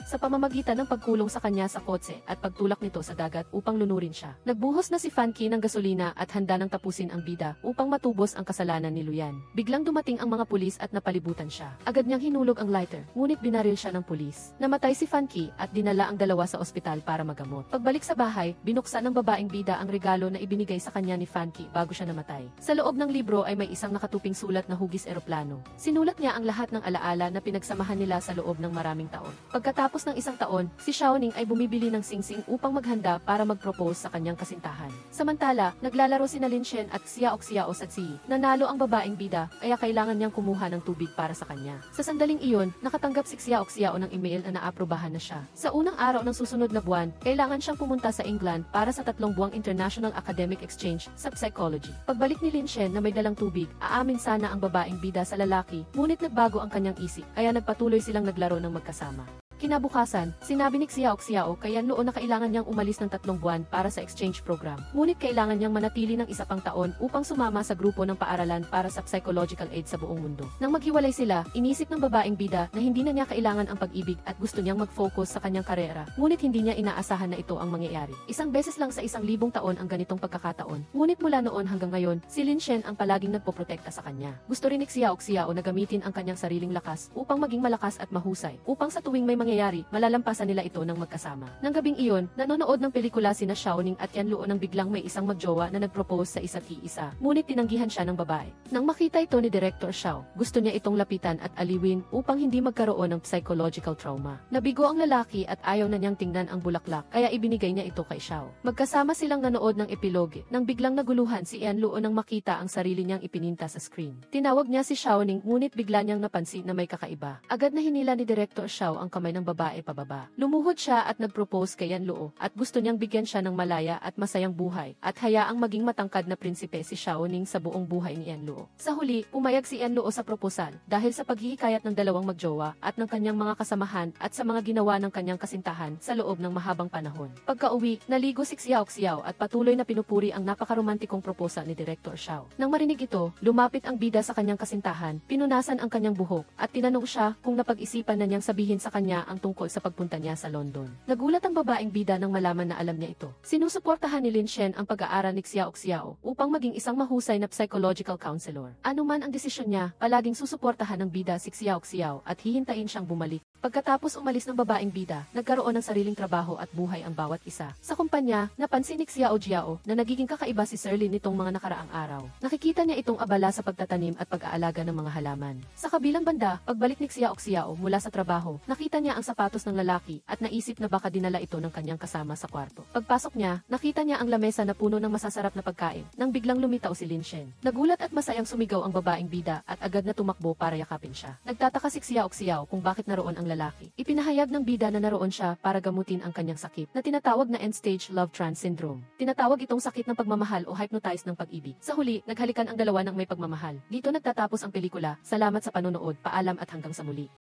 sa pamamagitan ng pagkulong sa kanya sa kotse at pagtulak nito sa dagat upang lunurin siya. Nagbuhos na si Fanki ng gasolina at handa nang tapusin ang bida upang matubos ang kasalanan ni Luyan. Biglang dumating ang mga pulis at napalibutan siya. Agad niyang hinulog ang lighter, ngunit binaril siya ng pulis. Namatay si Fanki at dinala ang dalawa sa ospital para magamot. Pagbalik sa bahay, binuksan ng babaeng bida ang regalo na ibinigay sa kanya ni Fanki bago siya namatay. Sa loob ng libro ay may isang nakatuping sulat na hugis eroplano. Sinulat niya ang lahat ng alaala na pinagsamahan nila sa loob ng maraming taon. Pagkatapos ng isang taon, si Xiaoning ay bumibili ng singsing upang maghanda para mag-propose sa kanyang kasintahan. Samantala, naglalaro sina Lin Shen at Xiao sa Tsi. Nanalo ang babaeng bida, kaya kailangan niyang kumuha ng tubig para sa kanya. Sa sandaling iyon, nakatanggap si Xiao ng email na naaprubahan na siya. Sa unang araw ng susunod na buwan, kailangan siyang pumunta sa England para sa 3 buwang International Academic Exchange sa Psychology. Pagbalik ni Lin Shen na may dalang tubig, aamin sana ang babaeng bida sa lalaki, ngunit nagbago ang kanyang isip, kaya nagpatuloy silang naglaro ng magkasama. Kinabukasan, sinabi ni Xiao kaya noon na kailangan niyang umalis ng 3 buwan para sa exchange program. Ngunit kailangan niyang manatili ng 1 pang taon upang sumama sa grupo ng paaralan para sa psychological aid sa buong mundo. Nang maghiwalay sila, inisip ng babaeng bida na hindi na niya kailangan ang pag-ibig at gusto niyang mag-focus sa kanyang karera, ngunit hindi niya inaasahan na ito ang mangyayari. Isang beses lang sa 1,000 taon ang ganitong pagkakataon, ngunit mula noon hanggang ngayon, si Lin Shen ang palaging nagpoprotekta sa kanya. Gusto rin ni Xiao na gamitin ang kanyang sariling lakas upang maging malakas at mahusay, upang sa tuwing may mangyayari, malalampasan nila ito ng magkasama. Nang gabing iyon, nanonood ng pelikula sina Xiaoning at Yanluo nang biglang may isang magjowa na nagpropose sa isa't iisa, ngunit tinanggihan siya ng babae. Nang makita ito ni Director Xiao, gusto niya itong lapitan at aliwin upang hindi magkaroon ng psychological trauma. Nabigo ang lalaki at ayaw na niyang tingnan ang bulaklak, kaya ibinigay niya ito kay Xiao. Magkasama silang nanood ng epilogue, nang biglang naguluhan si Yanluo nang makita ang sarili niyang ipininta sa screen. Tinawag niya si Xiaoning ngunit bigla niyang napansin na may kakaiba. Agad na hinila ni Director Xiao ang kamay ng babae pababa. Lumuhod siya at nagpropose kay Yanluo at gusto niyang bigyan siya ng malaya at masayang buhay at hayaang maging matangkad na prinsipe si Xiaoning sa buong buhay ni Yanluo. Sa huli, pumayag si Yanluo sa proposal dahil sa paghihikayat ng dalawang magjowa at ng kanyang mga kasamahan at sa mga ginawa ng kanyang kasintahan sa loob ng mahabang panahon. Pagka-uwi, naligo si Xiao at patuloy na pinupuri ang napakaromantikong proposal ni Director Xiao. Nang marinig ito, lumapit ang bida sa kanyang kasintahan, pinunasan ang kanyang buhok at tinanong siya kung napag-isipan na niyang sabihin sa kanya ang tungkol sa pagpunta niya sa London. Nagulat ang babaeng bida nang malaman na alam niya ito. Sinusuportahan ni Lin Shen ang pag-aaral ni Xiao upang maging isang mahusay na psychological counselor. Ano man ang desisyon niya, palaging susuportahan ng bida si Xiao at hihintayin siyang bumalik. Pagkatapos umalis ng babaeng bida, nagkaroon ng sariling trabaho at buhay ang bawat isa. Sa kumpanya, napansin ni Xiao na nagiging kakaiba si Sir Lin nitong mga nakaraang araw. Nakikita niya itong abala sa pagtatanim at pag-aalaga ng mga halaman. Sa kabilang banda, pagbalik ni Xiao mula sa trabaho, nakita niya ang sapatos ng lalaki at naisip na baka dinala ito ng kanyang kasama sa kwarto. Pagpasok niya, nakita niya ang lamesa na puno ng masasarap na pagkain nang biglang lumitaw si Lin Shen. Nagulat at masayang sumigaw ang babaeng bida at agad na tumakbo para yakapin siya. Nagtataka si Xiao kung bakit naroon ang lalaki. Ipinahayag ng bida na naroon siya para gamutin ang kanyang sakit na tinatawag na end-stage love trance syndrome. Tinatawag itong sakit ng pagmamahal o hypnotize ng pag-ibig. Sa huli, naghalikan ang dalawa ng may pagmamahal. Dito nagtatapos ang pelikula. Salamat sa panonood, paalam at hanggang sa muli.